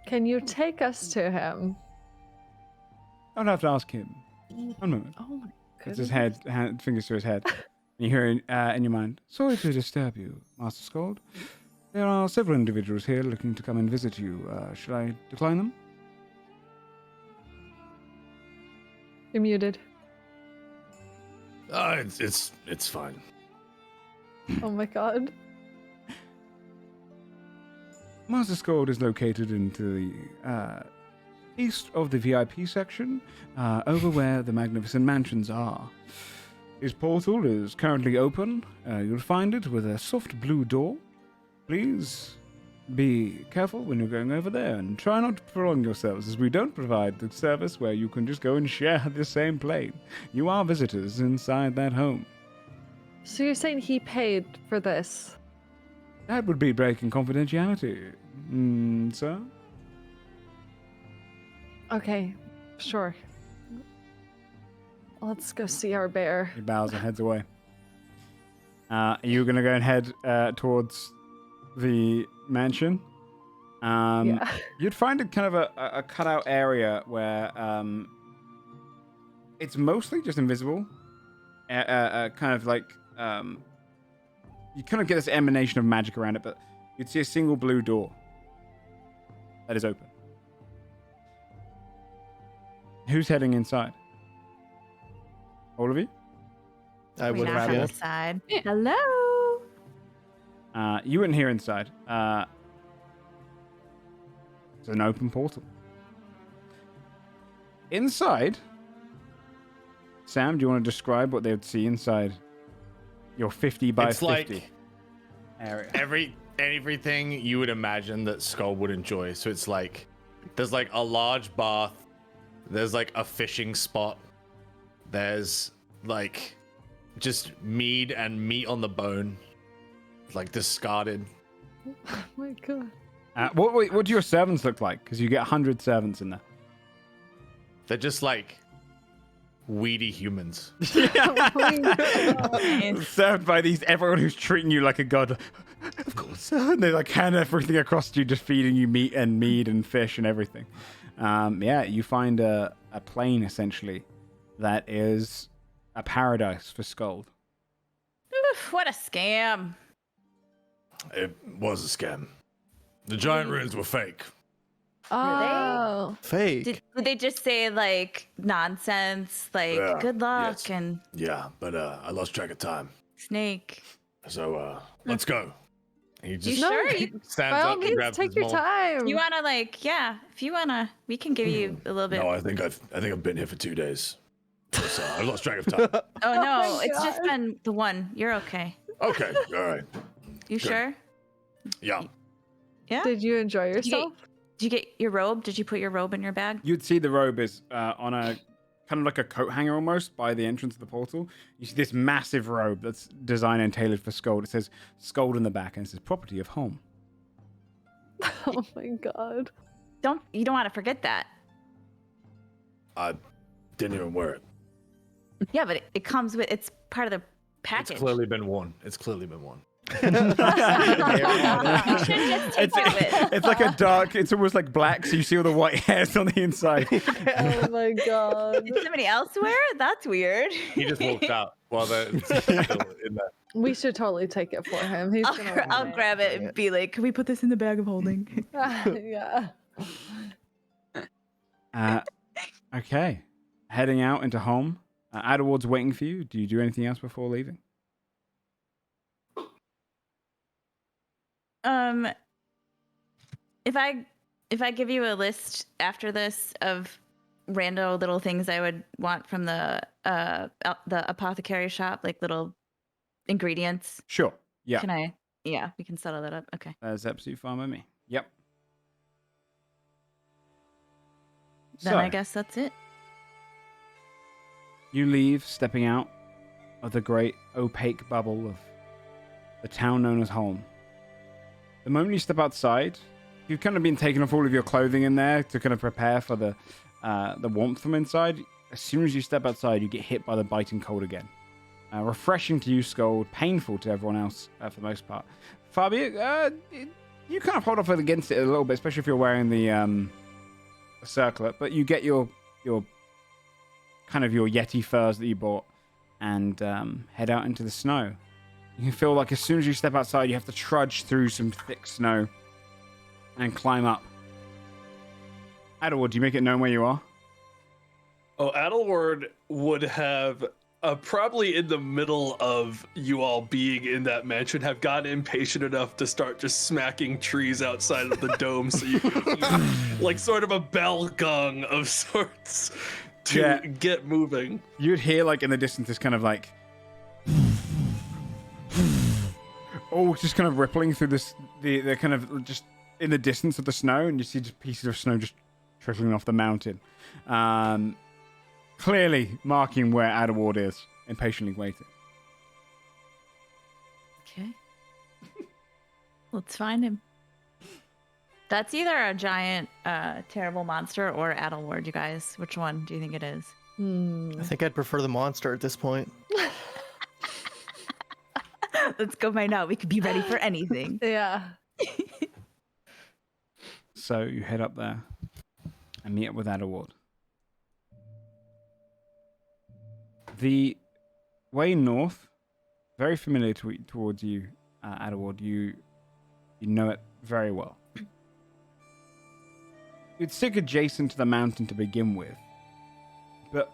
Can you take us to him? I'll have to ask him. One moment. Oh my Puts goodness. his fingers to his head. And you hear in your mind, "Sorry to disturb you, Master Scold. There are several individuals here looking to come and visit you. Should I decline them?" You're muted. It's fine. Oh my god. Master Scold is located into the east of the VIP section, over where the magnificent mansions are. His portal is currently open. You'll find it with a soft blue door. Please be careful when you're going over there and try not to prolong yourselves, as we don't provide the service where you can just go and share the same plane. You are visitors inside that home. So you're saying he paid for this? That would be breaking confidentiality, sir. Okay, sure. Let's go see our bear. He bows and heads away. Are you going to go and head towards the mansion? Yeah. You'd find it kind of a cutout area where it's mostly just invisible. Kind of like you kind of get this emanation of magic around it, but you'd see a single blue door that is open. Who's heading inside? All of you? I We would knock have, on yeah. the side. Hello. You wouldn't hear inside. It's an open portal. Inside, Sam, do you want to describe what they would see inside your 50 by It's 50 like area? everything you would imagine that Skull would enjoy. So it's like there's like a large bath, there's like a fishing spot, there's like just mead and meat on the bone, like discarded. Oh my god. What do your servants look like? Because you get 100 servants in there. They're just like weedy humans. Served by everyone who's treating you like a god. Of course, sir. And they like hand everything across to you, just feeding you meat and mead and fish and everything. Yeah, you find a plane essentially that is a paradise for Skuld. Oof, what a scam. It was a scam. The giant ruins were fake. Oh. Fake. Did they just say like nonsense, like Yeah, good luck yes. and Yeah, but I lost track of time. snake? So let's go. And he You just sure? stands By all up and means, grabs take his your maul. time. You wanna like, yeah, if you wanna, we can give you a little bit. No, I think I've been here for 2 days. So I lost track of time. Oh no, my it's just God. been the one. You're okay. Okay, all right. You Good. sure? Yeah. Yeah. Did you enjoy Did you get- yourself? Did you get your robe? Did you put your robe in your bag? You'd see the robe is on a kind of like a coat hanger almost by the entrance of the portal. You see this massive robe that's designed and tailored for Scold. It says Scold in the back, and it says property of Holm. Oh my god. You don't want to forget that. I didn't even wear it. Yeah, but it comes with, it's part of the package. It's clearly been worn. It's clearly been worn. You should just take care of it. It's like a dark, it's almost like black, so you see all the white hairs on the inside. Oh my god. Did somebody else wear it? That's weird. He just walked out while they're still in there. We should totally take it for him. He's gonna I'll want grab it and be like, can we put this in the bag of holding? Yeah. Okay. Heading out into Holm. Adalward's waiting for you. Do you do anything else before leaving? If I give you a list after this of rando little things I would want from the apothecary shop, like little ingredients. Sure. Yeah. Can I? Yeah, we can settle that up. Okay. That's absolutely fine with me. Yep. Then So, I guess that's it. you leave, stepping out of the great opaque bubble of the town known as Holm. The moment you step outside, you've kind of been taking off all of your clothing in there to kind of prepare for the warmth from inside. As soon as you step outside, you get hit by the biting cold again. Refreshing to you, Scold. Painful to everyone else for the most part. Fabio, you kind of hold off against it a little bit, especially if you're wearing the circlet. But you get your kind of your Yeti furs that you bought and head out into the snow. You can feel like as soon as you step outside, you have to trudge through some thick snow and climb up. Adalward, do you make it known where you are? Oh, Adalward would have probably in the middle of you all being in that mansion have gotten impatient enough to start just smacking trees outside of the dome, so you like sort of a bell gong of sorts to get moving. You'd hear like in the distance this kind of like just kind of rippling through this the kind of just in the distance of the snow, and you see just pieces of snow just trickling off the mountain. Clearly marking where Adalward is, impatiently waiting. Okay. Let's find him. That's either a giant, terrible monster or Adalward, you guys. Which one do you think it is? I think I'd prefer the monster at this point. Let's go find out. We could be ready for anything. Yeah. So you head up there and meet up with Adalward. The way north, very familiar towards you, Adalward. You know it very well. You'd stick adjacent to the mountain to begin with, but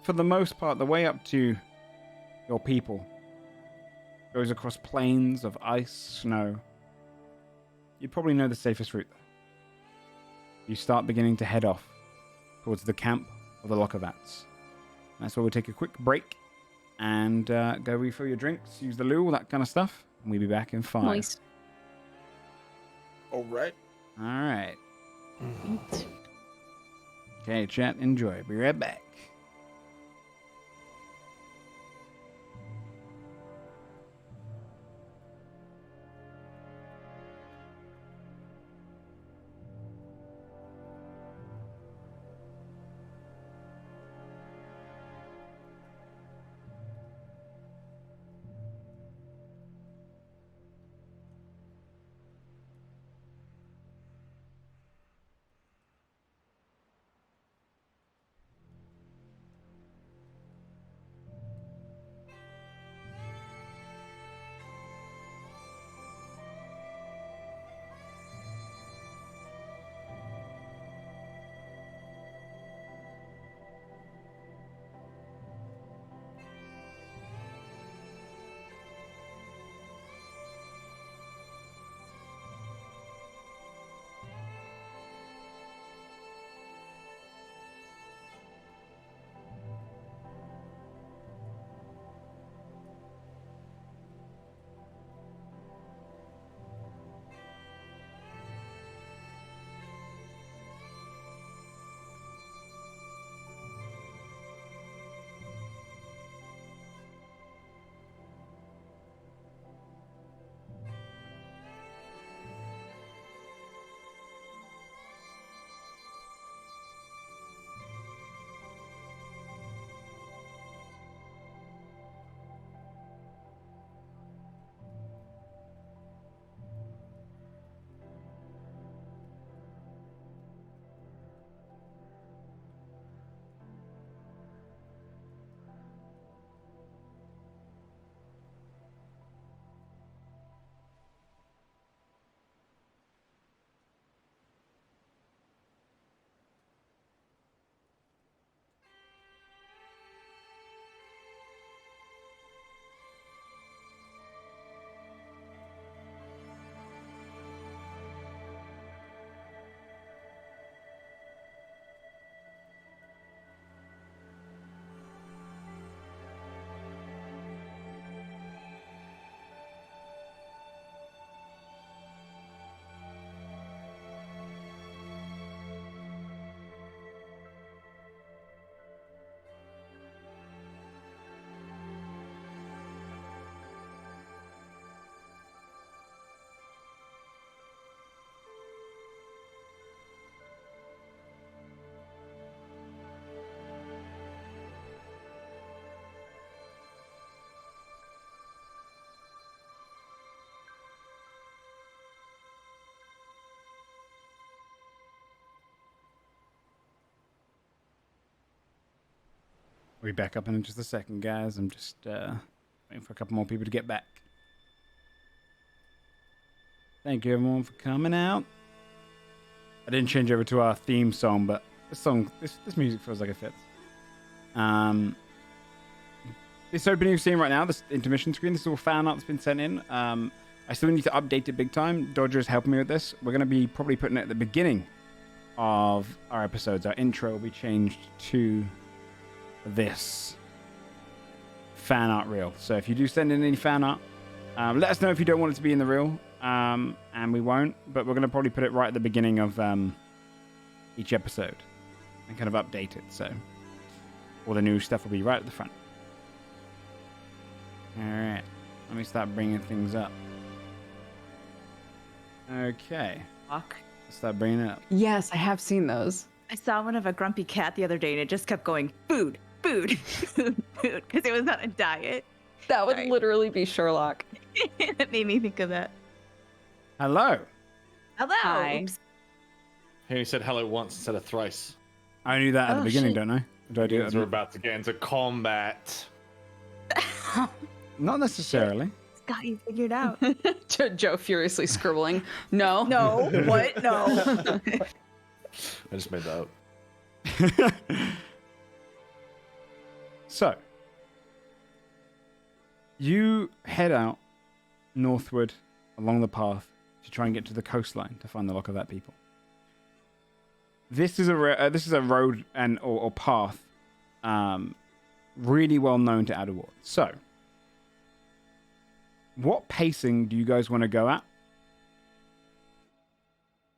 for the most part, the way up to your people goes across plains of ice, snow. You probably know the safest route there. You start beginning to head off towards the camp of the Lockervats. That's where we'll take a quick break and go refill your drinks, use the loo, all that kind of stuff. And we'll be back in 5. Nice. All right. All right. Okay, chat, enjoy. Be right back. We'll be back up in just a second, guys. I'm just waiting for a couple more people to get back. Thank you, everyone, for coming out. I didn't change over to our theme song, but this music feels like it fits. This opening you're seeing right now, this intermission screen, this is all fan art that's been sent in. I still need to update it big time. Dodger is helping me with this. We're going to be probably putting it at the beginning of our episodes. Our intro will be changed to this fan art reel. So if you do send in any fan art, let us know if you don't want it to be in the reel, and we won't. But we're going to probably put it right at the beginning of each episode and kind of update it. So all the new stuff will be right at the front. All right, let me start bringing things up. Okay. Fuck. Let's start bringing it up. Yes, I have seen those. I saw one of a grumpy cat the other day, and it just kept going, food, food, food, food, because it was on a diet. That would Sorry. literally be Sherlock. It made me think of that. Hello. Hello. Hi. Oops. He only said hello once instead of thrice. I knew that at the beginning, don't I? Or do I do Means it? we're about to get into combat. Not necessarily. Got you figured out. Joe furiously scribbling. No. No. What? No. I just made that up. So, you head out northward along the path to try and get to the coastline to find the Lock of That People. This is a road or path really well known to Adalward. So, what pacing do you guys want to go at?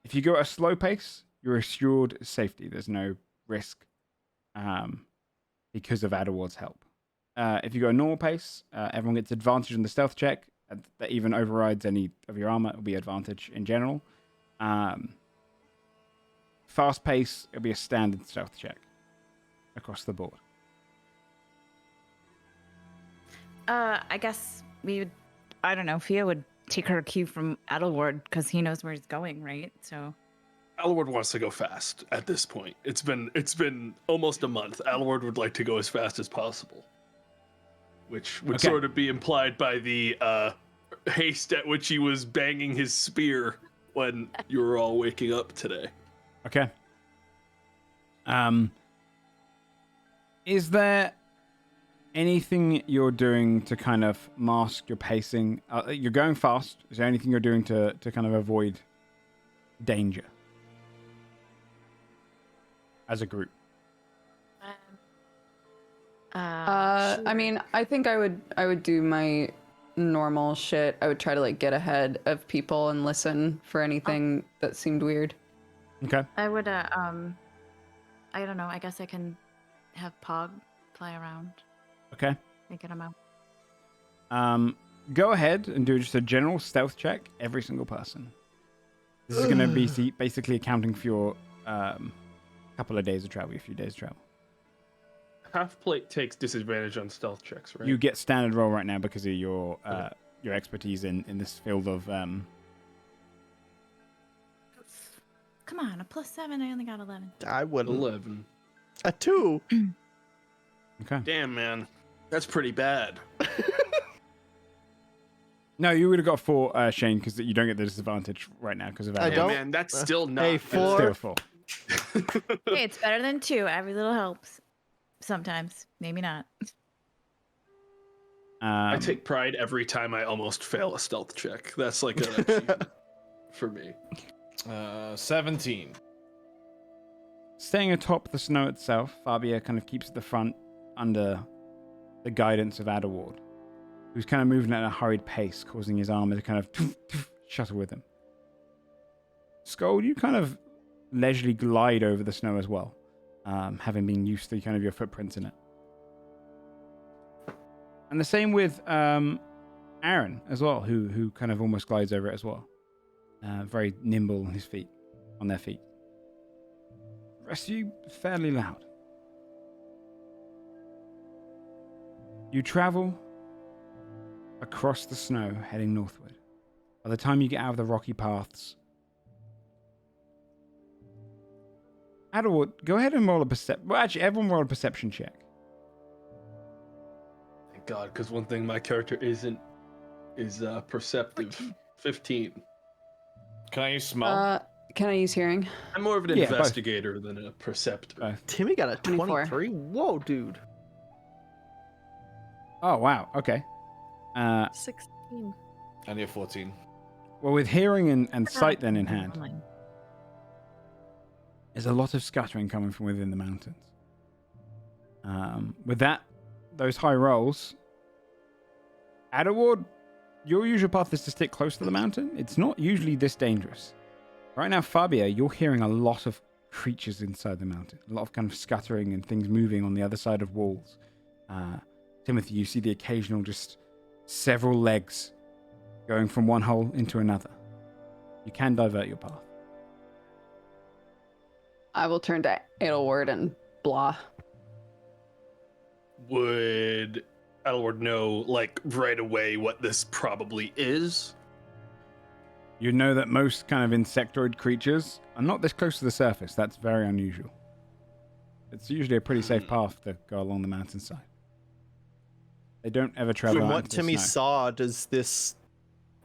If you go at a slow pace, you're assured safety. There's no risk because of Adalward's help. If you go a normal pace, everyone gets advantage on the stealth check. That even overrides any of your armor. It'll be advantage in general. Fast pace, it'll be a standard stealth check across the board. I guess we would, I don't know, Fia would take her cue from Adalward because he knows where he's going, right? So Adalward wants to go fast at this point. It's been almost a month. Adalward would like to go as fast as possible, which would sort of be implied by the haste at which he was banging his spear when you were all waking up today. Okay. Is there anything you're doing to kind of mask your pacing? You're going fast. Is there anything you're doing to kind of avoid danger as a group? I mean, I think I would do my normal shit. I would try to like get ahead of people and listen for anything that seemed weird. Okay. I would, I don't know. I guess I can have Pog fly around. Okay. And get him out. Go ahead and do just a general stealth check, every single person. This is going to be basically accounting for your couple of days of travel, a few days of travel. Half plate takes disadvantage on stealth checks, right? You get standard roll right now because of your expertise in this field of. Come on, a +7. I only got 11. I wouldn't. 11. A 2. Okay. Damn, man, that's pretty bad. No, you would have got 4, Shane, because you don't get the disadvantage right now because of. I Yeah, don't. man, that's still not. Hey, good. 4. Still 4. Hey, it's better than 2. Every little helps. Sometimes, maybe not. I take pride every time I almost fail a stealth check. That's like an achievement for me. 17. Staying atop the snow itself, Fabia kind of keeps at the front under the guidance of Adalward, who's kind of moving at a hurried pace, causing his armor to kind of shuttle with him. Skull, you kind of leisurely glide over the snow as well, having been used to kind of your footprints in it. And the same with Aaron as well, who kind of almost glides over it as well. Very nimble on their feet. The rest of you, fairly loud. You travel across the snow, heading northward. By the time you get out of the rocky paths, Adalward, go ahead and roll a perception. Well, actually, everyone roll a perception check. God, because one thing my character isn't is perceptive. 15. Can I use smell? Can I use hearing? I'm more of an Yeah, both. investigator than a perceptor. Timmy got a 24. 23. Whoa, dude. Oh, wow. Okay. 16. I need a 14. Well, with hearing and sight then in hand, there's a lot of scattering coming from within the mountains. With those high rolls, Adalward, your usual path is to stick close to the mountain. It's not usually this dangerous. Right now, Fabia, you're hearing a lot of creatures inside the mountain. A lot of kind of scattering and things moving on the other side of walls. Timothy, you see the occasional just several legs going from one hole into another. You can divert your path. I will turn to Adalward and blah. Would Adalward know, like, right away what this probably is? You know that most kind of insectoid creatures are not this close to the surface. That's very unusual. It's usually a pretty safe path to go along the mountainside. They don't ever travel From out what into the Timmy snow. saw, does this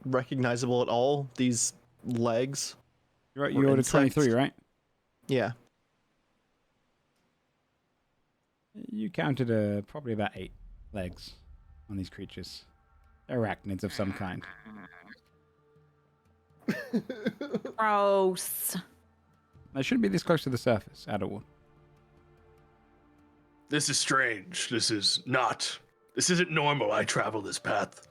recognizable at all? These legs? You're right, or you ordered insects? 23, right? Yeah. You counted probably about 8 legs on these creatures. They're arachnids of some kind. Gross. They shouldn't be this close to the surface, Adalward. This is strange. This isn't normal. I travel this path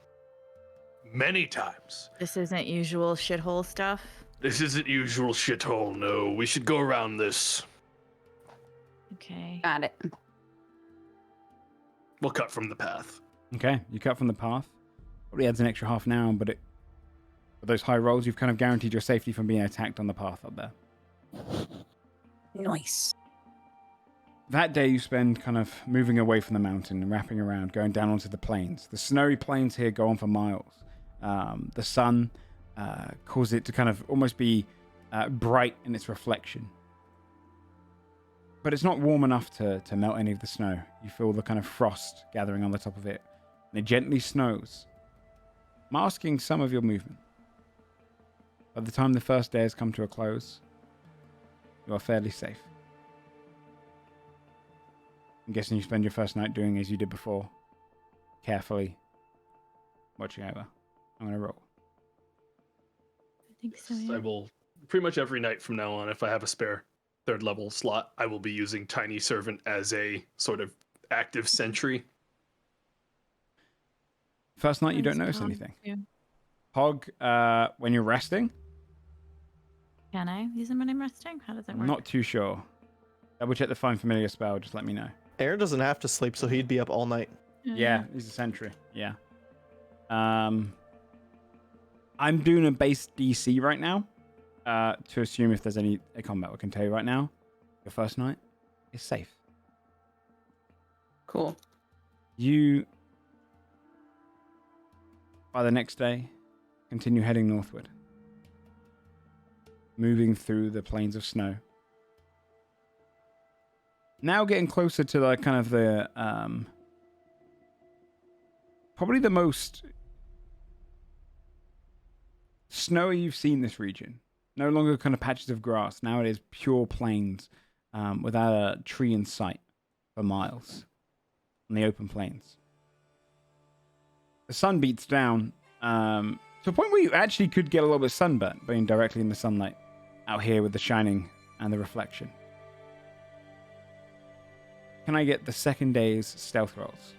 many times. This isn't usual shithole stuff. This isn't usual shithole, no. We should go around this. Okay. Got it. We'll cut from the path. Okay, you cut from the path. Probably adds an extra half an hour, but with those high rolls, you've kind of guaranteed your safety from being attacked on the path up there. Nice. That day you spend kind of moving away from the mountain and wrapping around, going down onto the plains. The snowy plains here go on for miles. The sun causes it to kind of almost be bright in its reflection. But it's not warm enough to melt any of the snow. You feel the kind of frost gathering on the top of it. And it gently snows, masking some of your movement. By the time the first day has come to a close, you are fairly safe. I'm guessing you spend your first night doing as you did before. Carefully watching over. I'm going to roll. I think so, yeah. I will, pretty much every night from now on, if I have a spare 3rd level slot, I will be using Tiny Servant as a sort of active sentry. First night you don't Thanks, notice Tom. anything. Yeah. Hog, when you're resting, Can I use them when I'm resting? How does that I'm work? not too sure. Double check the Find Familiar spell, just let me know. Aaron doesn't have to sleep, so he'd be up all night. Yeah, he's a sentry. Yeah. I'm doing a base DC right now to assume if there's any combat. I can tell you right now, your first night is safe. Cool. You, by the next day, continue heading northward, moving through the plains of snow. Now getting closer to like kind of the probably the most snowy you've seen this region. No longer kind of patches of grass. Now it is pure plains without a tree in sight for miles on the open plains. The sun beats down to a point where you actually could get a little bit sunburnt being directly in the sunlight out here with the shining and the reflection. Can I get the second day's stealth rolls?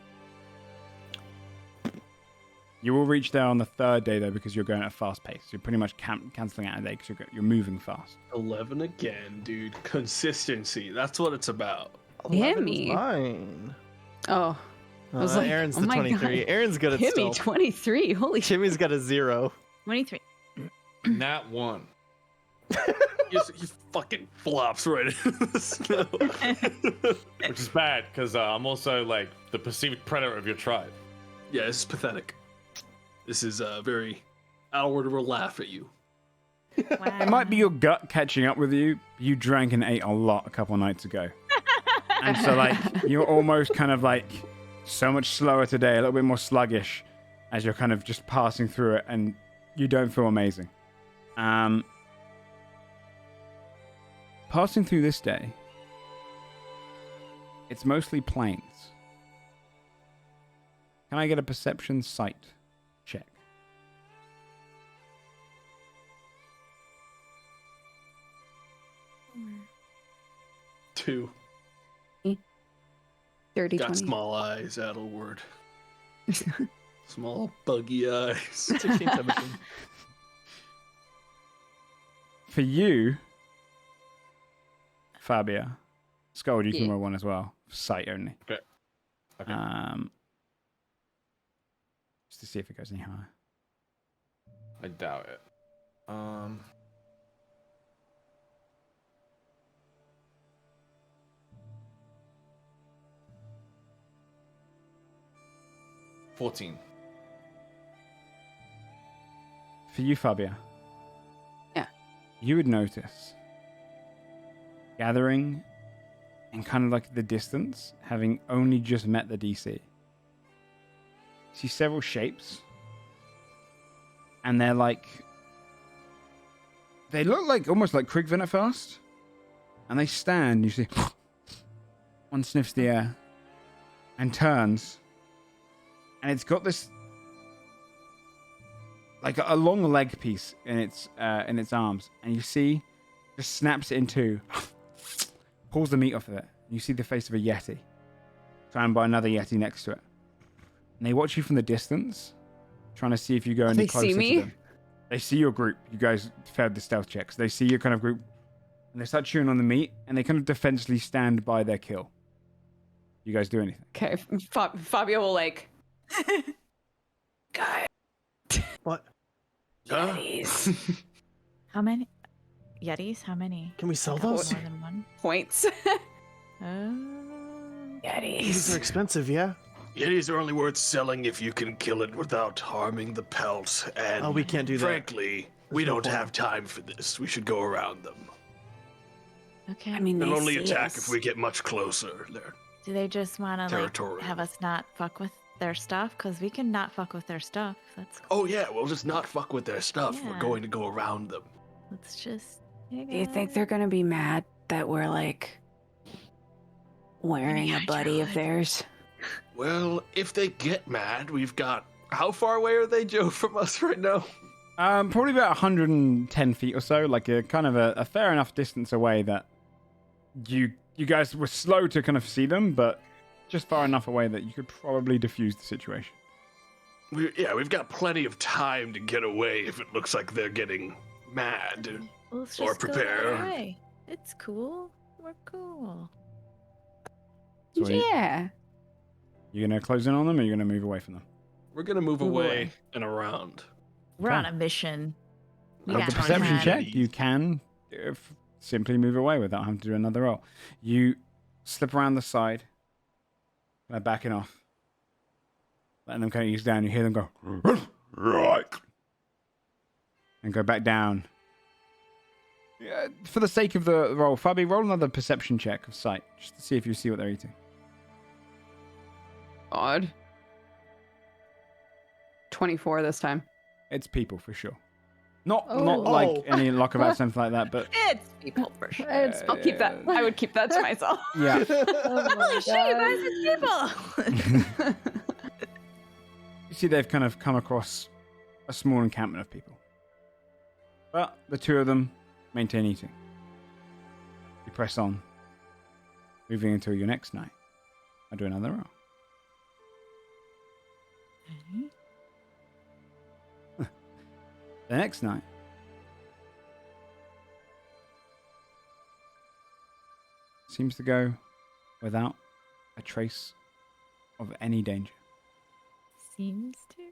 You will reach there on the 3rd day, though, because you're going at a fast pace. You're pretty much cancelling out a day because you're moving fast. 11 again, dude. Consistency. That's what it's about. Damn 11's me. Fine. Oh, I was like, Aaron's oh the my 23. God. Aaron's good at Timmy, stealth. 23. Holy shit. Timmy's got a 0. 23. Nat 1. He fucking flops right into the snow. Which is bad, because I'm also, like, the perceived predator of your tribe. Yeah, this is pathetic. This is very... Adalward will laugh at you. Wow. It might be your gut catching up with you. You drank and ate a lot a couple of nights ago. And so, like, you're almost kind of, like, so much slower today, a little bit more sluggish as you're kind of just passing through it, and you don't feel amazing. Passing through this day, it's mostly plains. Can I get a perception sight check? Two. Dirty Got 20. small eyes, Adalward. Small, buggy eyes. 16, 17. For you, Fabia, Scold, you can Yeah. roll one as well. Sight only. Okay. Okay. Just to see if it goes any higher. I doubt it. 14. For you, Fabia. Yeah. You would notice gathering in kind of like the distance, having only just met the DC. See several shapes. And they're like... They look like almost like Krigvin at first. And they stand, you see... One sniffs the air. And turns. And it's got this... Like a long leg piece in its arms. And you see... Just snaps it in two. Pulls the meat off of it. You see the face of a yeti. Surrounded by another yeti next to it. And they watch you from the distance. Trying to see if you go any They closer see to me? them. They see your group. You guys failed the stealth checks. They see your kind of group. And they start chewing on the meat. And they kind of defensively stand by their kill. You guys do anything? Okay, Fabio will like. God. What? Huh? How many? Yetis? How many? Can we sell More those? than one? Points. These are expensive, yeah? Yetis are only worth selling if you can kill it without harming the pelt. And Oh, we can't do that. frankly, we no don't point. have time for this. We should go around them. Okay. I mean, They'll they only see attack us. if we get much closer. They're Do they just want to like territorial. have us not fuck with their stuff? Because we can not fuck with their stuff. That's Oh yeah, we'll just not fuck with their stuff. We're Yeah. going to go around them. let's just. Do you think they're gonna be mad that we're like wearing a buddy of theirs? Well, if they get mad, we've got... How far away are they, Joe, from us right now? Probably about 110 feet or so. Like a kind of a fair enough distance away that you guys were slow to kind of see them, but just far enough away that you could probably defuse the situation. We've got plenty of time to get away if it looks like they're getting mad. Well, let's or just go the prepare. other way. It's cool. We're cool. So are you- Yeah. You gonna close in on them, or you gonna move away from them? We're gonna move Move away away. and around. We're Okay. on a mission. We With got the perception time. check, you can simply move away without having to do another roll. You slip around the side, kind of backing off, letting them kind of ease down. You hear them go, right, and go back down. Yeah, for the sake of the roll, Fabi, roll another perception check of sight, just to see if you see what they're eating. Odd. 24 this time. It's people for sure. Not Oh. like Oh. any luck about something like that, but It's people for sure. I'll keep that. I would keep that to myself. yeah. Holy shit, you guys are people! You see they've kind of come across a small encampment of people. But the two of them maintain eating. You press on, moving until your next night. I do another roll. The next night, seems to go without a trace of any danger. Seems to.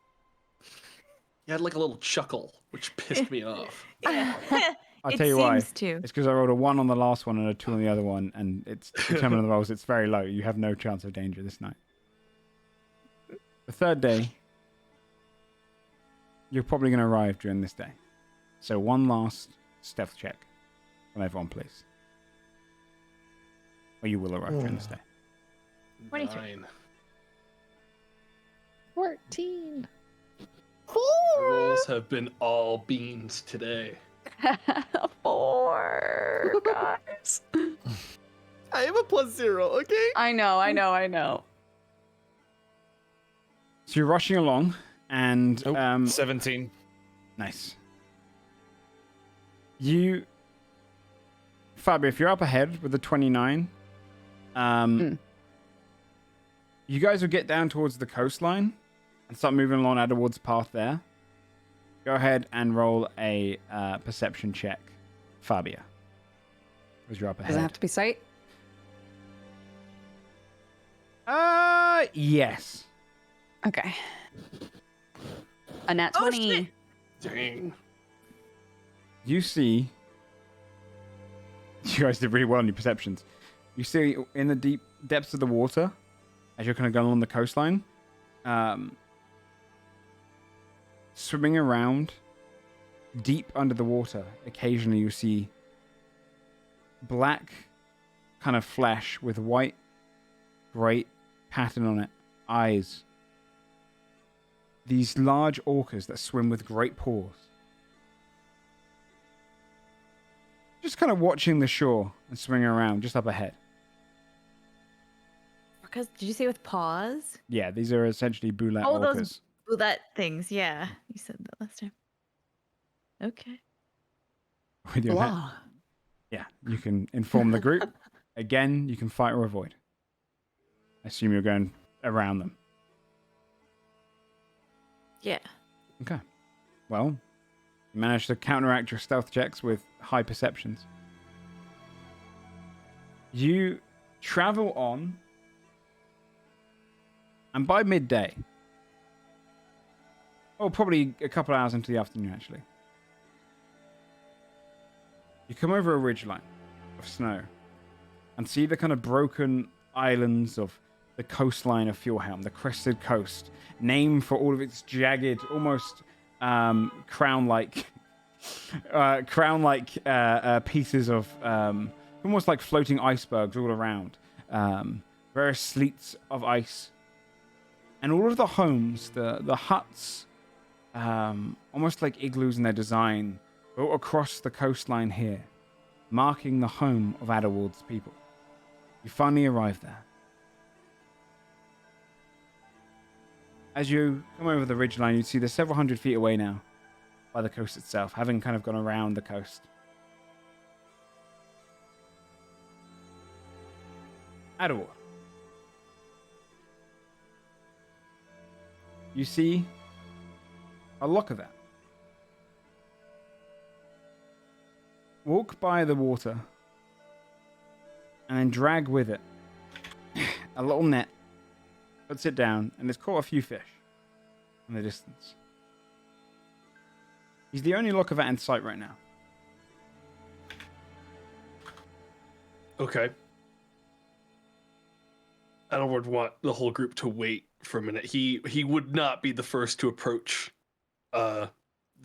You had like a little chuckle, which pissed me off. I'll It tell you why. seems to. It's because I rolled a 1 on the last one and a 2 on the other one, and it's determined on the rolls. It's very low. You have no chance of danger this night. The third day, you're probably going to arrive during this day. So one last stealth check from everyone, please. Or you will arrive during this day. 23. 9. 14. Rolls have been all beans today. 4, guys. I have a +0, okay? I know. So you're rushing along, and 17. nice. Fabio, if you're up ahead with the 29, you guys will get down towards the coastline and start moving along Adalward's path there. Go ahead and roll a perception check, Fabio, because you're up ahead. Does it have to be sight? Yes. Okay. A nat 20. Dang. You see, you guys did really well in your perceptions. You see in the deep depths of the water, as you're kind of going along the coastline, swimming around deep under the water, occasionally you see black kind of flesh with white, great pattern on it, eyes. These large orcas that swim with great paws. Just kind of watching the shore and swimming around just up ahead. Because did you say with paws? Yeah, these are essentially boulet Oh, orcas. those bullet things. Yeah, you said that last time. Okay. With your net. Blah. Yeah, you can inform the group. Again, you can fight or avoid. I assume you're going around them. Yeah. Okay. Well, you managed to counteract your stealth checks with high perceptions. You travel on, and by midday, probably a couple hours into the afternoon, actually, you come over a ridgeline of snow and see the kind of broken islands of the coastline of Fjordhelm, the crested coast, named for all of its jagged, almost crown-like pieces of almost like floating icebergs all around, various sleets of ice, and all of the homes, the huts, almost like igloos in their design, built across the coastline here, marking the home of Adalward's people. You finally arrive there. As you come over the ridgeline, you see they're several hundred feet away now by the coast itself, having kind of gone around the coast. Adalward. You see a lock of that. Walk by the water and then drag with it a little net, puts it down, and it's caught a few fish in the distance. He's the only Lokavat in sight right now. Okay. I don't want the whole group to wait for a minute. He would not be the first to approach the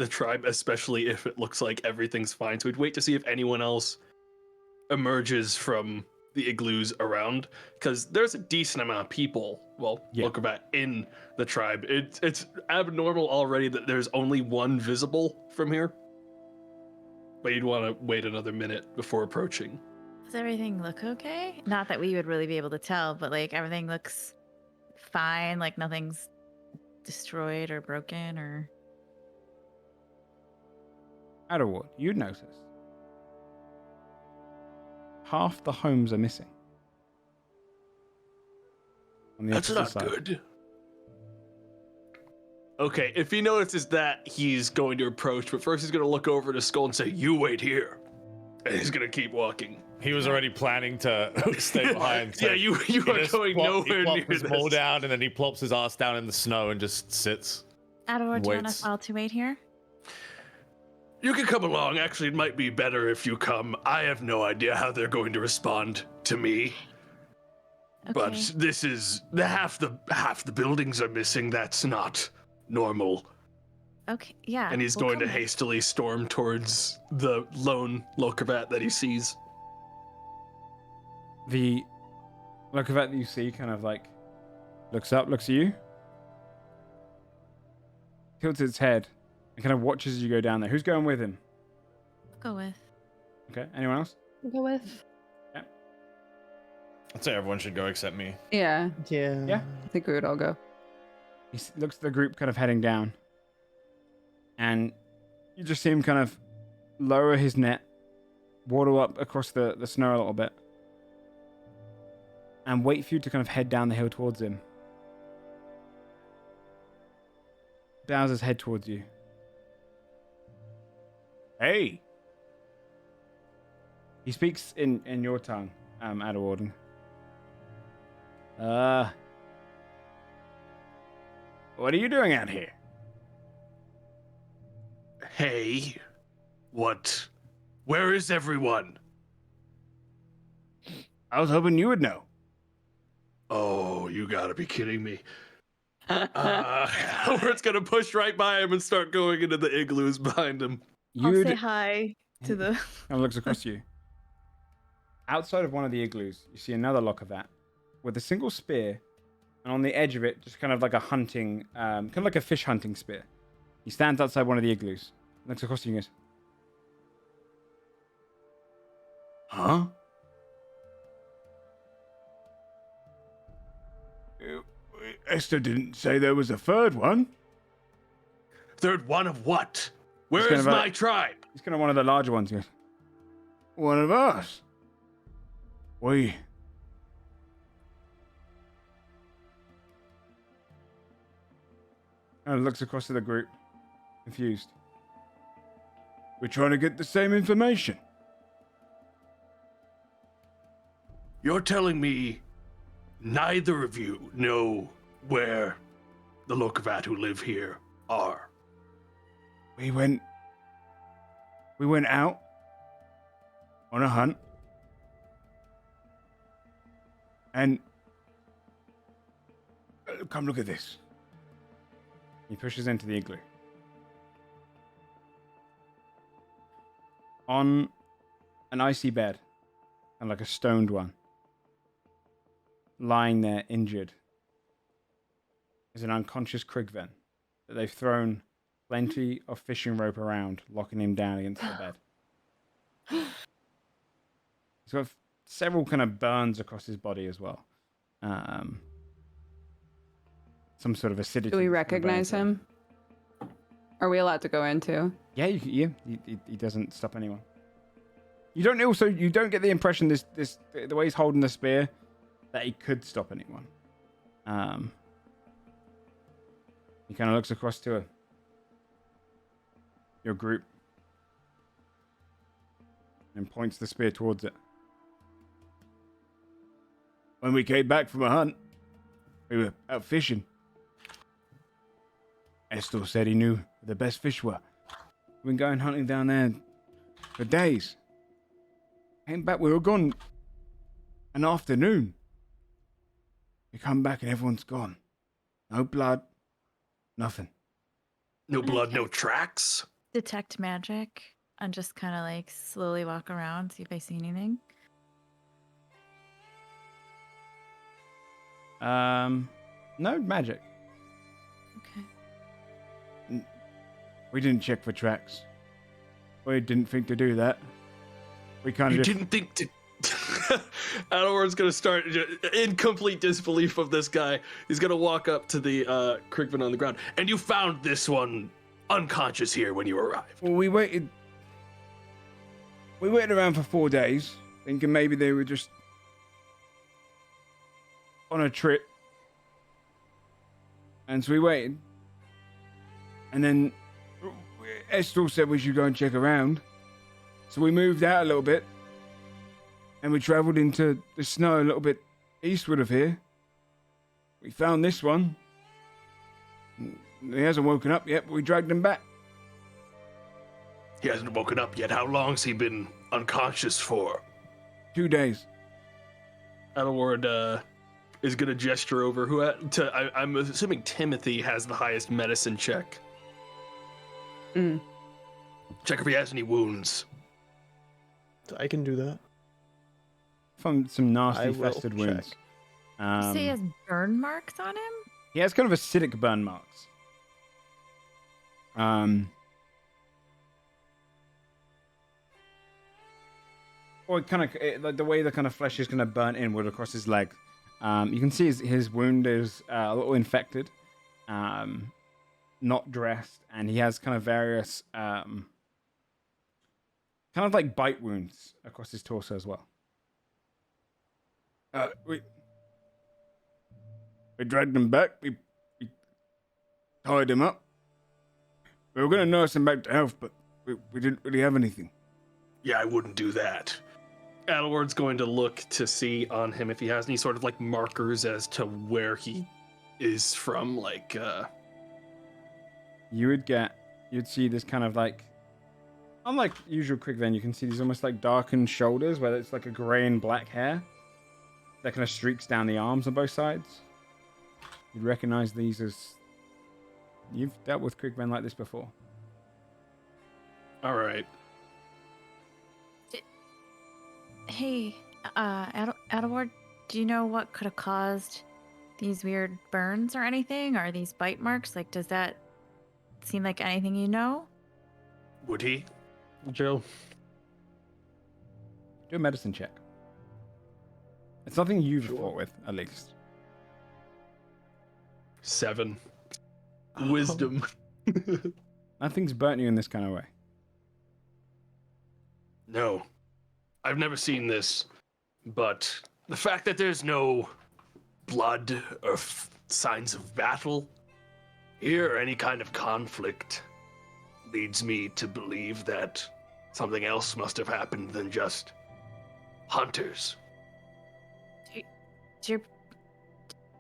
tribe, especially if it looks like everything's fine. So we'd wait to see if anyone else emerges from the igloos around, because there's a decent amount of people, Lokavat in the tribe. It's abnormal already that there's only one visible from here. But you'd want to wait another minute before approaching. Does everything look okay? Not that we would really be able to tell, but like everything looks fine, like nothing's destroyed or broken or... Adalward, you'd notice half the homes are missing. On the That's opposite not side. good. Okay, if he notices that, he's going to approach, but first he's going to look over to Skull and say, "You wait here." And he's going to keep walking. He was already planning to stay behind. So Yeah, you he are just going nowhere he near plops his this. maul down, and then he plops his ass down in the snow and just sits. Adalward, do you want Waits. us all to wait here? You can come along. Actually, it might be better if you come. I have no idea how they're going to respond to me. But Okay. this is half the buildings are missing. That's not normal. Okay, yeah. And he's we'll going to come then. hastily storm towards the lone Lokavat that he sees. The Lokavat that you see kind of like looks up, looks at you, tilts its head and kind of watches as you go down there. Who's going with him? I'll go with. Okay. Anyone else? I'll go with. I'd say everyone should go except me. Yeah, Yeah. Yeah. I think we would all go. He looks at the group kind of heading down. And you just see him kind of lower his net, waddle up across the snow a little bit, and wait for you to kind of head down the hill towards him. Bows his head towards you. Hey! He speaks in your tongue, Adalward. What are you doing out here? Hey, what? Where is everyone? I was hoping you would know. Oh, you gotta be kidding me. Howard's gonna push right by him and start going into the igloos behind him. I'll say hi to the. And looks across you. Outside of one of the igloos, you see another Lokavat with a single spear, and on the edge of it, just kind of like a hunting, kind of like a fish hunting spear. He stands outside one of the igloos, looks across to you and goes, Huh? Esther didn't say there was a third one. Third one of what? Where kind is of my tribe? He's kind of one of the larger ones. He goes, one of us. We. And looks across to the group, confused. We're trying to get the same information. You're telling me neither of you know where the Lokavat who live here are? We went out on a hunt, and come look at this. He pushes into the igloo. On an icy bed, and like a stoned one, lying there injured, is an unconscious Krigven that they've thrown plenty of fishing rope around, locking him down against the bed. He's got several kind of burns across his body as well. Some sort of acidity. Do we recognize him? Are we allowed to go in too? Yeah, he doesn't stop anyone. You don't get the impression the way he's holding the spear that he could stop anyone. He kind of looks across to your group and points the spear towards it. When we came back from a hunt, we were out fishing. Estel said he knew where the best fish were. We've been going hunting down there for days. Came back, we were gone an afternoon. We come back and everyone's gone. No blood, nothing. No blood, no tracks? Detect magic and just kind of like slowly walk around, see if I see anything. No magic. Okay. We didn't check for tracks. We didn't think to do that. We kind of You just... didn't think to... Adalward's gonna start in complete disbelief of this guy. He's gonna walk up to the Krigman on the ground. And you found this one unconscious here when you arrived. Well, we waited around for 4 days, thinking maybe they were just on a trip. And so we waited. And then Estel said we should go and check around. So we moved out a little bit. And we travelled into the snow a little bit eastward of here. We found this one. He hasn't woken up yet, but we dragged him back. He hasn't woken up yet. How long's he been unconscious for? 2 days. Adalward is gonna gesture over I'm assuming Timothy has the highest medicine check. Check if he has any wounds. I can do that. From some I nasty will festered wounds. check. You say he has burn marks on him? He has kind of acidic burn marks. Or like the way the kind of flesh is going to burn inward across his leg. You can see his wound is a little infected, not dressed, and he has kind of various kind of like bite wounds across his torso as well. We dragged him back. We tied him up. We were going to nurse him back to health, but we didn't really have anything. Yeah, I wouldn't do that. Adalward's going to look to see on him if he has any sort of like markers as to where he is from. Like, you'd see this kind of like, unlike usual Krigven, you can see these almost like darkened shoulders where it's like a gray and black hair that kind of streaks down the arms on both sides. You'd recognize these as you've dealt with Krigven like this before. all right. Hey, Adalward, do you know what could have caused these weird burns or anything? Or these bite marks? Like, does that seem like anything you know? Would he, Joe? Do a medicine check. It's nothing you've fought with, at least. 7. Wisdom. Nothing's burnt you in this kind of way. No. I've never seen this, but the fact that there's no blood or signs of battle here or any kind of conflict leads me to believe that something else must have happened than just hunters.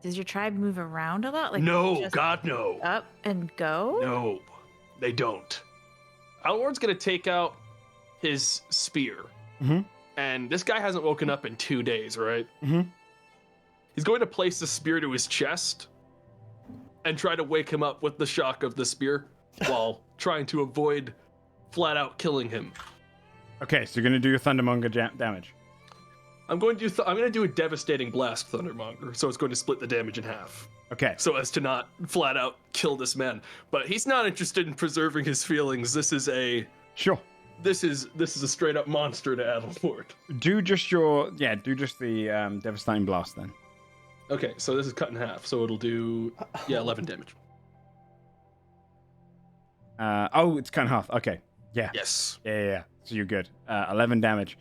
Does your tribe move around a lot? Like, No, just God, no. up and go? No, they don't. Adalward's gonna take out his spear. Mhm. And this guy hasn't woken up in 2 days, right? Mhm. He's going to place the spear to his chest and try to wake him up with the shock of the spear while trying to avoid flat out killing him. Okay, so you're going to do your Thundermonger damage. I'm going to do a devastating blast, Thundermonger, so it's going to split the damage in half. Okay. So as to not flat out kill this man. But he's not interested in preserving his feelings. This is a straight up monster to Adalward. Do just the devastating blast then. Okay, so this is cut in half, so it'll do 11 damage. It's cut in half. Okay. Yeah. Yes. Yeah. So you're good. 11 damage.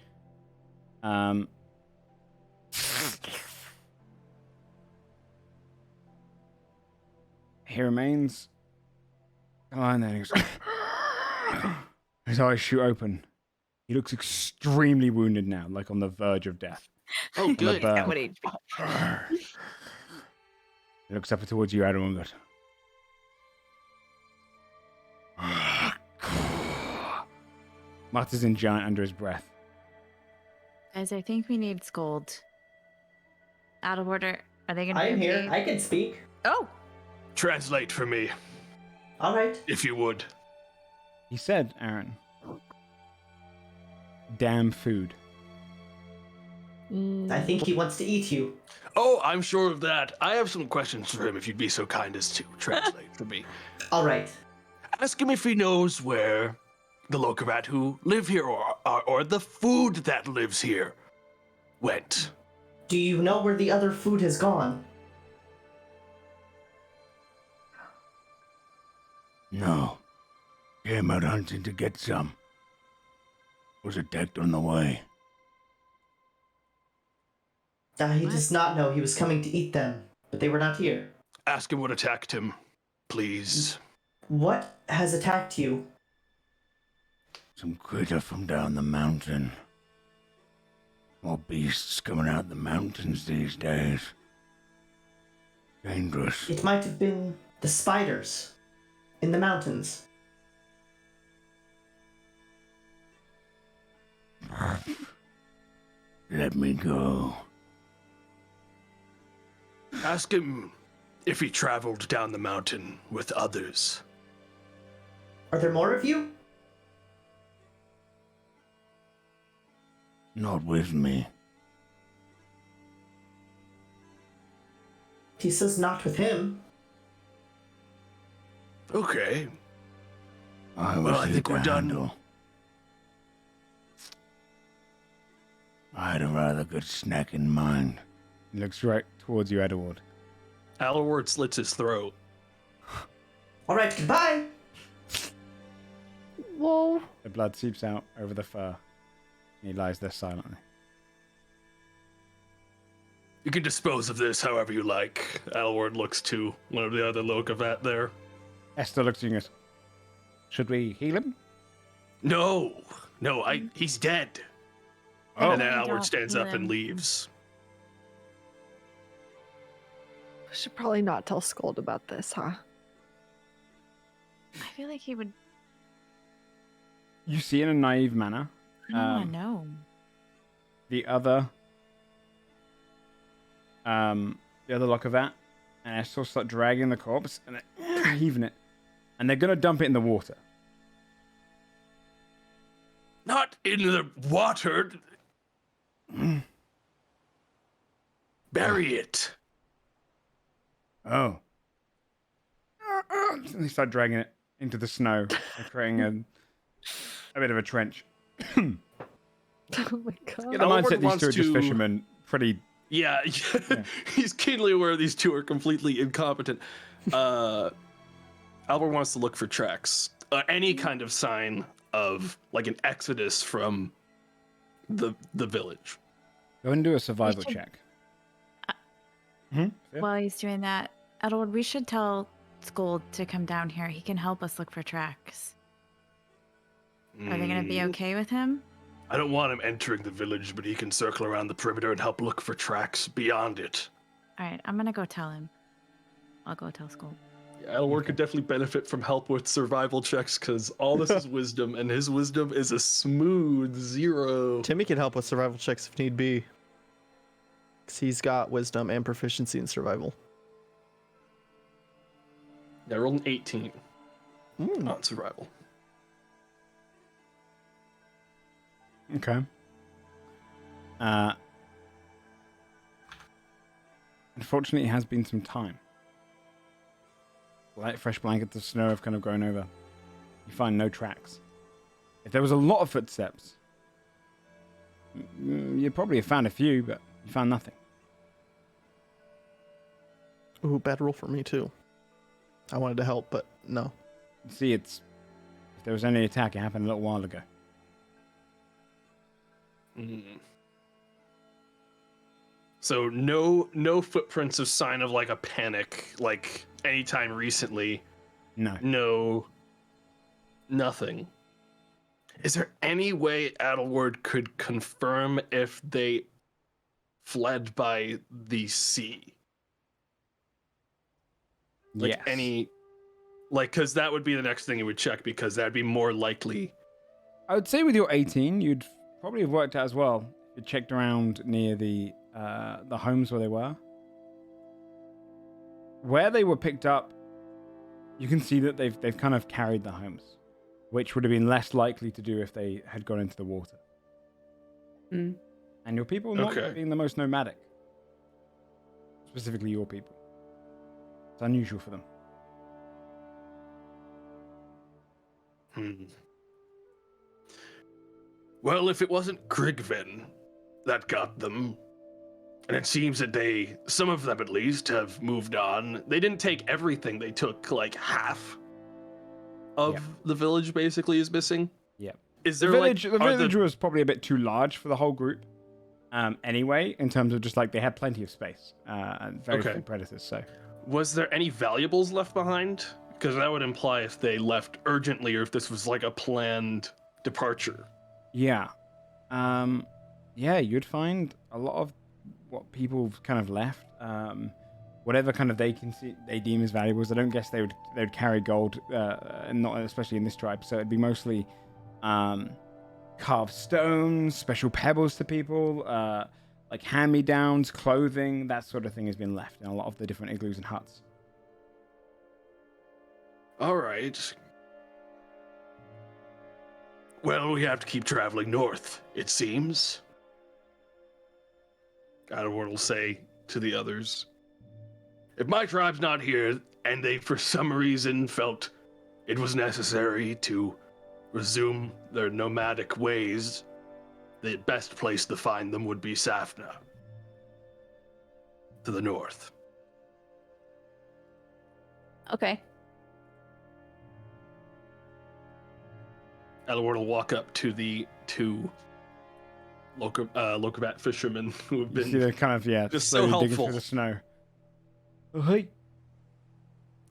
He remains lying there. His eyes shoot open. He looks extremely wounded now, like on the verge of death. Oh, good. At what age? He looks up towards you, Adalward. Mutters in giant under his breath. Guys, I think we need Scold. Adalward, are they going to I be am here. okay? I can speak. Oh! Translate for me, All right. if you would. He said, Aaron. Damn food. I think he wants to eat you. Oh, I'm sure of that. I have some questions for him, if you'd be so kind as to translate for me. All right. Ask him if he knows where the Lokarat who live here or the food that lives here went. Do you know where the other food has gone? No. Came out hunting to get some. Was attacked on the way. He does not know he was coming to eat them, but they were not here. Ask him what attacked him, please. What has attacked you? Some critter from down the mountain. More beasts coming out the mountains these days. Dangerous. It might have been the spiders in the mountains. Let me go. Ask him if he traveled down the mountain with others. Are there more of you? Not with me. He says not with him. Okay. I think we're done. I had a rather good snack in mind. He looks right towards you, Adalward. Adalward slits his throat. All right, goodbye. Whoa. The blood seeps out over the fur. And he lies there silently. You can dispose of this however you like. Adalward looks to one of the other Lokavat there. Esther looks at you and goes, should we heal him? No, he's dead. Oh. And then Don't Adalward stands heal up and him. leaves. We should probably not tell Scold about this, huh? I feel like he would. You see in a naive manner, I don't want to know. the other Lokavat and Esther start dragging the corpse and they're heaving it. And they're going to dump it in the water. Not in the water. Bury it. Oh. And they start dragging it into the snow and creating a bit of a trench. Oh my god. Get the mindset these wants two are just to- fishermen. Pretty. Yeah, he's keenly aware these two are completely incompetent. Albert wants to look for tracks, any kind of sign of like an exodus from the village. Go and do a survival should- check. Yeah. While he's doing that, Adalward, we should tell Scold to come down here. He can help us look for tracks. Are they going to be okay with him? I don't want him entering the village, but he can circle around the perimeter and help look for tracks beyond it. All right, I'm going to go tell him. I'll go tell Scold. Adalward could definitely benefit from help with survival checks because all this is wisdom, and his wisdom is a smooth 0. Timmy can help with survival checks if need be. Because he's got wisdom and proficiency in survival. I rolled an 18 on survival. Okay. Unfortunately, it has been some time. Light, fresh blankets of snow have kind of grown over. You find no tracks. If there was a lot of footsteps, you probably have found a few, but you found nothing. Ooh, bad roll for me too. I wanted to help, but no. See, if there was any attack, it happened a little while ago. So no footprints of sign of like a panic, like anytime recently. No. Nothing. Is there any way Adalward could confirm if they fled by the sea? Like Yes. because that would be the next thing you would check because that'd be more likely. I would say with your 18, you'd probably have worked out as well. You checked around near the homes where they were. Where they were picked up, you can see that they've kind of carried the homes, which would have been less likely to do if they had gone into the water. And your people not being the most nomadic. Specifically your people. It's unusual for them. Well, if it wasn't Grigvin that got them, and it seems that some of them at least, have moved on. They didn't take everything. They took like half of the village basically is missing. Yep. Is The there village was probably a bit too large for the whole group. Anyway, in terms of just like they had plenty of space and very few predators. So, was there any valuables left behind? Because that would imply if they left urgently or if this was like a planned departure. yeah, you'd find a lot of what people kind of left. Whatever kind of they deem as valuables. I don't guess they'd carry gold, not especially in this tribe. So it'd be mostly carved stones, special pebbles to people, like hand-me-downs, clothing, that sort of thing has been left in a lot of the different igloos and huts. All right. Well, we have to keep traveling north, it seems. Adalward will say to the others, if my tribe's not here and they for some reason felt it was necessary to resume their nomadic ways, the best place to find them would be Safna, to the north. Okay. Adalward will walk up to the two Lokabat fishermen who have You see been they're kind of, just so slowly digging helpful. through the snow. Oh, hey.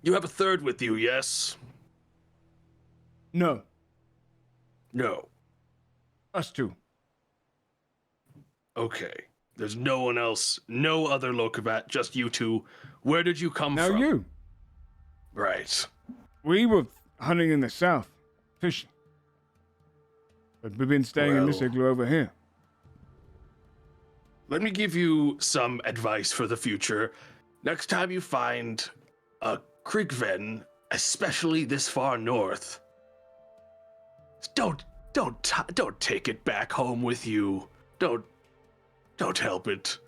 You have a third with you, yes? No, No. us two. Okay. There's no one else, no other Lokabat, just you two. Where did you come Now from? you. Right. We were hunting in the south, fishing. But we've been staying in this Well- igloo over here. Let me give you some advice for the future. Next time you find a Krigven, especially this far north, don't take it back home with you. Don't help it.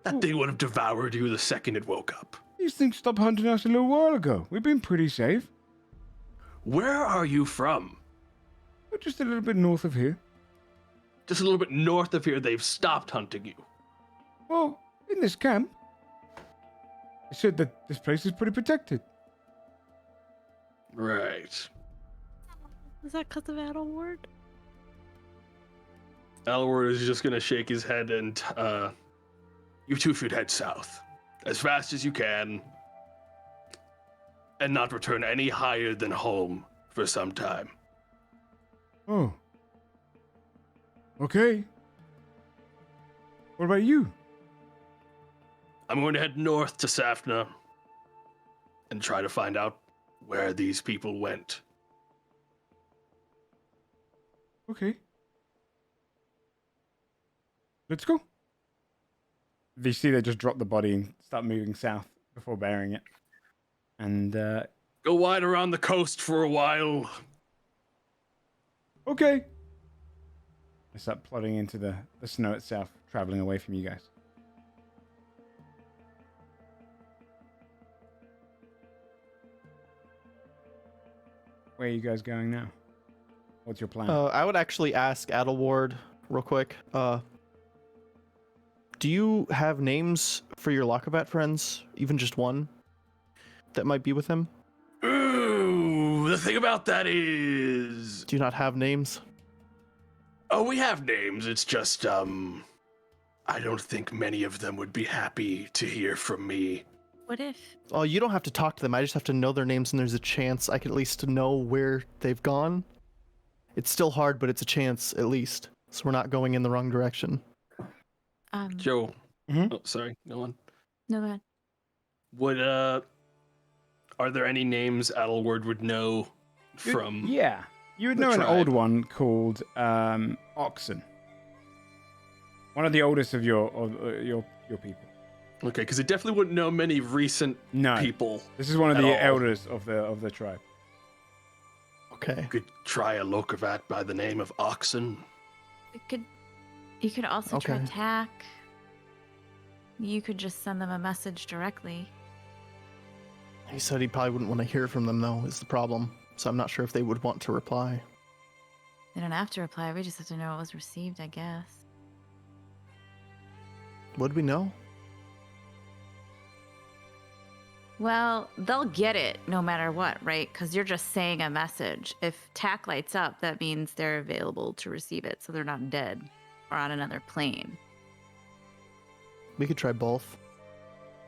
That thing would have devoured you the second it woke up. These things stopped hunting us a little while ago. We've been pretty safe. Where are you from? We're just a little bit north of here. Just a little bit north of here, they've stopped hunting you. Well, in this camp, they said that this place is pretty protected. Right. Is that because of Adalward? Adalward is just gonna shake his head and, you two should head south. As fast as you can. And not return any higher than Holm for some time. Oh. Okay. What about you? I'm going to head north to Safna and try to find out where these people went. Okay. Let's go. You see they just drop the body and start moving south before burying it. And, Go wide around the coast for a while. okay. They start plodding into the snow itself, traveling away from you guys. Where are you guys going now? What's your plan? I would actually ask Adalward real quick. Do you have names for your Lokabat friends? Even just one that might be with him? Ooh, the thing about that is... Do you not have names? Oh, we have names. It's just, I don't think many of them would be happy to hear from me. What if? Oh, you don't have to talk to them. I just have to know their names, and there's a chance I could at least know where they've gone. It's still hard, but it's a chance at least. So we're not going in the wrong direction. Joe. Mhm. Oh, sorry. Go on. No, go ahead. Would, are there any names Adalward would know from... Yeah. You would the know an tribe? old one called Oxen. One of the oldest of your people. Okay, because it definitely wouldn't know many recent No. people. This is one of At the all. elders of the tribe. Okay. You could try a Lokavat by the name of Oxen. You could also try Okay. attack. You could just send them a message directly. He said he probably wouldn't want to hear from them, though, is the problem. So I'm not sure if they would want to reply. They don't have to reply. We just have to know it was received, I guess. Would we know? Well, they'll get it no matter what, right? Because you're just saying a message. If TAC lights up, that means they're available to receive it, so they're not dead or on another plane. We could try both.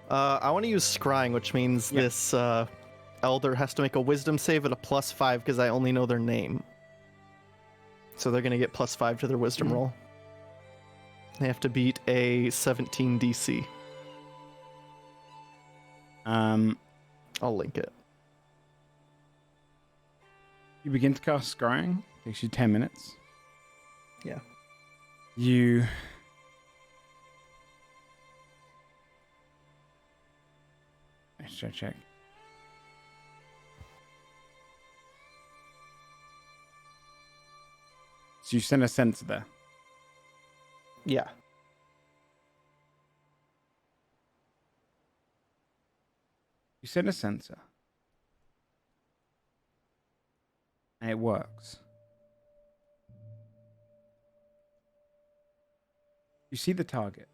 I want to use scrying, which means Yep. this elder has to make a wisdom save at a +5 because I only know their name. So they're going to get +5 to their wisdom roll. They have to beat a 17 DC. I'll link it. You begin to cast scrying. Takes you 10 minutes. Yeah. You let's check. So you send a sensor there. Yeah. You send a sensor. And it works. You see the target.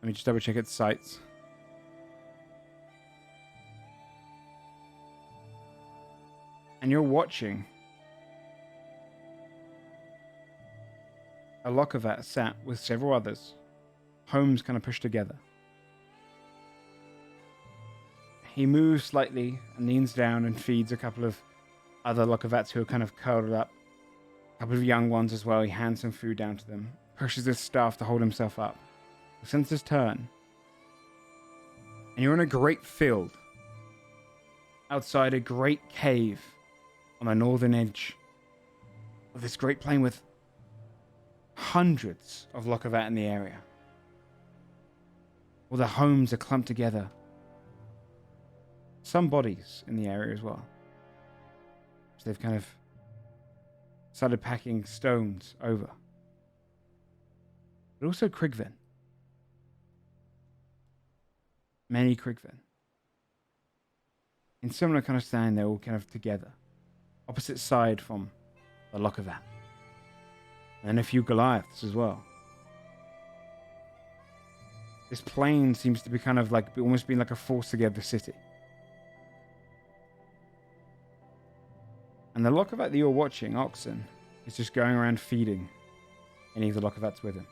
Let me just double check its sights. And you're watching a Lokavat sat with several others, homes kind of pushed together. He moves slightly and leans down and feeds a couple of other Lokavats who are kind of curled up. A couple of young ones as well. He hands some food down to them, pushes his staff to hold himself up. Since his turn, and you're in a great field outside a great cave on the northern edge of this great plain with hundreds of Lokavat in the area. All the homes are clumped together. Some bodies in the area as well. So they've kind of started packing stones over. But also Krigvin. Many Krigvin. In similar kind of stand, they're all kind of together. Opposite side from the Lokavat. And a few Goliaths as well. This plain seems to be kind of like, almost being like a forced together city. And the Lokavat that you're watching, Oxen, is just going around feeding any of the Lokavats with him.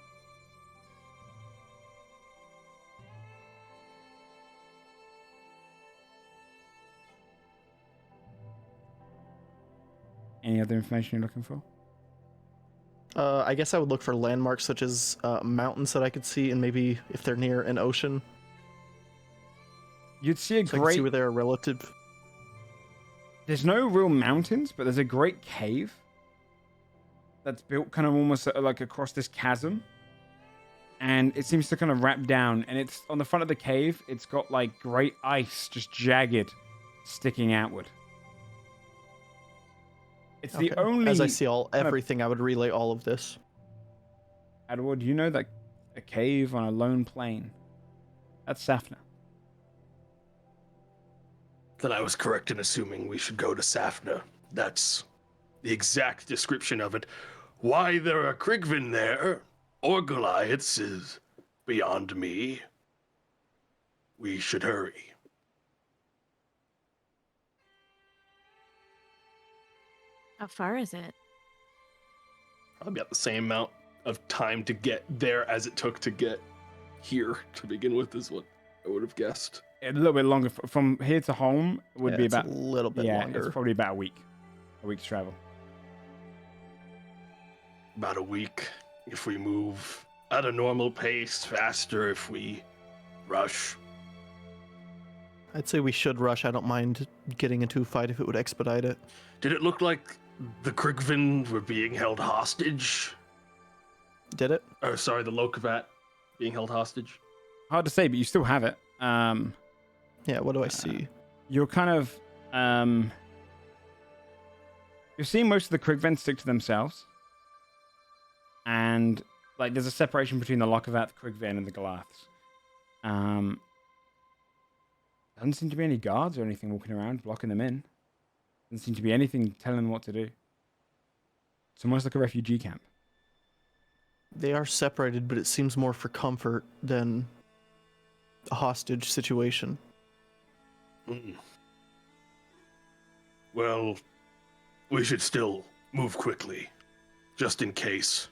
Any other information you're looking for? I guess I would look for landmarks such as mountains that I could see, and maybe if they're near an ocean. You'd see a so I can see where they're relative. There's no real mountains, but there's a great cave that's built kind of almost like across this chasm. And it seems to kind of wrap down. And it's on the front of the cave, it's got like great ice, just jagged, sticking outward. It's the only... As I see everything, I would relay all of this. Adalward, you know that a cave on a lone plain, that's Safna. Then I was correct in assuming we should go to Safna. That's the exact description of it. Why there are Krigvin there, or Goliaths, is beyond me. We should hurry. How far is it? Probably about the same amount of time to get there as it took to get here to begin with, is what I would have guessed. A little bit longer. From here to Holm would be about... a little bit longer. It's probably about a week. A week's travel. About a week if we move at a normal pace, faster if we rush. I'd say we should rush. I don't mind getting into a fight if it would expedite it. Did it look like the Krigvin were being held hostage? Did it? Or sorry, the Lokavat being held hostage? Hard to say, but you still have it. Yeah, what do I see? You're kind of... you're seeing most of the Krigvin stick to themselves. And like there's a separation between the Lokavat, the Krigvin, and the Goliaths. Doesn't seem to be any guards or anything walking around blocking them in. Doesn't seem to be anything telling them what to do. It's almost like a refugee camp. They are separated, but it seems more for comfort than a hostage situation. Well, we should still move quickly, just in case.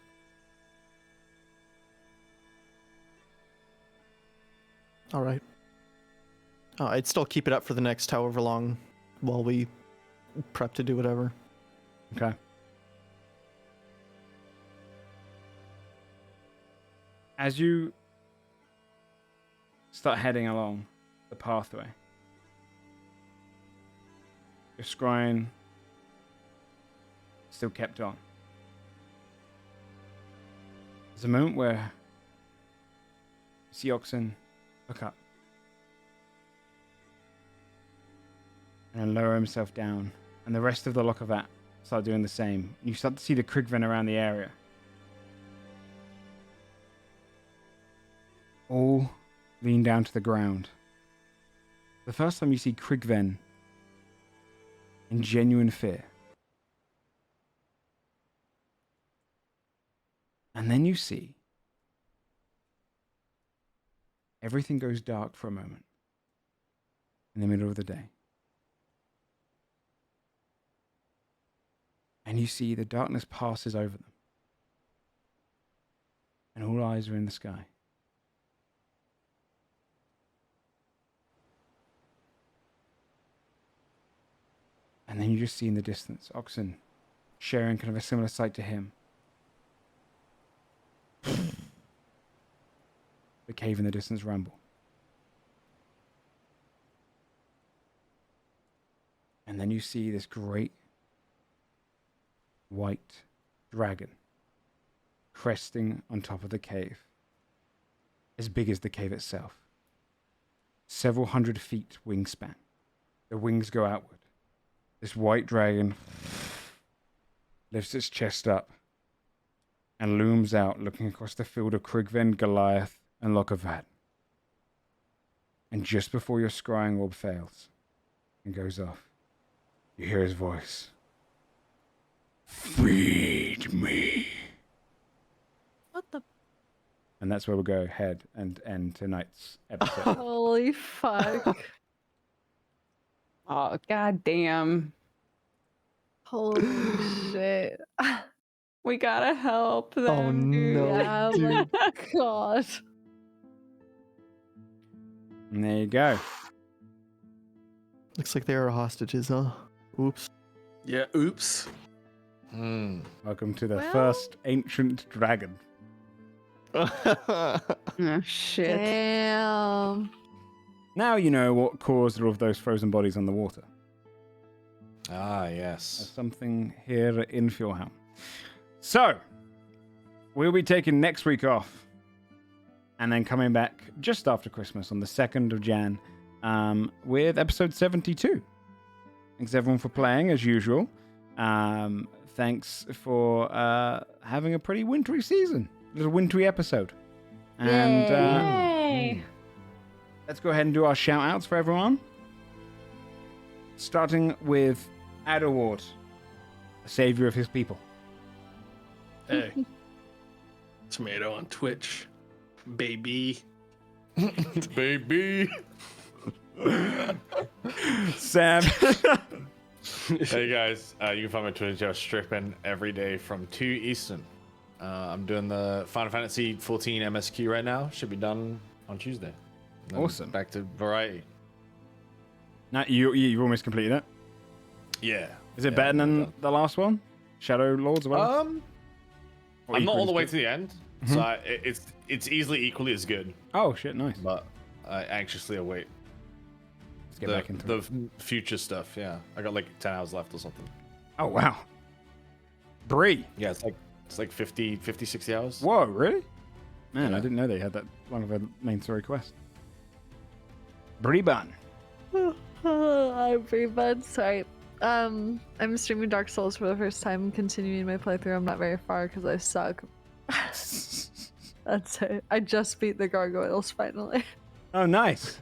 All right. I'd still keep it up for the next however long while we prep to do whatever. Okay. As you start heading along the pathway, your scrying still kept on. There's a moment where you see Oxen look up and lower himself down, and the rest of the Lokavat start doing the same. You start to see the Krigvin around the area. All lean down to the ground the first time you see Krigven in genuine fear. And then you see everything goes dark for a moment in the middle of the day. And you see the darkness passes over them. And all eyes are in the sky. And then you just see in the distance Oxen sharing kind of a similar sight to him. The cave in the distance rumble. And then you see this great white dragon cresting on top of the cave, as big as the cave itself. Several 100 feet wingspan. The wings go outward. This white dragon lifts its chest up and looms out, looking across the field of Krigven, Goliath, and Lokavad. And just before your scrying orb fails and goes off, you hear his voice. Feed me. What the? And that's where we'll go ahead and end tonight's episode. Holy fuck. Oh, god damn. Holy shit. We gotta help them. Oh, dude. no. Yeah, oh my god. And there you go. Looks like they are hostages, huh? Oops. Yeah, oops. Welcome to the Well- first ancient dragon. Oh, shit. Damn. Now you know what caused all of those frozen bodies on the water. Ah, There's yes. something here in Fjordhelm. So, we'll be taking next week off. And then coming back just after Christmas on the 2nd of Jan with episode 72. Thanks everyone for playing as usual. Thanks for having a pretty wintry season. A little wintry episode. And Yay. let's go ahead and do our shout outs for everyone. Starting with Adalward, the savior of his people. Hey. Tomato on Twitch. Baby. Baby. Sam. Hey guys, you can find my Twitter channel stripping every day from 2 Eastern. I'm doing the Final Fantasy 14 MSQ right now. Should be done on Tuesday. Then Awesome. Back to variety. Now, you've almost completed it. Yeah. Is it Yeah, better I'm than done. the last one? Shadow Lords or whatever? Or I'm not all the equally way as to the end, Mhm. so it's easily equally as good. good? Oh shit, nice. But I anxiously await Let's get back into it. future stuff. Yeah, I got like 10 hours left or something. Oh wow. Bree. Yeah, it's like 50, 60 hours. Whoa, really? Man, I Yeah. didn't know they had that long of a main story quest. Bree Bun. I'm pretty bad. Sorry. I'm streaming Dark Souls for the first time, continuing my playthrough. I'm not very far because I suck. That's it. I just beat the gargoyles finally. Oh, nice.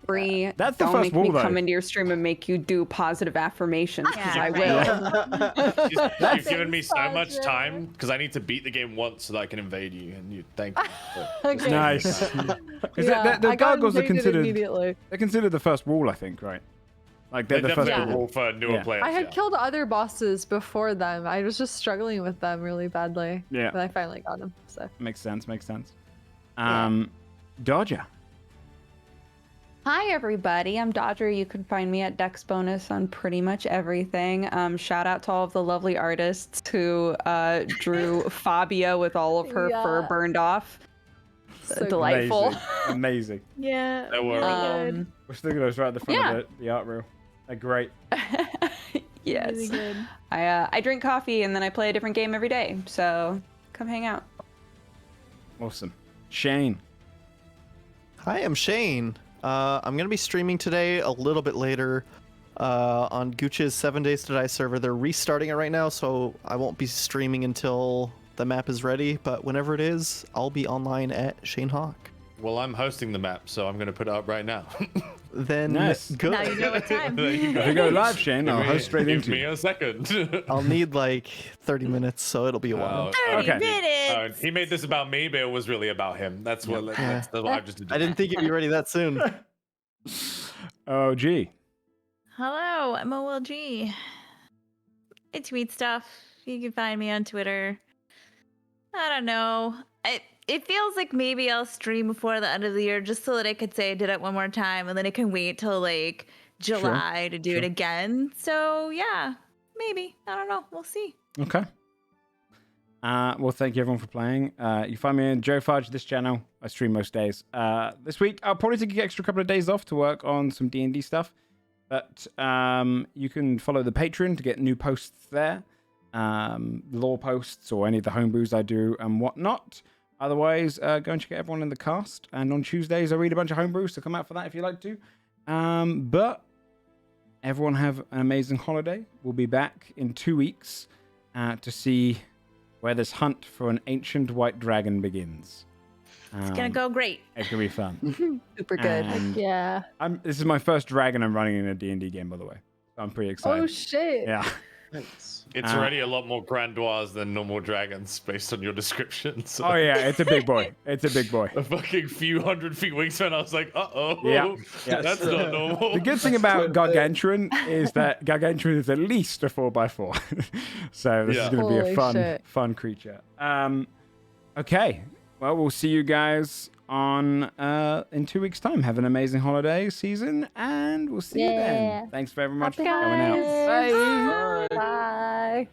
Bree, That's the don't first make wall, me though. come into your stream and make you do positive affirmations, because Yeah, I right. will. You've given me so much Positive. time because I need to beat the game once so that I can invade you, and you thank you. for Okay. Nice. Because Yeah, the I got gargoyles are invaded considered. immediately. They're considered the first wall, I think, right? Like they're They the first definitely wall. rule for newer Yeah. players. I had yeah. killed other bosses before them. I was just struggling with them really badly. Yeah. But I finally got them. So. Makes sense. Makes sense. Yeah. Dodger. Hi, everybody. I'm Dodger. You can find me at Dex Bonus on pretty much everything. Shout out to all of the lovely artists who drew Fabia with all of her fur Yeah. burned off. So Delightful. Amazing. Amazing. Yeah. They were. Um, We're still gonna right at the front Yeah. of the art reel. They're great. yes. Really good. I drink coffee and then I play a different game every day. So come hang out. Awesome. Shane. Hi, I'm Shane. I'm gonna be streaming today a little bit later on Gooch's 7 Days to Die server. They're restarting it right now, so I won't be streaming until the map is ready. But whenever it is, I'll be online at Shane Hawk. Well, I'm hosting the map, so I'm going to put it up right now. Then Nice. good. Now you know what time. There you go. If we go live, Shane, I'll host straight Give into me you. a second. I'll need like 30 minutes, so it'll be a while. 30 Okay. minutes. He made this about me, but it was really about him. That's what, that's what I've just. I didn't think you'd be ready that soon. Oh, gee. Hello, I'm OLG. I tweet stuff. You can find me on Twitter. I don't know. It feels like maybe I'll stream before the end of the year just so that I could say I did it one more time and then I can wait till like July to do it again. So yeah, maybe. I don't know. We'll see. Okay. Well, thank you everyone for playing. You find me in Joe Fudge, this channel. I stream most days. This week, I'll probably take an extra couple of days off to work on some D&D stuff. But you can follow the Patreon to get new posts there. Lore posts or any of the homebrews I do and whatnot. Otherwise, go and check out everyone in the cast. And on Tuesdays, I read a bunch of homebrews, so come out for that if you like to. But everyone have an amazing holiday. We'll be back in 2 weeks to see where this hunt for an ancient white dragon begins. It's going to go great. It's going to be fun. Super good. And Yeah. this is my first dragon I'm running in a D&D game, by the way. So I'm pretty excited. Oh, shit. Yeah. It's already a lot more grandoise than normal dragons based on your description. So. Oh, yeah. It's a big boy. It's a big boy. A fucking few 100 feet wingspan. I was like, uh-oh. Yeah. That's not normal. The good thing about Gargantuan is that Gargantuan is at least a 4x4. So this is going to be a fun creature. Okay. Well, we'll see you guys on in 2 weeks' time. Have an amazing holiday season, and we'll see you then. Thanks very much for coming out. Bye. Bye.